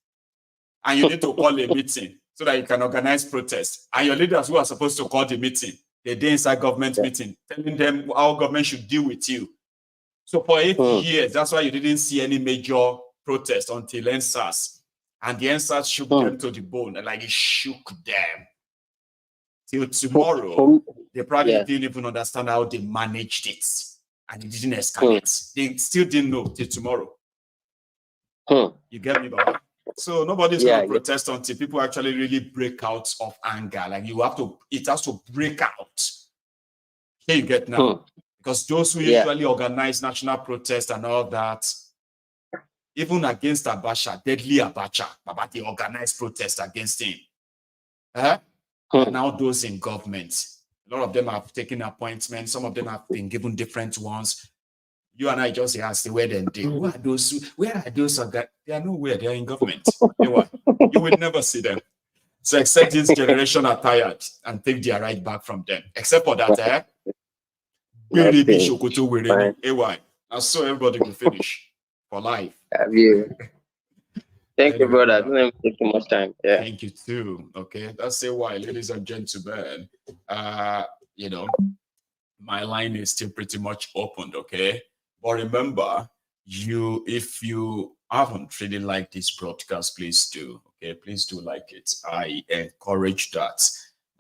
and you need to call a meeting so that you can organize protests, and your leaders who are supposed to call the meeting, they're inside government meeting, telling them how government should deal with you. So for 8 years, that's why you didn't see any major protest until NSAS. And the NSAS shook them to the bone, and like it shook them. Till tomorrow, they probably didn't even understand how they managed it. And it didn't escalate. They still didn't know till tomorrow. You get me, Baba? So nobody's going to protest until people actually really break out of anger. Like it has to break out. Here you get now. Because those who usually organize national protests and all that, even against Abacha, deadly Abacha, Baba, they organized protests against him. And now those in government, a lot of them have taken appointments. Some of them have been given different ones. You and I just asked where they who are those? Where are those? They are nowhere. They are in government. You will never see them. So except this generation are tired and take their right back from them. Except for that, and so everybody will finish for life. Thank you, brother. Don't even take too much time. Thank you too. Okay, that's why, ladies and gentlemen, you know, my line is still pretty much opened. Okay, but remember, if you haven't really liked this broadcast, please do. Okay, please do like it. I encourage that.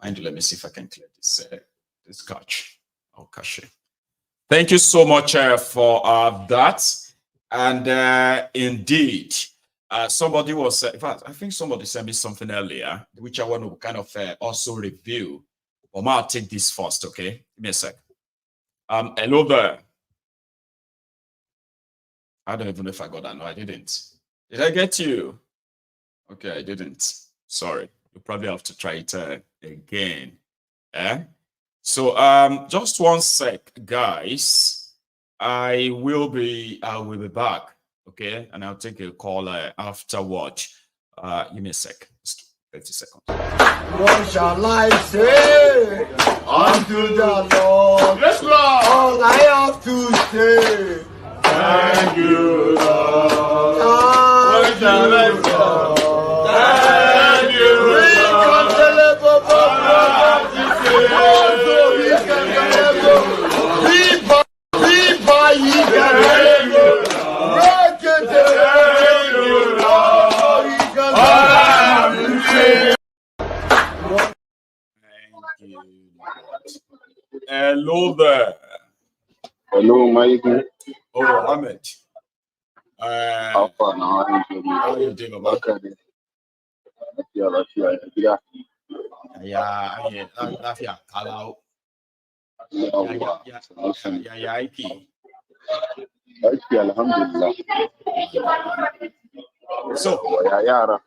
Mind you, let me see if I can clear this catch. Oh, cache. Thank you so much for that. And indeed, somebody was, in fact, I think somebody sent me something earlier, which I want to kind of also review. But I'll take this first, okay? Give me a sec. Hello there. I don't even know if I got that. No, I didn't. Did I get you? Okay, I didn't. Sorry. You probably have to try it again. So just one sec, guys. I will be back, okay? And I'll take a call afterward. Give me a sec. Just 30 seconds. What shall I say unto the Lord? Yes, Lord. All I have to say. Thank you, Lord. What shall I say? Thank you, Lord. Hello there. Hello, Mike. Oh, Ahmed. How far now? How are you doing, Baba? Yeah. Hello. Yeah, IP. Alhamdulillah. So, Yara.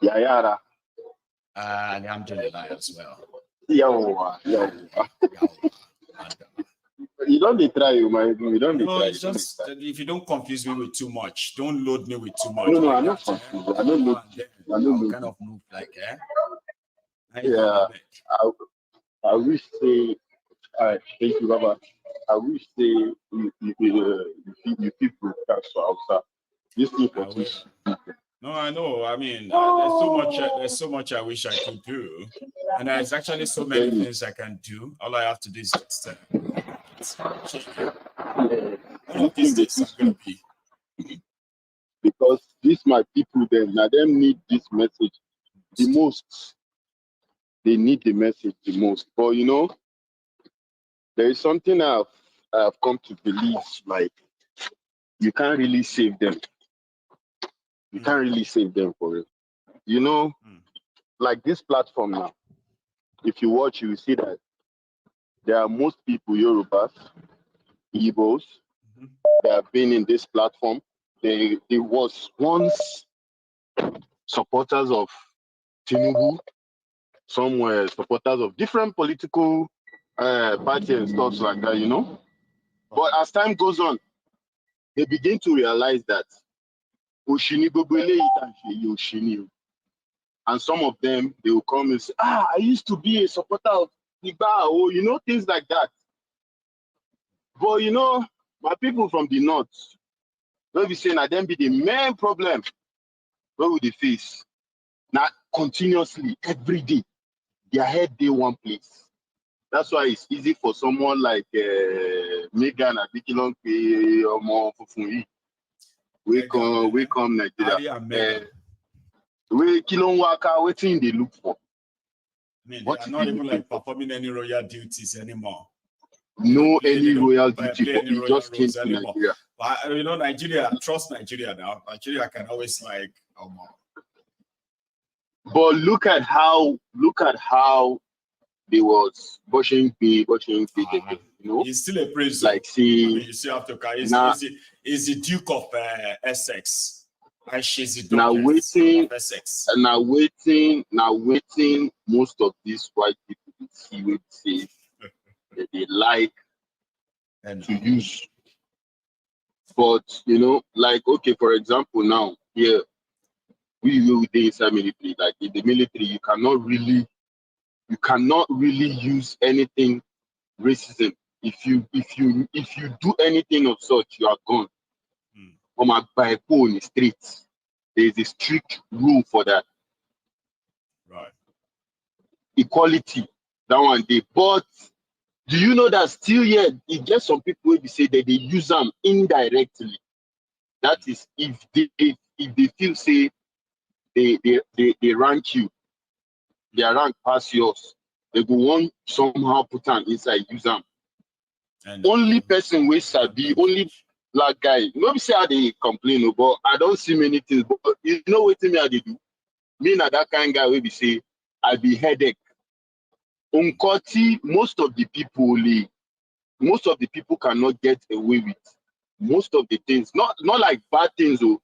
Yara. Alhamdulillah as well. Yawa. You don't try, you don't no, try. It's just if you don't confuse me with too much, don't load me with too much. No, I'm not confused. I don't load. Kind of move like Yeah. I wish say. Thank you, Baba. I wish say you people catch Osara. This thing for this. No, I know. I mean, there's so much I wish I could do, and there's actually so many things I can do. All I have to do is just one of these days I'm gonna be. Because these my people, them now them need this message the most. They need the message the most. But you know, there is something I've come to believe. Like you can't really save them. You can't really save them for it. You know, like this platform now, if you watch, you will see that there are most people, Yorubas, Igbos, that have been in this platform. They was once supporters of Tinubu, some were supporters of different political parties and stuff like that, you know. But as time goes on, they begin to realize that Oshini Gobele Oshini. And some of them, they will come and say, I used to be a supporter of Igba, or, you know, things like that. But, you know, my people from the north, they'll be saying that them be the main problem. Where will they face? Now, continuously, every day, their head day one place. That's why it's easy for someone like Megan Abikilon or more Fufunyi. We come Nigeria. We Kilon Waka, waiting they look for. I mean, they are not even like performing any royal duties anymore. No, any royal duty, but we just came to Nigeria. But, you know, Nigeria, trust Nigeria now. Nigeria can always like, But look at how they was watching you know. He's still a prince. Like, see, I mean, you still have to carry. He's the Duke of Essex. And she's the now waiting, of Essex. Now waiting. Most of these white people will see what say that they like to use. But you know, like, okay, for example, now here we will be inside military. Like in the military, you cannot really use anything racism. If you do anything of such, you are gone. On my bike on the streets, there is a strict rule for that. Right. Equality, that one day. But do you know that still yet it gets some people will say that they use them indirectly? That is if they feel say they rank you, their rank pass yours, they go want somehow put them inside, use them. Only person we sabi, only black guy. Nobody say how they complain, but I don't see many things. But you know what me I do? Me na that kind of guy will be say I be headache. Unkoti, most of the people cannot get away with most of the things. Not like bad things, though.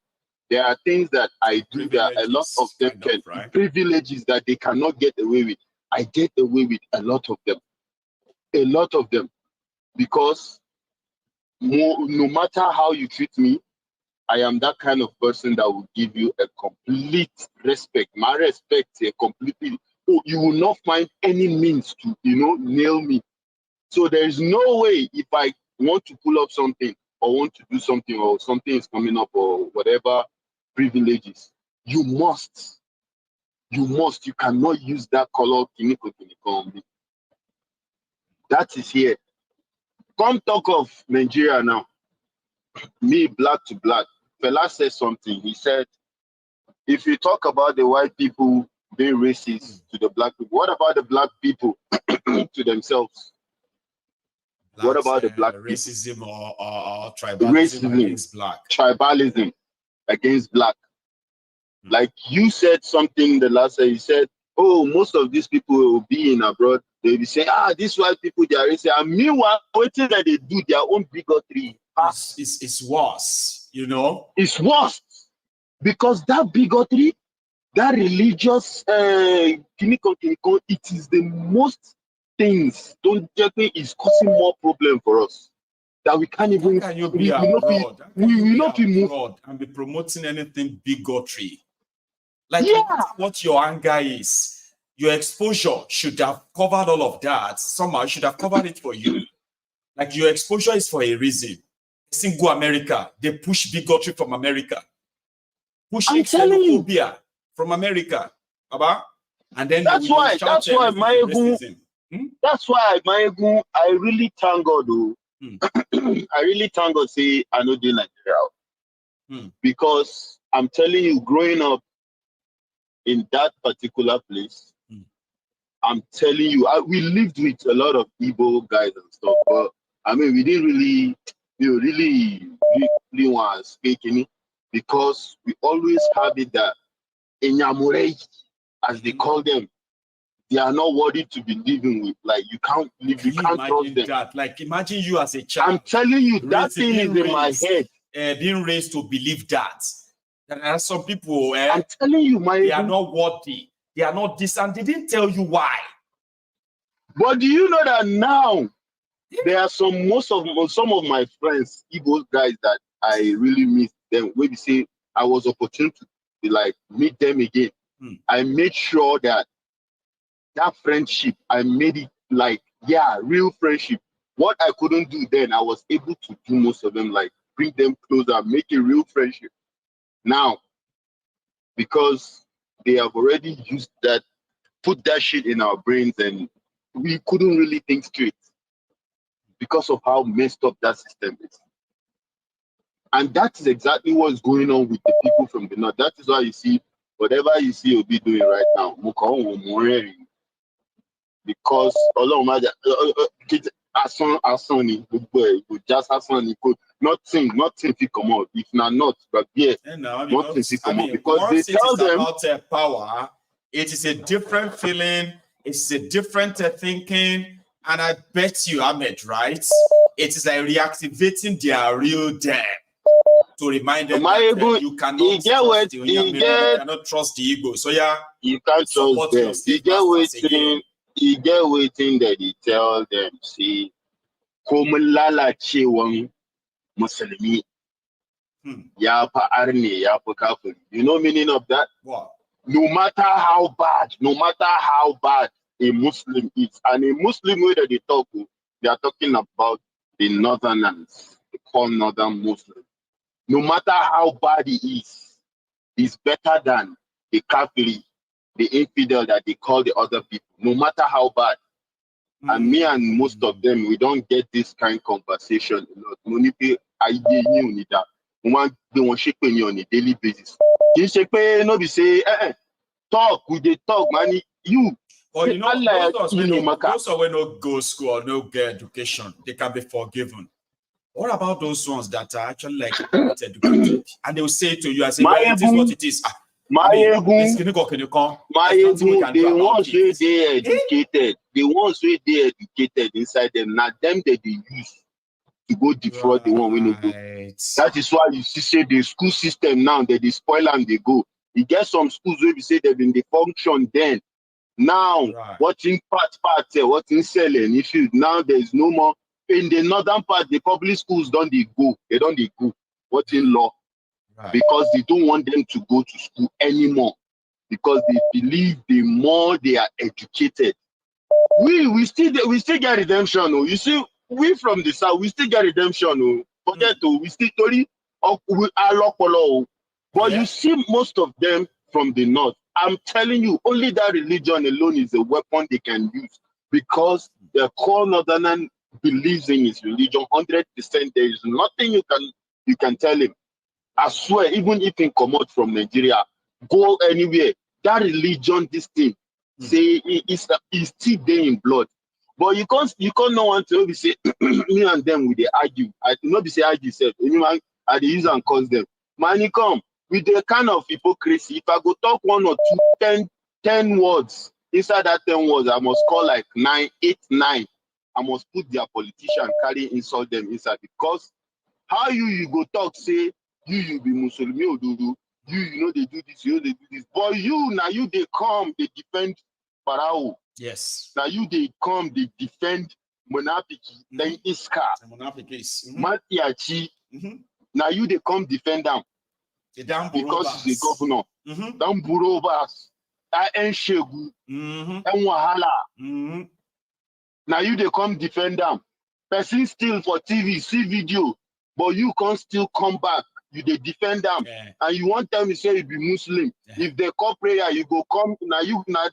There are things that I do that a lot of them can, right? Privileges that they cannot get away with. I get away with a lot of them. A lot of them. Because no matter how you treat me, I am that kind of person that will give you a complete respect. My respect is completely. Oh, you will not find any means to, nail me. So there is no way if I want to pull up something or want to do something or something is coming up or whatever privileges, you cannot use that color. That is here. Come talk of Nigeria now. Me, black to black. Fela said something. He said, if you talk about the white people being racist to the black people, what about the black people to themselves? What about the black racism or tribalism against black? Tribalism against black. Like you said something the last time, you said, oh, most of these people will be in abroad. They'll be saying, these white people, they are racist. And meanwhile, waiting that they do their own bigotry. It's worse, It's worse. Because that bigotry, that religious, it is the most things, don't get me, is causing more problem for us. That we can't even, we will not be moved and be promoting anything bigotry. Like what your anger is. Your exposure should have covered all of that. Somehow should have covered it for you. Like your exposure is for a reason. Single America, they push bigotry from America. Pushing xenophobia from America. And then that's why Maegu, I really thank God though. I really thank God say I know the Nigeria. Because I'm telling you, growing up in that particular place, I'm telling you, we lived with a lot of Igbo guys and stuff, but I mean, we didn't really want to speak in it because we always have it that Enyamurei, as they call them, they are not worthy to be living with. Like you can't live, you can't trust them. That? Like imagine you as a child. I'm telling you, that thing is in my head. Being raised to believe that. There are some people, I'm telling you, they are not worthy. They are not this, and they didn't tell you why. But do you know that now there are some of my friends, Igbo guys, that I really miss them. When we say I was opportune to like meet them again, I made sure that friendship, I made it like real friendship. What I couldn't do then, I was able to do most of them, like bring them closer, make a real friendship. Now, because they have already used that, put that shit in our brains, and we couldn't really think straight because of how messed up that system is. And that is exactly what's going on with the people from the north. That is why you see whatever you see Obi doing right now, because nothing to come out. If not, but yes, nothing to come out, because they tell them about power. It is a different feeling. It's a different thinking. And I bet you, Ahmed, right? It is like reactivating their real them to remind them that you cannot trust the ego. So you can't trust them. You get waiting that they tell them, see, Komulala Chewang Muslimi. Ya pa arne, ya pa kafir. You know meaning of that? What? No matter how bad a Muslim is, and a Muslim way that they are talking about the northerners, they call northern Muslim. No matter how bad he is, he's better than the kafiri, the infidel that they call the other people, no matter how bad. And me and most of them, we don't get this kind of conversation. Many people they want shake me on a daily basis. You shake me, no be say, talk, we they talk, man. You. Well, you know, those who no go school or no get education, they can be forgiven. What about those ones that are actually like educated? And they will say to you, I say, well, it is what it is. The ones who they educated inside them, not them that they use to go defraud the one we know. That is why you see say the school system now that they spoil and they go. You get some schools where we say they've been the function then. Now watching part watching selling issues. Now there's no more. In the northern part, the public schools they don't go. What's in law? Because they don't want them to go to school anymore. Because they believe the more they are educated. We still get redemption. Oh. You see, we from the south, we still get redemption. Oh. Forget we still we are but you see most of them from the north. I'm telling you, only that religion alone is a weapon they can use, because the core northern believes in his religion 100%. There is nothing you can tell him. I swear, even if he come out from Nigeria, go anywhere, that religion, this thing, say it's still there in blood. But you can't know until we say me and them we they argue. I not be say argue self. Anyone I they use and cause them. Man, you come with the kind of hypocrisy. If I go talk 1 or 2, 10 words, inside that 10 words, I must call like 9, 8, 9. I must put their politician carry insult them inside, because how you go talk say you be Muslim or do you know they do this, they do this. But you they come, they defend Pharaoh. Yes. Now they come, they defend Monapiki, then Iska, Matiachi. Now they come defend them. Because he's a governor. Down Burovas, Enshegu, and Wahala. Now they come defend them. Person still for TV, see video, but you can't still come back. You they defend them, and you want them to say you be Muslim. If they call prayer, you go come. Now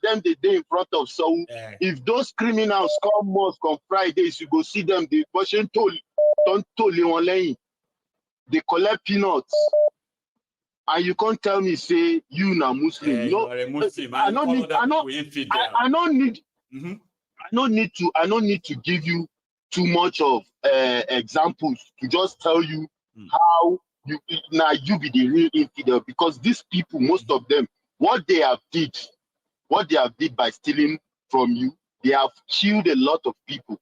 them they day in front of Saul. If those criminals come mosque on Fridays, you go see them. They pushing don't lane. They collect peanuts, and you can't tell me say you na Muslim. No, I don't need to give you too much of examples to just tell you how you be the real infidel, because these people, most of them, what they have did what they have did by stealing from you, they have killed a lot of people.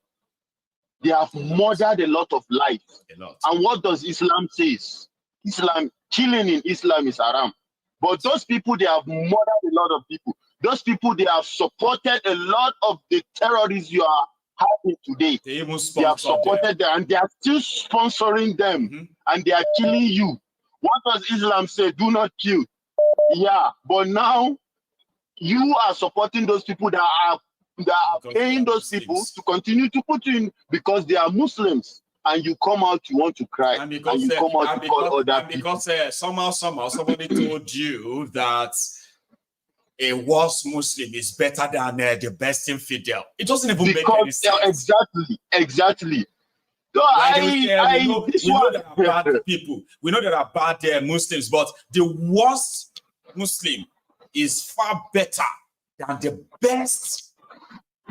They have murdered a lot of lives. And what does Islam say? Islam, killing in Islam is haram. But those people, they have murdered a lot of people. Those people, they have supported a lot of the terrorists you are having today. They have supported them, and they are still sponsoring them, and they are killing you. What does Islam say? Do not kill. Yeah, but now you are supporting those people that are paying those people to continue to put you in because they are Muslims. And you come out, you want to cry, and you come out to call other people. Because somehow somebody told you that a worse Muslim is better than the best infidel. It doesn't even make any sense. Exactly. So we know there are bad people. We know there are bad Muslims, but the worst Muslim is far better than the best.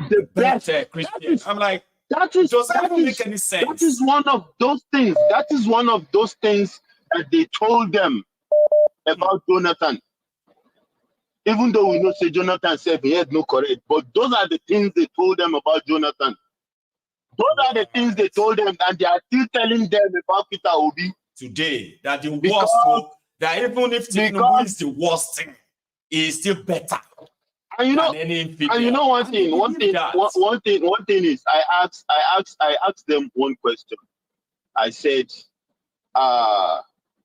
The best Christian. I'm like, that make any sense. That is one of those things. That is one of those things that they told them about Jonathan. Even though we know say Jonathan said he had no correct, but those are the things they told them about Jonathan. Those are the things they told them, and they are still telling them about Peter Obi today. That the worst, that even if Tinubu is the worst thing, he is still better. And you know, one thing is I asked them one question. I said,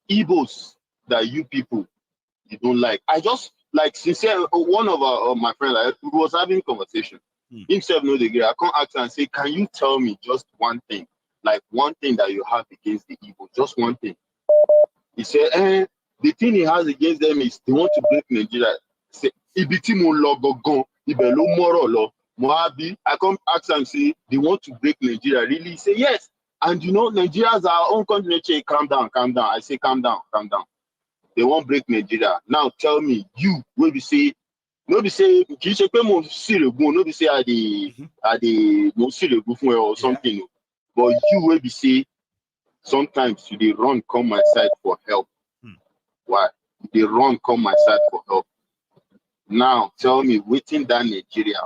Igbos that you people you don't like. I just like sincere one of my friends who was having conversation. Himself no degree. I can't ask and say, can you tell me just one thing? Like one thing that you have against the Igbos, just one thing. He said, the thing he has against them is they want to break Nigeria. Say, I come ask and say they want to break Nigeria. Really? He say yes. And you know, Nigerians are our own country. Calm down. I say calm down. They won't break Nigeria. Now tell me, you will be say, nobody say no be say are the no or something. But you will be say sometimes they run come my side for help. Why? They run come my side for help. Now tell me, waiting down Nigeria,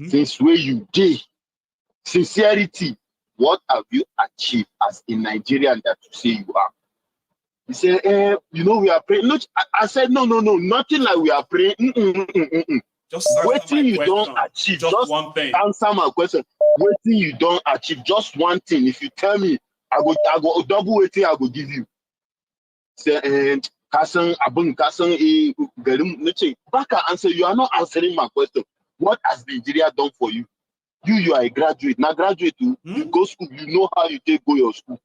since where you did, sincerity, what have you achieved as a Nigerian that you say you are? He said, you know, we are praying. No, I said, no, nothing like we are praying. Just waiting you don't achieve. Just one thing. Answer my question. Waiting you don't achieve. Just one thing. If you tell me, I go double waiting, I go give you. Say, back answer, you are not answering my question. What has Nigeria done for you? You are a graduate. Now graduate, you go school, you know how you take go your school.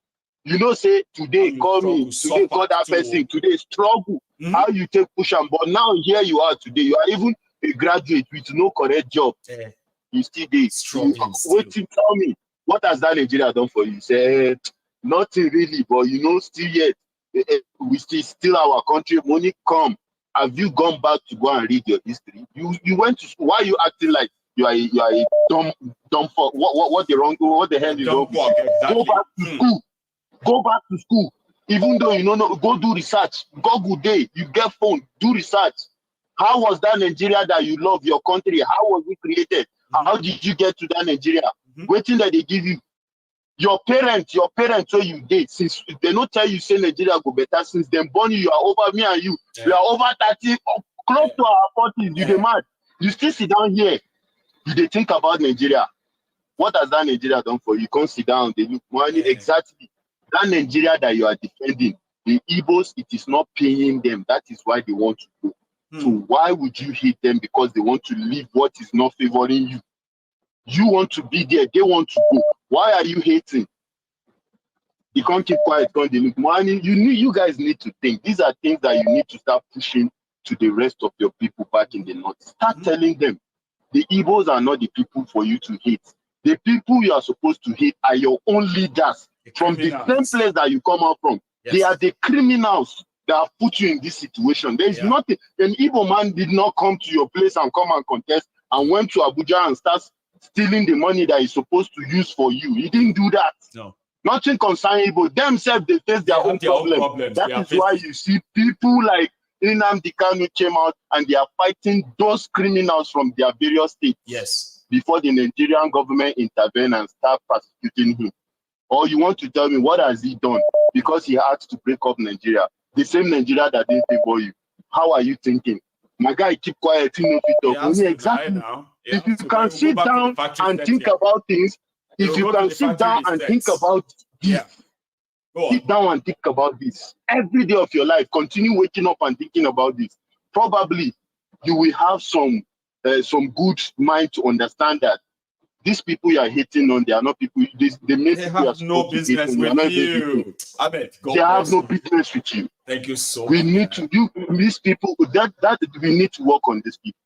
You know, say today call me, today call that person, today struggle. How you take push and but now here you are today. You are even a graduate with no correct job. You still there. Waiting, tell me, what has that Nigeria done for you? You say nothing really, but you know, still yet. We still our country, money come. Have you gone back to go and read your history? You went to school. Why are you acting like you are a dumb fuck? What the hell you don't do? Go back to school. Go back to school. Even though you know, go do research. Google day. You get phone. Do research. How was that Nigeria that you love your country? How was it created? How did you get to that Nigeria? Waiting that they give you. Your parents, so you did. Since they don't tell you say Nigeria go better, since them born you are over me and you. We are over 30, close to our 40s. You demand. You still sit down here. You think about Nigeria. What has that Nigeria done for you? You can't sit down. They look money exactly. That Nigeria that you are defending, the Igbos, it is not paying them. That is why they want to go. So why would you hate them? Because they want to leave what is not favoring you. You want to be there. They want to go. Why are you hating? You can't keep quiet. You guys need to think. These are things that you need to start pushing to the rest of your people back in the north. Start telling them the Igbos are not the people for you to hate. The people you are supposed to hate are your own leaders from the same place that you come out from. They are the criminals that have put you in this situation. There is nothing. An Igbo man did not come to your place and come and contest and went to Abuja and start stealing the money that he's supposed to use for you. He didn't do that. No. Nothing concerning Igbo. Themselves, they face their own problem. That is why you see people like Nnamdi Kanu came out and they are fighting those criminals from their various states. Yes. Before the Nigerian government intervened and start prosecuting him. Or you want to tell me what has he done? Because he had to break up Nigeria. The same Nigeria that didn't favor you. How are you thinking? My guy, keep quiet. Exactly. If you can sit down and think about things, if you can sit down and think about this, sit down and think about this every day of your life, continue waking up and thinking about this. Probably you will have some good mind to understand that these people you are hating on, they are not people. They have no business with you. Ahmed, they have no business with you. Thank you so much. We need to these people. That we need to work on these people.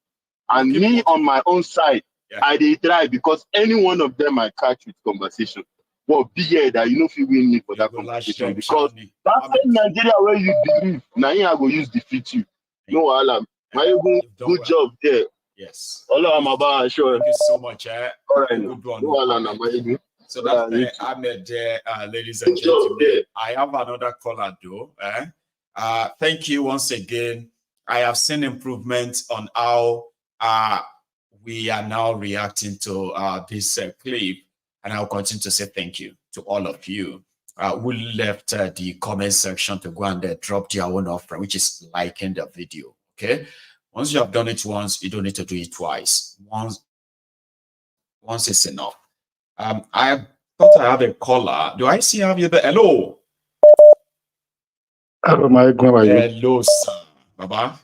And me on my own side, I did try because any one of them I catch with conversation. Well, be here that you know if you win me for that conversation because that's in Nigeria where you believe. Now I go use defeat you. No alarm. Good job there. Yes. Allah, sure. Thank you so much. All right. Good one. So that's Ahmed there, ladies and gentlemen. I have another caller though. Thank you once again. I have seen improvements on how we are now reacting to this clip, and I'll continue to say thank you to all of you who left the comment section to go and drop their own offering, which is liking the video. Okay. Once you have done it once, you don't need to do it twice. Once is enough. I thought I had a caller. Do I have you there? Hello. Hello, my how are you? Hello, sir. Baba.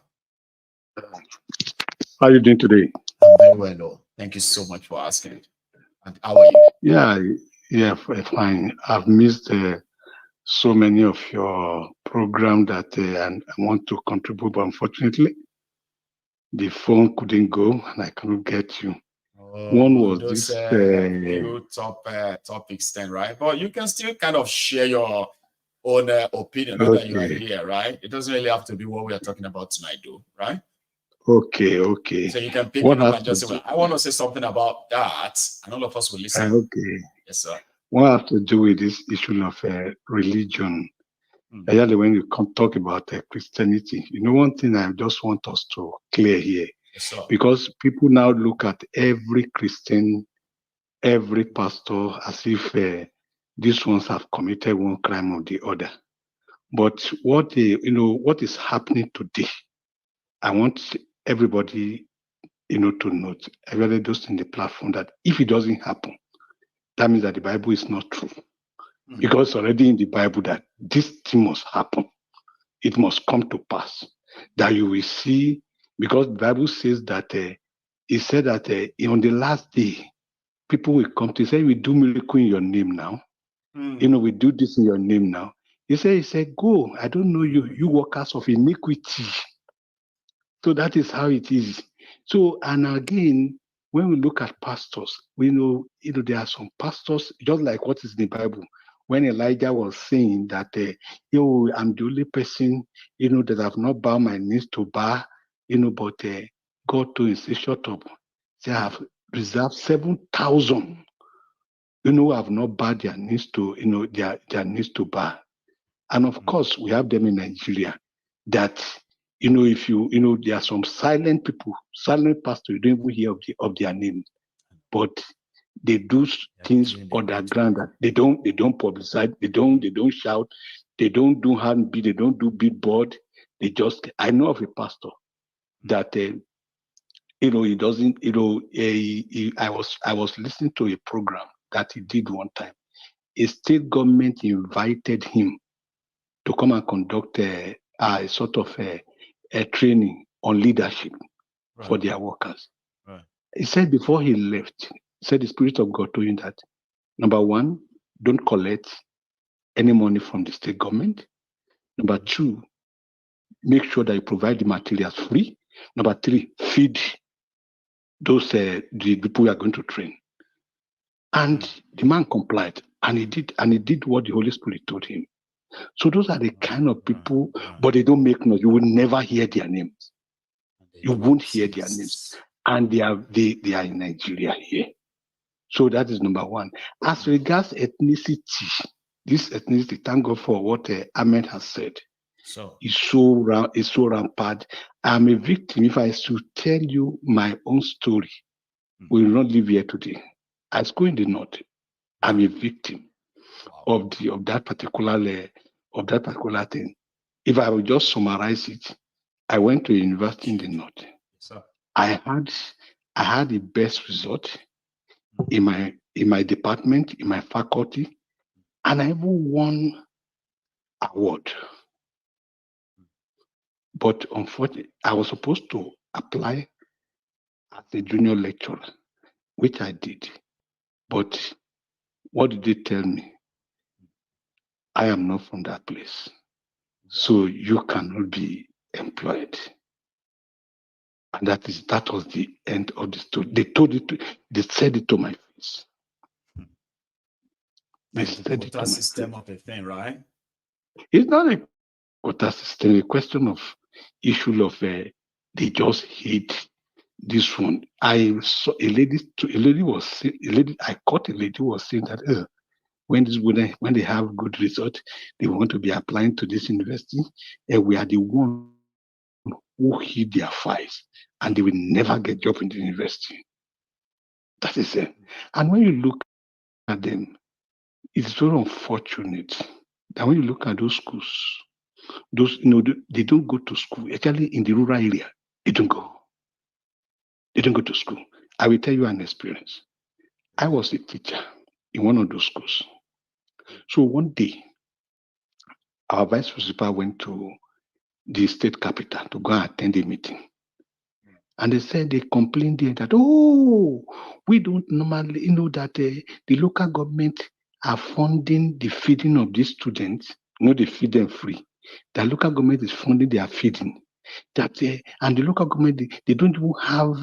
How are you doing today? I'm very well. Thank you so much for asking. And how are you? Yeah, fine. I've missed so many of your program that and I want to contribute, but unfortunately, the phone couldn't go and I couldn't get you. One was those, this few topics then, right? But you can still kind of share your own opinion that you are here, right? It doesn't really have to be what we are talking about tonight, though, right? Okay. So you can pick it up and just say, well, I want to say something about that, and all of us will listen. Okay. Yes, sir. What has to do with this issue of religion? Especially when you talk about Christianity, one thing I just want us to clear here, because people now look at every Christian, every pastor as if these ones have committed one crime or the other. But what is happening today, I want everybody, to note, everybody those in the platform, that if it doesn't happen, that means that the Bible is not true. Because already in the Bible that this thing must happen. It must come to pass. That you will see, because the Bible says that it said that on the last day, people will come to say, we do miracle in your name now. We do this in your name now. He said, go, I don't know you, you workers of iniquity. So that is how it is. So, and again, when we look at pastors, we know, there are some pastors, just like what is in the Bible. When Elijah was saying that, I'm the only person, that have not bowed my knees to bow, but God to say, shut up. They have reserved 7,000, who have not bowed their knees to, their knees to bow. And of course, we have them in Nigeria that, if there are some silent people, silent pastors, you don't even hear of their name, but they do things underground that they don't publicize, they don't shout, they don't do handbeat, they don't do beatboard. They just, I know of a pastor that he doesn't, I was listening to a program that he did one time. A state government invited him to come and conduct a sort of a training on leadership for their workers. He said before he left, the Spirit of God told him that, number one, don't collect any money from the state government. Number two, make sure that you provide the materials free. Number three, feed those the people you are going to train. And the man complied, and he did what the Holy Spirit told him. So those are the kind of people, but they don't make noise. You will never hear their names. You won't hear their names. And they are in Nigeria here. So that is number one. As regards ethnicity, this ethnicity, thank God for what Ahmed has said. is so rampant. I'm a victim. If I should tell you my own story, we will not live here today. I school in the north. I'm a victim of that particular thing. If I will just summarize it, I went to a university in the north. I had the best result in my department, in my faculty, and I even won award. But unfortunately, I was supposed to apply as a junior lecturer, which I did. But what did they tell me? I am not from that place, so you cannot be employed. And that was the end of the story. They said it to my face. They said it to my system of a thing, right? It's not a quota system, a question of issue of they just hate this one. I saw a lady was saying that when they have good result, they want to be applying to this university, and we are the one who hid their files, and they will never get job in the university. That is it. And when you look at them, it's very unfortunate that when you look at those schools, they don't go to school. Actually, in the rural area, they don't go. They don't go to school. I will tell you an experience. I was a teacher in one of those schools. So one day, our vice principal went to the state capital to go and attend a meeting. And they said they complained there that, we don't normally, that the local government are funding the feeding of these students. They feed them free. The local government is funding their feeding. And the local government, they don't even have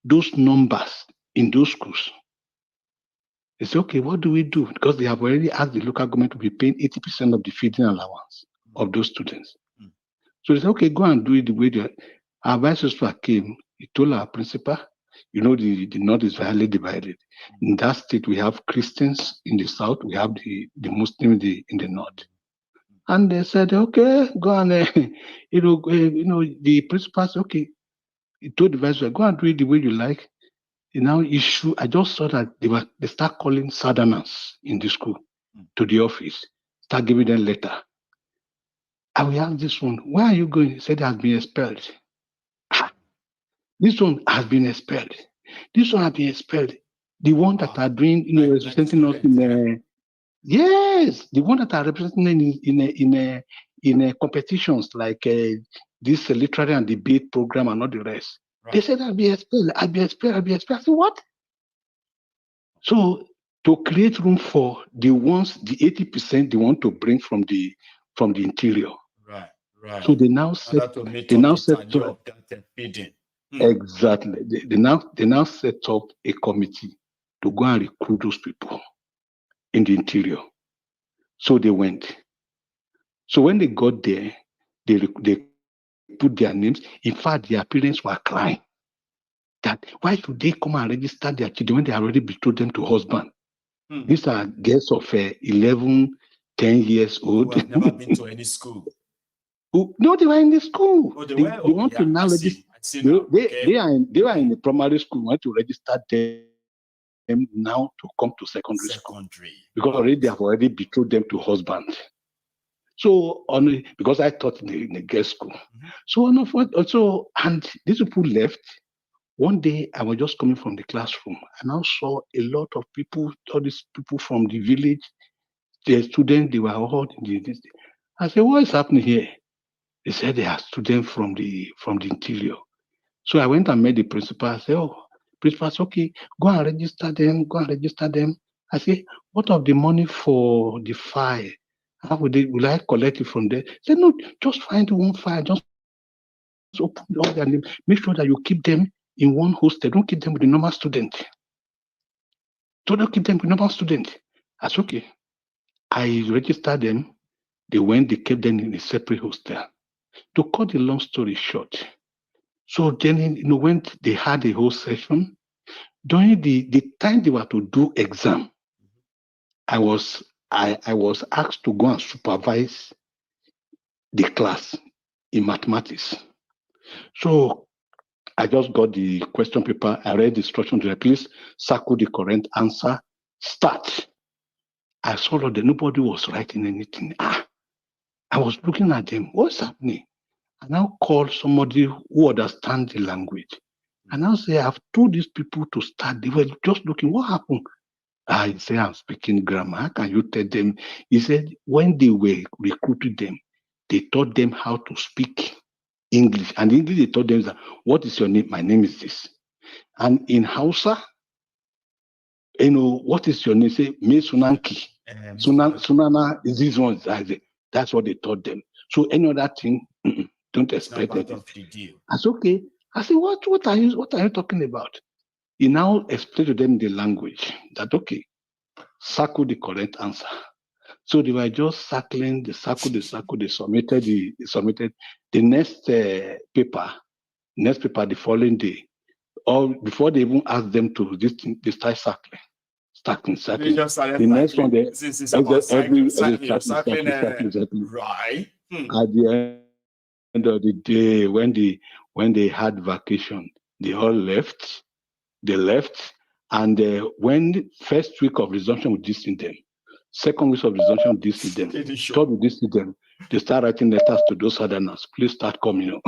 those numbers in those schools. They say, okay, what do we do? Because they have already asked the local government to be paying 80% of the feeding allowance of those students. So they said, okay, go and do it the way our vice principal came. He told our principal, the north is very divided. In that state, we have Christians in the south, we have the Muslims in the north. And they said, okay, go and, the principal said, okay, he told the vice principal, go and do it the way you like. I just saw that they start calling southerners in the school to the office, start giving them letter. And we asked this one, where are you going? He said he has been expelled. This one has been expelled. This one has been expelled. The one that are doing, representing us the one that are representing in competitions like this literary and debate program and all the rest. Right. They said I'll be expelled. I said, what? So to create room for the 80% they want to bring from the interior. Right. So they now set up feeding. Exactly. They now set up a committee to go and recruit those people in the interior. So they went. So when they got there, they put their names. In fact, their parents were crying that why should they come and register their children when they already betrothed them to husband? These are girls of 11, 10 years old. Who have never been to any school. No, they were in the school. Oh, they want to now register. They are in the primary school. Want to register them now to come to secondary school because already they have already betrothed them to husband. So because I taught in the girls' school. And these people left. One day I was just coming from the classroom and I saw a lot of people, all these people from the village, the students, they were all in this. I said, what is happening here? They said they are students from the interior. So I went and met the principal. I said, principal, okay, go and register them. I said, what of the money for the file? How will I collect it from there? He said, no, just find one file, just open all their names. Make sure that you keep them in one hostel. Don't keep them with the normal student. Don't keep them with normal student. I said, okay. I registered them. They kept them in a separate hostel. To cut the long story short, so then, when they had a whole session, during the time they were to do exam, I was asked to go and supervise the class in mathematics. So I just got the question paper. I read the instruction to please circle the correct answer. Start. I saw that nobody was writing anything. I was looking at them. What's happening? I now called somebody who understands the language. And I say, I've told these people to start. They were just looking, what happened? I say, I'm speaking grammar. How can you tell them? He said, when they were recruiting them, they taught them how to speak English. And in English, they taught them that, what is your name? My name is this. And in Hausa, what is your name? Say, me Sunanki. Sunana is this one. That's what they taught them. So any other thing, don't expect it. That's okay. I said, what are you talking about? He now explained to them the language that okay, circle the correct answer. So they were just circling the circle, they submitted the next paper the following day, or before they even asked them to this thing, they start circling. The next one, right. At the end of the day, when they had vacation, they all left. They left, and when first week of resumption we distance them, second week of resumption we distance them, third we distance them, they start writing letters to those southerners. Please start coming.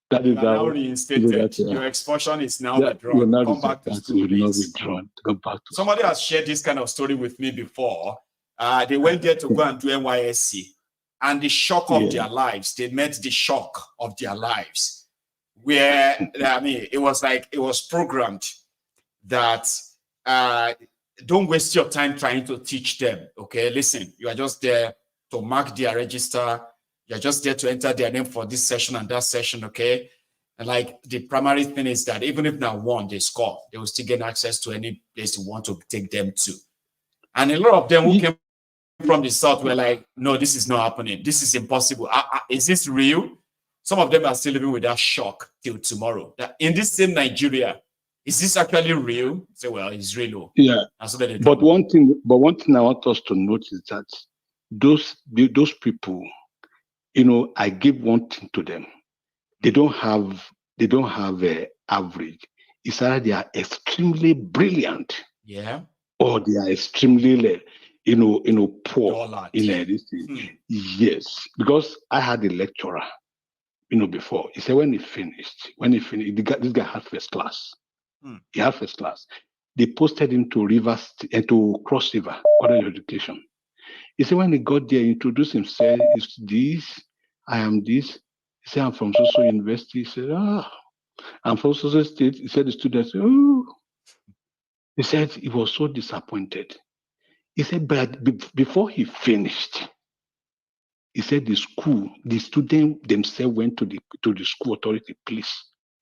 That is now reinstated. Your expulsion is now withdrawn. Come back to school, please. Somebody has shared this kind of story with me before. They went there to go and do NYSC, and the shock of their lives, they met the shock of their lives, where it was programmed that don't waste your time trying to teach them. Okay, listen, you are just there to mark their register. You're just there to enter their name for this session and that session, okay? And like the primary thing is that even if now one they score, they will still get access to any place you want to take them to. And a lot of them who came from the south were like, no, this is not happening. This is impossible. Is this real? Some of them are still living with that shock till tomorrow. That in this same Nigeria, is this actually real? Say, well, it's real. Yeah. So that but one thing I want us to note is that those people, I give one thing to them. They don't have a average. It's either they are extremely brilliant, or they are extremely, poor in this thing. Yes, because I had a lecturer, before. He said when he finished, this guy had first class. He had first class. They posted him to Cross River, other education. He said when he got there, he introduced himself. Is this? I am this. He said I'm from Social University. He said, I'm from Social State. He said the students, oh. He said he was so disappointed. He said, but before he finished, he said the students themselves went to the school authority, please,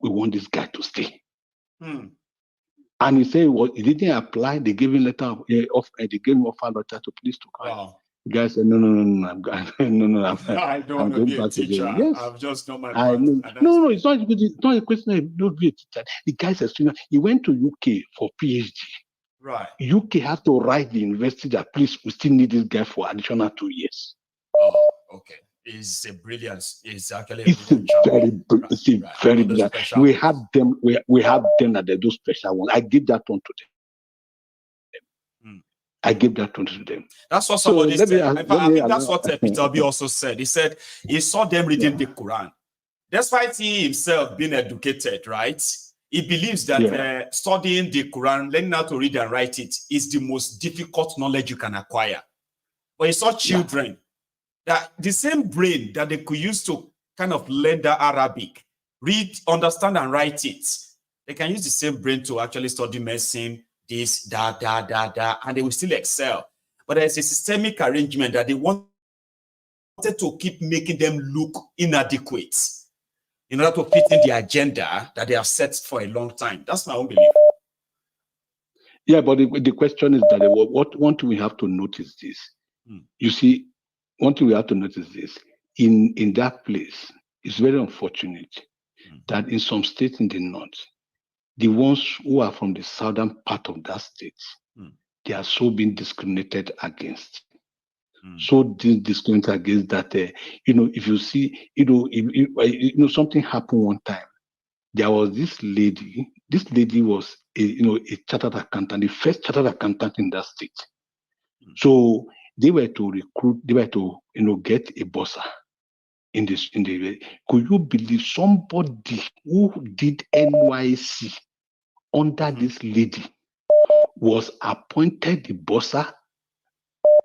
we want this guy to stay. And he said he didn't apply. They gave him they gave him offer letter to please to come. Wow. The guy said, no, I don't want to be a teacher. Yes. I've just known my No, it's not a question of not be a teacher. The guy's a student. He went to UK for PhD. Right. UK has to write the university that please, we still need this guy for additional 2 years. Oh, okay. It's a brilliance. It's actually very brilliant. We have them that they do special one. I give that one to them. I gave that one to them. That's what somebody said. I think that's what Peter B also said. He said he saw them reading the Quran. Despite he himself being educated, right? He believes that studying the Quran, learning how to read and write it, is the most difficult knowledge you can acquire. But he saw children that the same brain that they could use to kind of learn the Arabic, read, understand, and write it. They can use the same brain to actually study medicine, this, that, and they will still excel. But there's a systemic arrangement that they wanted to keep making them look inadequate in order to fit in the agenda that they have set for a long time. That's my own belief. Yeah, but the question is that one thing we have to notice this. You see, one thing we have to notice this. In that place, it's very unfortunate that in some states in the north, the ones who are from the southern part of that state, they are so being discriminated against. so discriminate against that. If you see, if something happened one time. There was this lady. This lady was a chartered accountant, the first chartered accountant in that state. So they were to recruit. They were to get a bossa in this. Could you believe somebody who did NYC under this lady was appointed the bossa,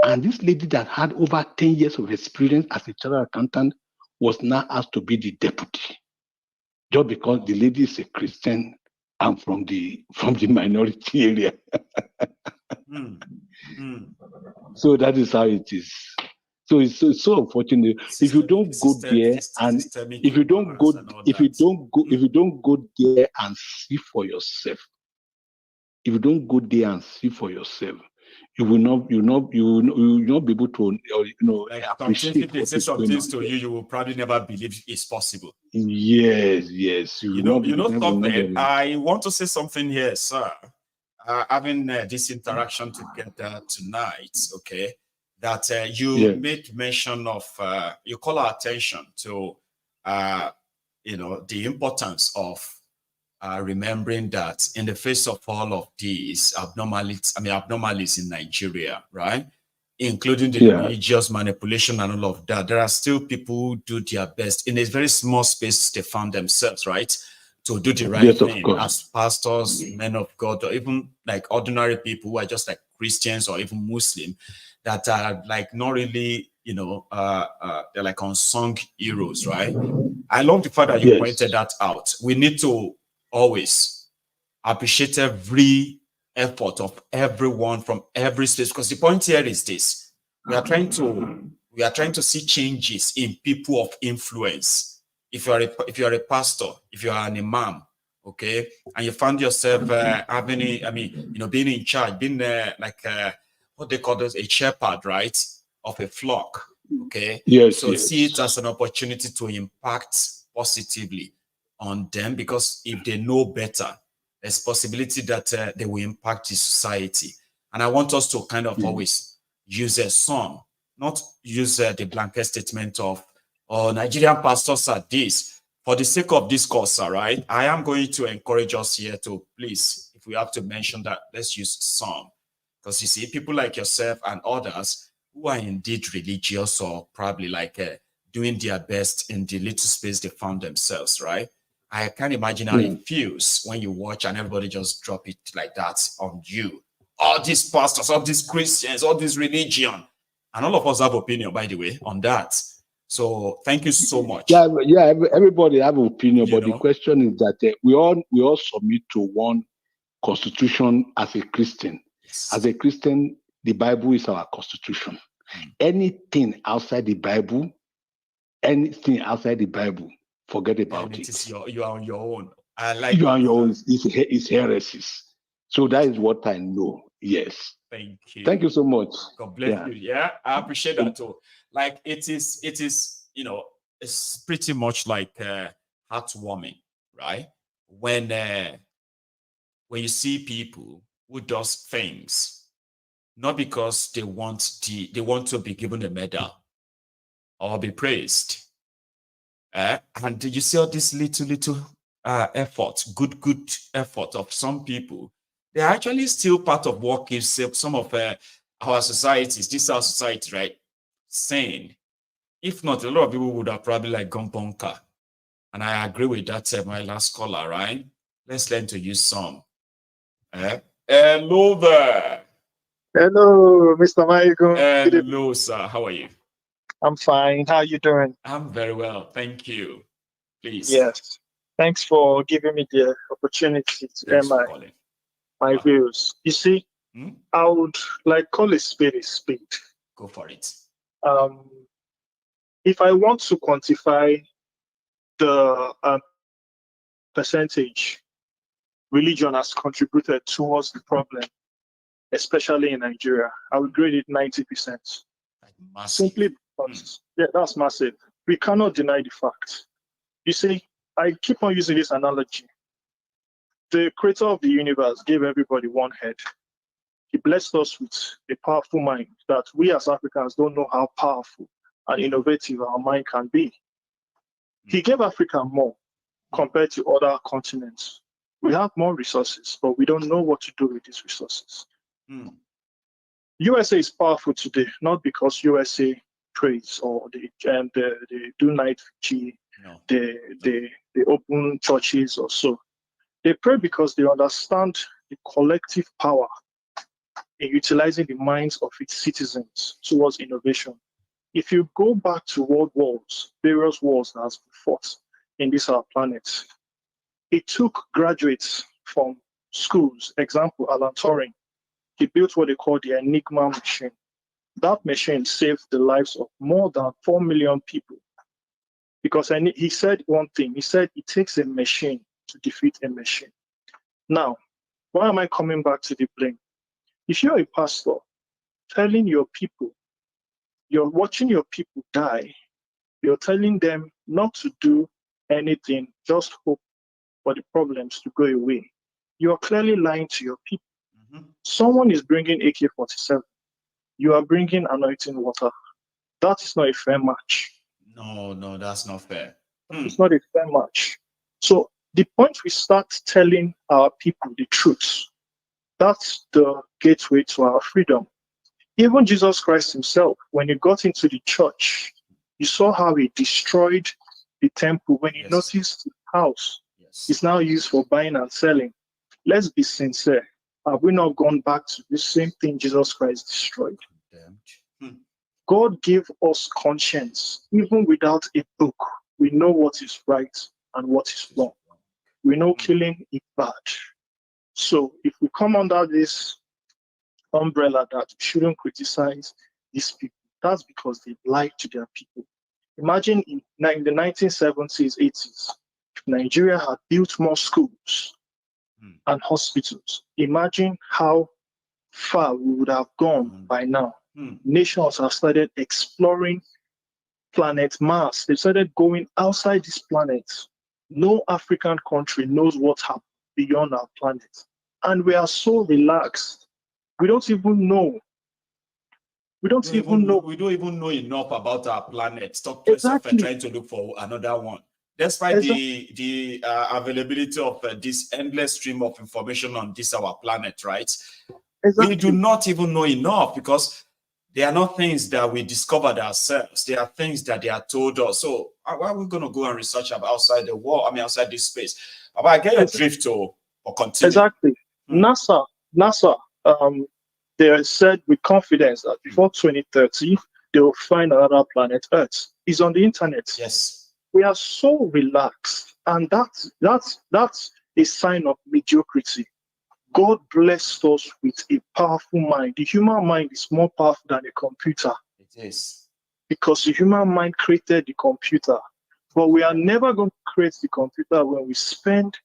and this lady that had over 10 years of experience as a chartered accountant was now asked to be the deputy, just because the lady is a Christian and from the minority area. So that is how it is. So it's so unfortunate. If you don't go there and if you don't go there and see for yourself, if you don't go there and see for yourself, you will not be able to appreciate. If they say some things to you, you will probably never believe it's possible. Yes. Something. I want to say something here, sir. Having this interaction together tonight, okay, that you made mention of, you call our attention to, the importance of remembering that in the face of all of these abnormalities in Nigeria, right, including the religious manipulation and all of that, there are still people who do their best in a very small space they found themselves, right, to do the right thing as pastors, men of God, or even like ordinary people who are just like Christians or even Muslim that are like not really, they're like unsung heroes, right? I love the fact that you pointed that out. We need to always appreciate every effort of everyone from every space, because the point here is this: we are trying to see changes in people of influence. If you are a pastor, if you are an imam, okay, and you find yourself being in charge, being what they call this, a shepherd, right, of a flock, okay. See it as an opportunity to impact positively on them, because if they know better, there's possibility that they will impact the society. And I want us to kind of always use a song, not use the blanket statement of, oh, Nigerian pastors are this. For the sake of this course, right, I am going to encourage us here to, please, if we have to mention that, let's use some. Because you see, people like yourself and others who are indeed religious or probably like doing their best in the little space they found themselves, right? I can't imagine how it feels when you watch and everybody just drop it like that on you. All these pastors, all these Christians, all this religion. And all of us have opinion, by the way, on that. So thank you so much. Yeah, everybody have an opinion, but the question is that we all submit to one constitution as a Christian. Yes. As a Christian, the Bible is our constitution. Anything outside the Bible, forget about it. You are on your own. You are on your own. It's heresies. So that is what I know. Yes. Thank you. Thank you so much. God bless you. Yeah, I appreciate that too. Like it is, it's pretty much like heartwarming, right? When you see people who does things not because they want to be given a medal or be praised, and you see all this little effort, good effort of some people. They're actually still part of what gives some of our societies, this is our society, right, sane. If not, a lot of people would have probably like gone bunker. And I agree with that, my last caller, right? Let's learn to use some. Hello there. Hello, Mr. Mangu. Hello, sir. How are you? I'm fine. How are you doing? I'm very well. Thank you. Please. Yes. Thanks for giving me the opportunity to share my views. You see, I would like call a spade a spade. Go for it. If I want to quantify the percentage religion has contributed towards the problem, especially in Nigeria, I would grade it 90%. Simply because, that's massive. We cannot deny the fact. You see, I keep on using this analogy. The creator of the universe gave everybody one head. He blessed us with a powerful mind that we as Africans don't know how powerful and innovative our mind can be. He gave Africa more compared to other continents. We have more resources, but we don't know what to do with these resources. USA is powerful today, not because USA prays or they do night vigil, they open churches or so. They pray because they understand the collective power in utilizing the minds of its citizens towards innovation. If you go back to world wars, various wars that has been fought in this our planet, it took graduates from schools. Example, Alan Turing. He built what they call the Enigma machine. That machine saved the lives of more than 4 million people. Because he said one thing, he said it takes a machine to defeat a machine. Now, why am I coming back to the blame? If you're a pastor telling your people, you're watching your people die, you're telling them not to do anything, just hope for the problems to go away. You're clearly lying to your people. Someone is bringing AK-47. You are bringing anointing water. That is not a fair match. No, that's not fair. It's not a fair match. So the point we start telling our people the truth, that's the gateway to our freedom. Even Jesus Christ himself, when he got into the church, you saw how he destroyed the temple when he noticed the house is now used for buying and selling. Let's be sincere. Have we not gone back to the same thing Jesus Christ destroyed? God gave us conscience. Even without a book, we know what is right and what is wrong. We know killing is bad. So if we come under this umbrella that we shouldn't criticize these people, that's because they lied to their people. Imagine in the 1970s, 80s, if Nigeria had built more schools and hospitals, imagine how far we would have gone by now. Nations have started exploring planet Mars. They started going outside this planet. No African country knows what happened beyond our planet. And we are so relaxed. We don't even know. We don't even know enough about our planet. Stop trying to look for another one. Despite the availability of this endless stream of information on this our planet, right? We do not even know enough because they are not things that we discovered ourselves. They are things that they are told us. So why are we going to go and research about outside the world? I mean, outside this space. But I get a drift or continue. Exactly. NASA, they said with confidence that before 2030, they will find another planet Earth. It's on the internet. Yes. We are so relaxed, and that's a sign of mediocrity. God blessed us with a powerful mind. The human mind is more powerful than a computer. It is. Because the human mind created the computer. But we are never going to create the computer when we spend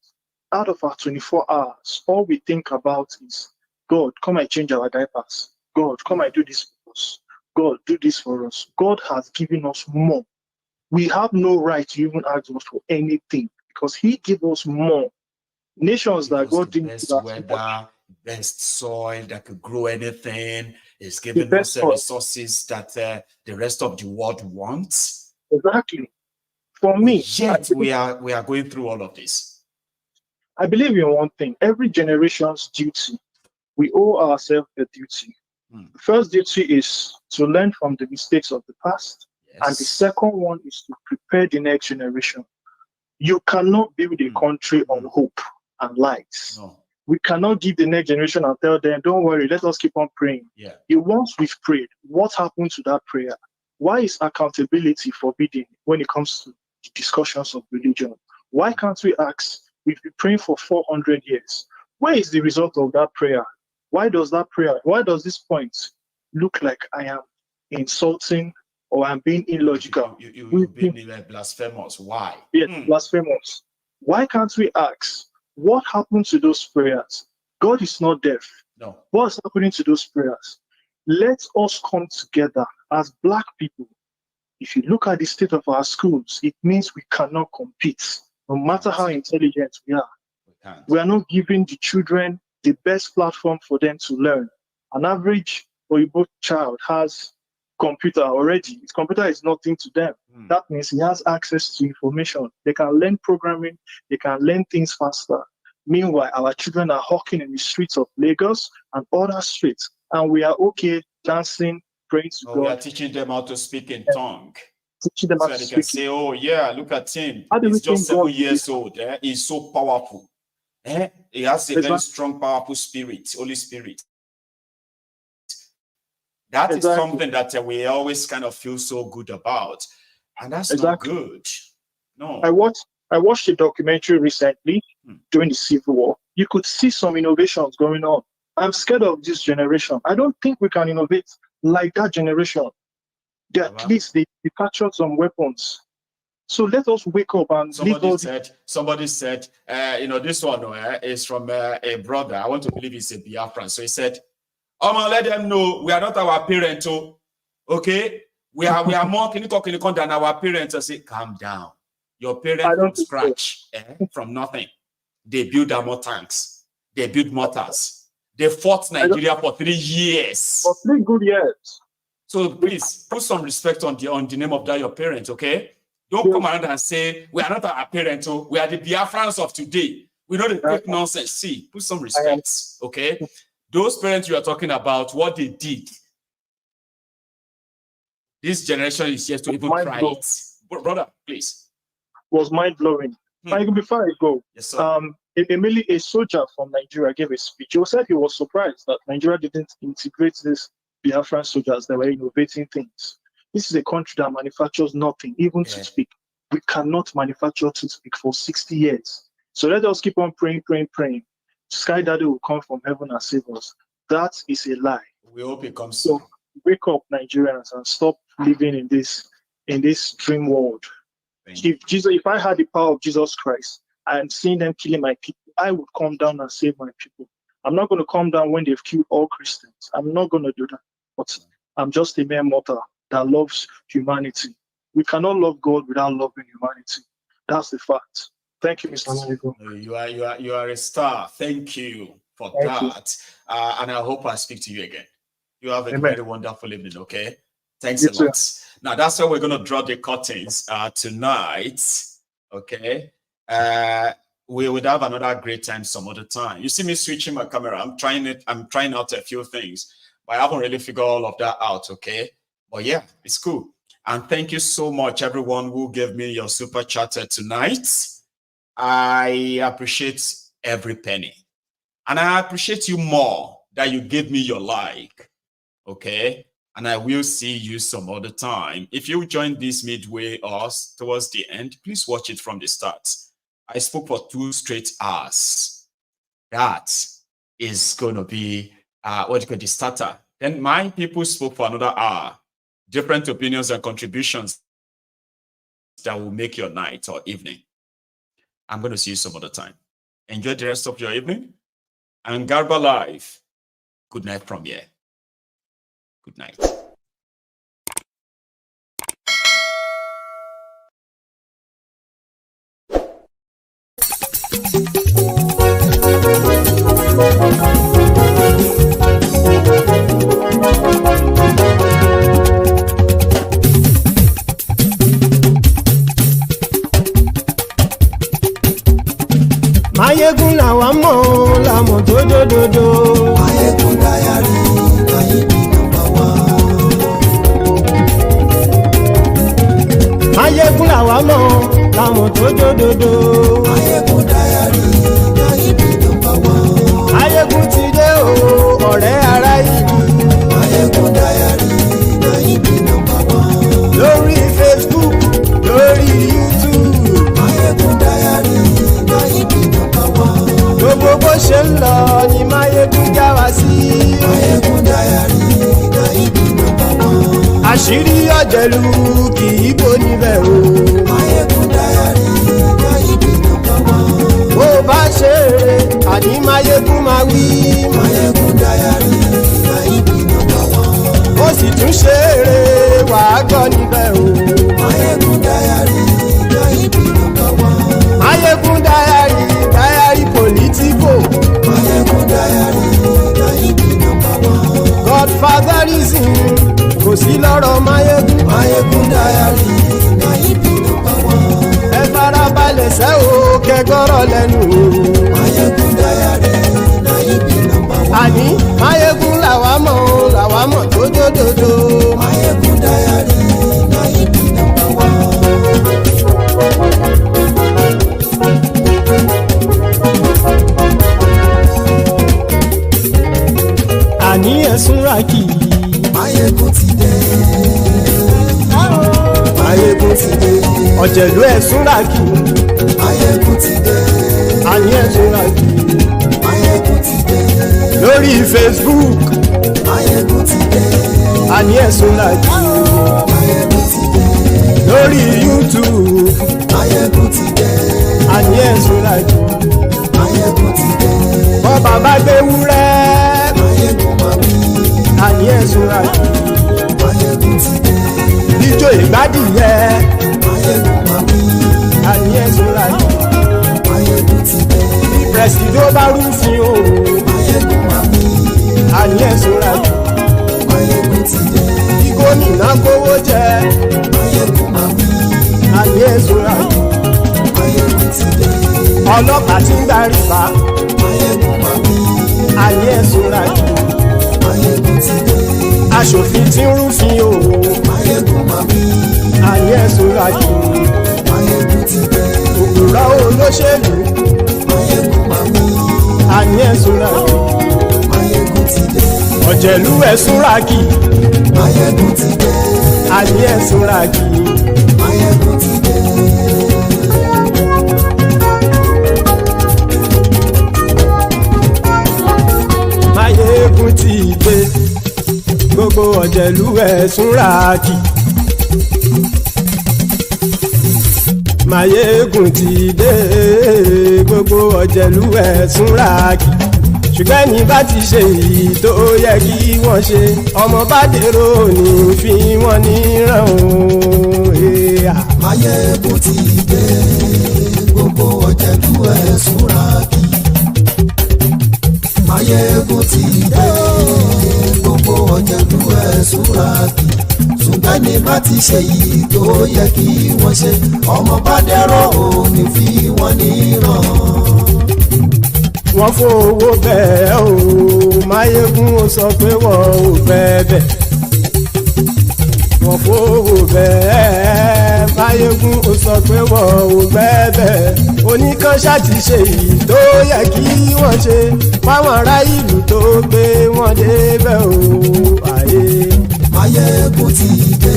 out of our 24 hours, all we think about is, God, come and change our diapers. God, come and do this for us. God, do this for us. God has given us more. We have no right to even ask us for anything because he gave us more. Nations that God didn't best weather, best soil that could grow anything. It's giving us resources that the rest of the world wants. Exactly. For me, yet we are going through all of this. I believe in one thing. Every generation's duty, we owe ourselves a duty. The first duty is to learn from the mistakes of the past. And the second one is to prepare the next generation. You cannot build a country on hope and lies. No. We cannot give the next generation and tell them, don't worry, let us keep on praying. Once we've prayed, what happened to that prayer? Why is accountability forbidden when it comes to discussions of religion? Why can't we ask, we've been praying for 400 years. Where is the result of that prayer? Why does this point look like I am insulting or I'm being illogical? You've been blasphemous. Why? Yes, blasphemous. Why can't we ask, what happened to those prayers? God is not deaf. No. What's happening to those prayers? Let us come together as Black people. If you look at the state of our schools, it means we cannot compete, no matter how intelligent we are. We are not giving the children the best platform for them to learn. An average Oyibo child has computer already. His computer is nothing to them. That means he has access to information. They can learn programming. They can learn things faster. Meanwhile, our children are hawking in the streets of Lagos and other streets, and we are okay dancing, praying to God. We are teaching them how to speak in tongue. Teaching them so how to they can speak. say, oh yeah, look at him. How do He's we just think 7 years old. He's so powerful. He has a very strong, powerful spirit, Holy Spirit. That is something that we always kind of feel so good about. And that's not good. No. I watched a documentary recently during the Civil War. You could see some innovations going on. I'm scared of this generation. I don't think we can innovate like that generation. At least they captured some weapons. So let us wake up and somebody said, this one is from a brother. I want to believe he's a Biafran. So he said, let them know we are not our parents. Okay? We are more clinical than our parents. I say, calm down. Your parents from scratch, from nothing. They build armor tanks. They build mortars. They fought Nigeria for 3 years. For 3 good years. So please put some respect on the name of that your parents, okay? Don't come around and say we are not our parents. We are the Biafrans of today. We know the fake nonsense. See, put some respect, okay? Those parents you are talking about, what they did. This generation is yet to even try it. Brother, please. Was mind-blowing. Before I go, yes, sir. A soldier from Nigeria gave a speech. He said he was surprised that Nigeria didn't integrate these Biafran soldiers that were innovating things. This is a country that manufactures nothing, even to speak. We cannot manufacture to speak for 60 years. So let us keep on praying. Sky Daddy will come from heaven and save us. That is a lie. We hope it comes so. Wake up, Nigerians, and stop living in this dream world. If I had the power of Jesus Christ and seeing them killing my people, I would come down and save my people. I'm not going to come down when they've killed all Christians. I'm not going to do that. But I'm just a mere mortal that loves humanity. We cannot love God without loving humanity. That's the fact. Thank you, Mr. Manigo. You are a star. Thank you for that. And I hope I speak to you again. You have a very wonderful evening, okay? Thanks a lot. Now, that's how we're going to draw the curtains tonight, okay? We would have another great time some other time. You see me switching my camera. I'm trying out a few things, but I haven't really figured all of that out, okay? But yeah, it's cool. And thank you so much, everyone who gave me your super chatter tonight. I appreciate every penny. And I appreciate you more that you gave me your like, okay? And I will see you some other time. If you join this midway or towards the end, please watch it from the start. I spoke for 2 straight hours. That is going to be the starter. Then my people spoke for another hour. Different opinions and contributions that will make your night or evening. I'm going to see you some other time. Enjoy the rest of your evening. And Garba Live, good night from here. Good night. Mayegun làwa mọ̀ làmọ̀ tó dòdòdò. Mayegun dayari Nayibi #1. Mayegun làwa mọ̀ làmọ̀ tó dòdòdò. Mayegun dayari Nayibi #1. Mayegun ti dé o ọ̀rẹ́ ara yìí. Mayegun dayari Nayibi #1. Lórí Facebook lórí YouTube. Mayegun dayari Nayibi #1. Gbogbo bó ṣe ń lọ ni Mayegun já wa sí. Mayegun dayari Nayibi #1. Àṣírí ọ̀jẹ̀lú kì í bò níbẹ̀ o. Mayegun dayari Nayibi #1. Bó bá ṣe eré àní Mayegun máa wí. Mayegun dayari Nayibi #1. Ó sì tún ṣe eré wàá gbọ́ níbẹ̀ o. Mayegun dayari Nayibi #1. Mayegun dayari political. Mayegun dayari Nayibi #1. fatherism kò sí lọ́rọ̀ Máyégún. Máyégún diary na ibi nọ́mbà wọn. Ẹ farabalẹ̀ sẹ́ o kẹgọ́rọ̀ lẹ́nu o. Máyégún diary na ibi nọ́mbà wọn. Àní Máyégún làwa mọ̀ tó dòdòdò. Máyégún diary na ibi nọ́mbà wọn. Àní ẹ̀sùn rákì. Máyégún ti dé. Máyégún ti dé. Ọ̀jẹ̀lú ẹ̀sùn rákì. Máyégún ti dé. Àní ẹ̀sùn rákì. Máyégún ti dé. Lórí Facebook. Máyégún ti dé. Àní ẹ̀sùn rákì. Máyégún ti dé. Lórí YouTube. Máyégún ti dé. Àní ẹ̀sùn rákì. Máyégún ti dé. Bọ́ bàbá gbé wúrẹ́. Máyégún máa wí. Àní ẹ̀sùn rákì. Máyégún ti dé. Ijó ìgbádìyẹ. Máyégún máa wí. Àní ẹ̀sùn rákì. Máyégún ti dé. Bí pẹ̀sìdó bá rúfin o. Máyégún máa wí. Àní ẹ̀sùn rákì. Máyégún ti dé. Bí gómìnà kówó jẹ. Máyégún máa wí. Àní ẹ̀sùn rákì. Máyégún ti dé. Ọlọ́pàá tí ń gba rìbá. Máyégún máa wí. Àní ẹ̀sùn rákì. Máyégún ti dé. Aṣòfin tí ń rúfin o. Máyégún máa wí. Àní ẹ̀sùn rákì. Máyégún ti dé. Òpùrọ́ olóṣèlú. Máyégún máa wí. Àní ẹ̀sùn rákì. Máyégún ti dé. Ọ̀jẹ̀lú ẹ̀sùn rákì. Máyégún ti dé. Àní ẹ̀sùn rákì. Máyégún ti dé. Máyégún ti dé. Gbogbo ọ̀jẹ̀lú ẹ̀sùn rákì. Máyégún ti dé. Gbogbo ọ̀jẹ̀lú ẹ̀sùn rákì. Ṣùgbọ́n ní bá ti ṣe èyí tó yẹ kí wọ́n ṣe, ọmọ bá dèrò ní fi wọ́n níran o. Máyégún ti dé. Gbogbo ọ̀jẹ̀lú ẹ̀sùn rákì. Máyégún ti dé. Gbogbo ọ̀jẹ̀lú ẹ̀sùn rákì. Ṣùgbọ́n ní bá ti ṣe èyí tó yẹ kí wọ́n ṣe, ọmọ bá dèrò ní fi wọ́n níran. Wọ́n fowó bẹ́ẹ̀ o. Máyégún ó sọ pé wọ́n ò fẹ́ bẹ̀. Wọ́n fowó bẹ́ẹ̀. Máyégún ó sọ pé wọ́n ò fẹ́ bẹ̀. Oníkan ṣáàtì ṣe èyí tó yẹ kí wọ́n ṣe fáwọn ará ìlú tó gbé wọn débẹ̀ o. Ayé. Máyégún ti dé.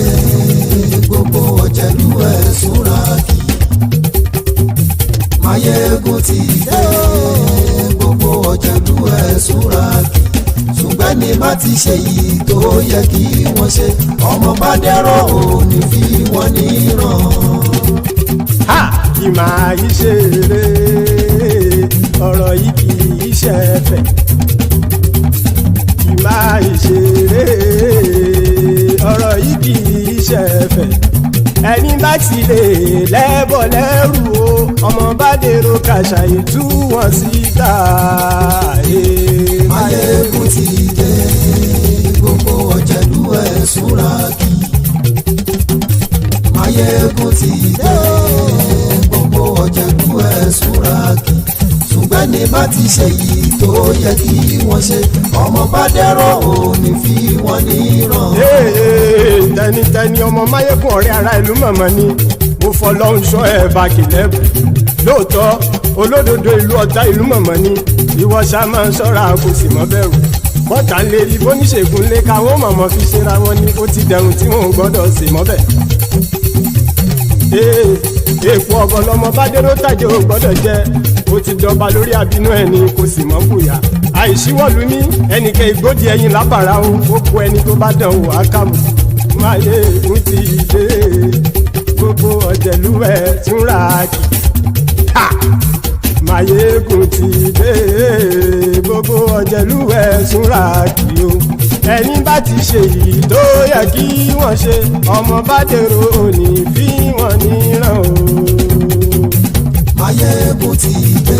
Gbogbo ọ̀jẹ̀lú ẹ̀sùn rákì. Máyégún ti dé. Gbogbo ọ̀jẹ̀lú ẹ̀sùn rákì. Ṣùgbọ́n ní má ti ṣe yìí tó yẹ kí wọ́n ṣe, ọmọ bá dẹ́rọ̀ ò ní fi wọ́n níran. Kì máa yí ṣeré, ọ̀rọ̀ yìí kì í ṣẹ̀fẹ̀. Kì máa yí ṣeré, ọ̀rọ̀ yìí kì í ṣẹ̀fẹ̀. Ẹni bá ti lè lẹ́bọ̀ lẹ́rù o, ọmọ bá dèrò kàṣàyè tú wọn síta. Máyégún ti dé. Gbogbo ọ̀jẹ̀lú ẹ̀sùn rákì. Máyégún ti dé. Gbogbo ọ̀jẹ̀lú ẹ̀sùn rákì. Ṣùgbọ́n ní bá ti ṣe yìí tó yẹ kí wọ́n ṣe, ọmọ bá dẹ́rọ̀ ò ní fi wọ́n níran. Tẹnitẹni ọmọ Máyégún ọ̀rẹ́ ara ìlú mọ̀mọ́ ni mo fọlọ́run ṣọ́ ẹ̀ Bákìlẹ́bù. Lóòótọ́ olódodo ìlú ọ̀tá ìlú mọ̀mọ́ ni ìwọ ṣá máa ń ṣọ́ra kò sì mọ́ bẹ̀rù. Bọ́tà ń lè rí bóníṣègùn lé káwọn mọ̀mọ́ fi ṣera wọn ni ó ti dẹrùn tí wọn ò gbọ́dọ̀ sè mọ́bẹ̀. Èèpo ọ̀bọ̀lọmọ bá dérò tàjẹ́ ò gbọ́dọ̀ jẹ́, ó ti dọba lórí àbínú ẹni kò sì mọ́ bùyà. Àìsíwọ́lu ní ẹnìkẹ́ ìgbódì ẹyin lábàrá o, ó kó ẹni tó bá dán o àkàmù. Máyégún ti dé. Gbogbo ọ̀jẹ̀lú ẹ̀sùn rákì. Máyégún ti dé. Gbogbo ọ̀jẹ̀lú ẹ̀sùn rákì o. Ẹni bá ti ṣe yìí tó yẹ kí wọ́n ṣe, ọmọ bá dèrò òní fi wọ́n níran o. Máyégún ti dé.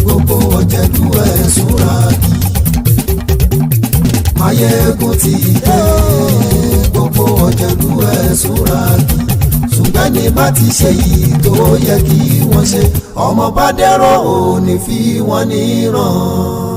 Gbogbo ọ̀jẹ̀lú ẹ̀sùn rákì. Máyégún ti dé gbogbo ọ̀jẹ̀lú ẹ̀ súra kí ṣùgbọ́n ní bá ti ṣe yìí tó yẹ kí wọ́n ṣe ọmọ bá dẹ́rọ̀ ò ní fi wọ́n níran.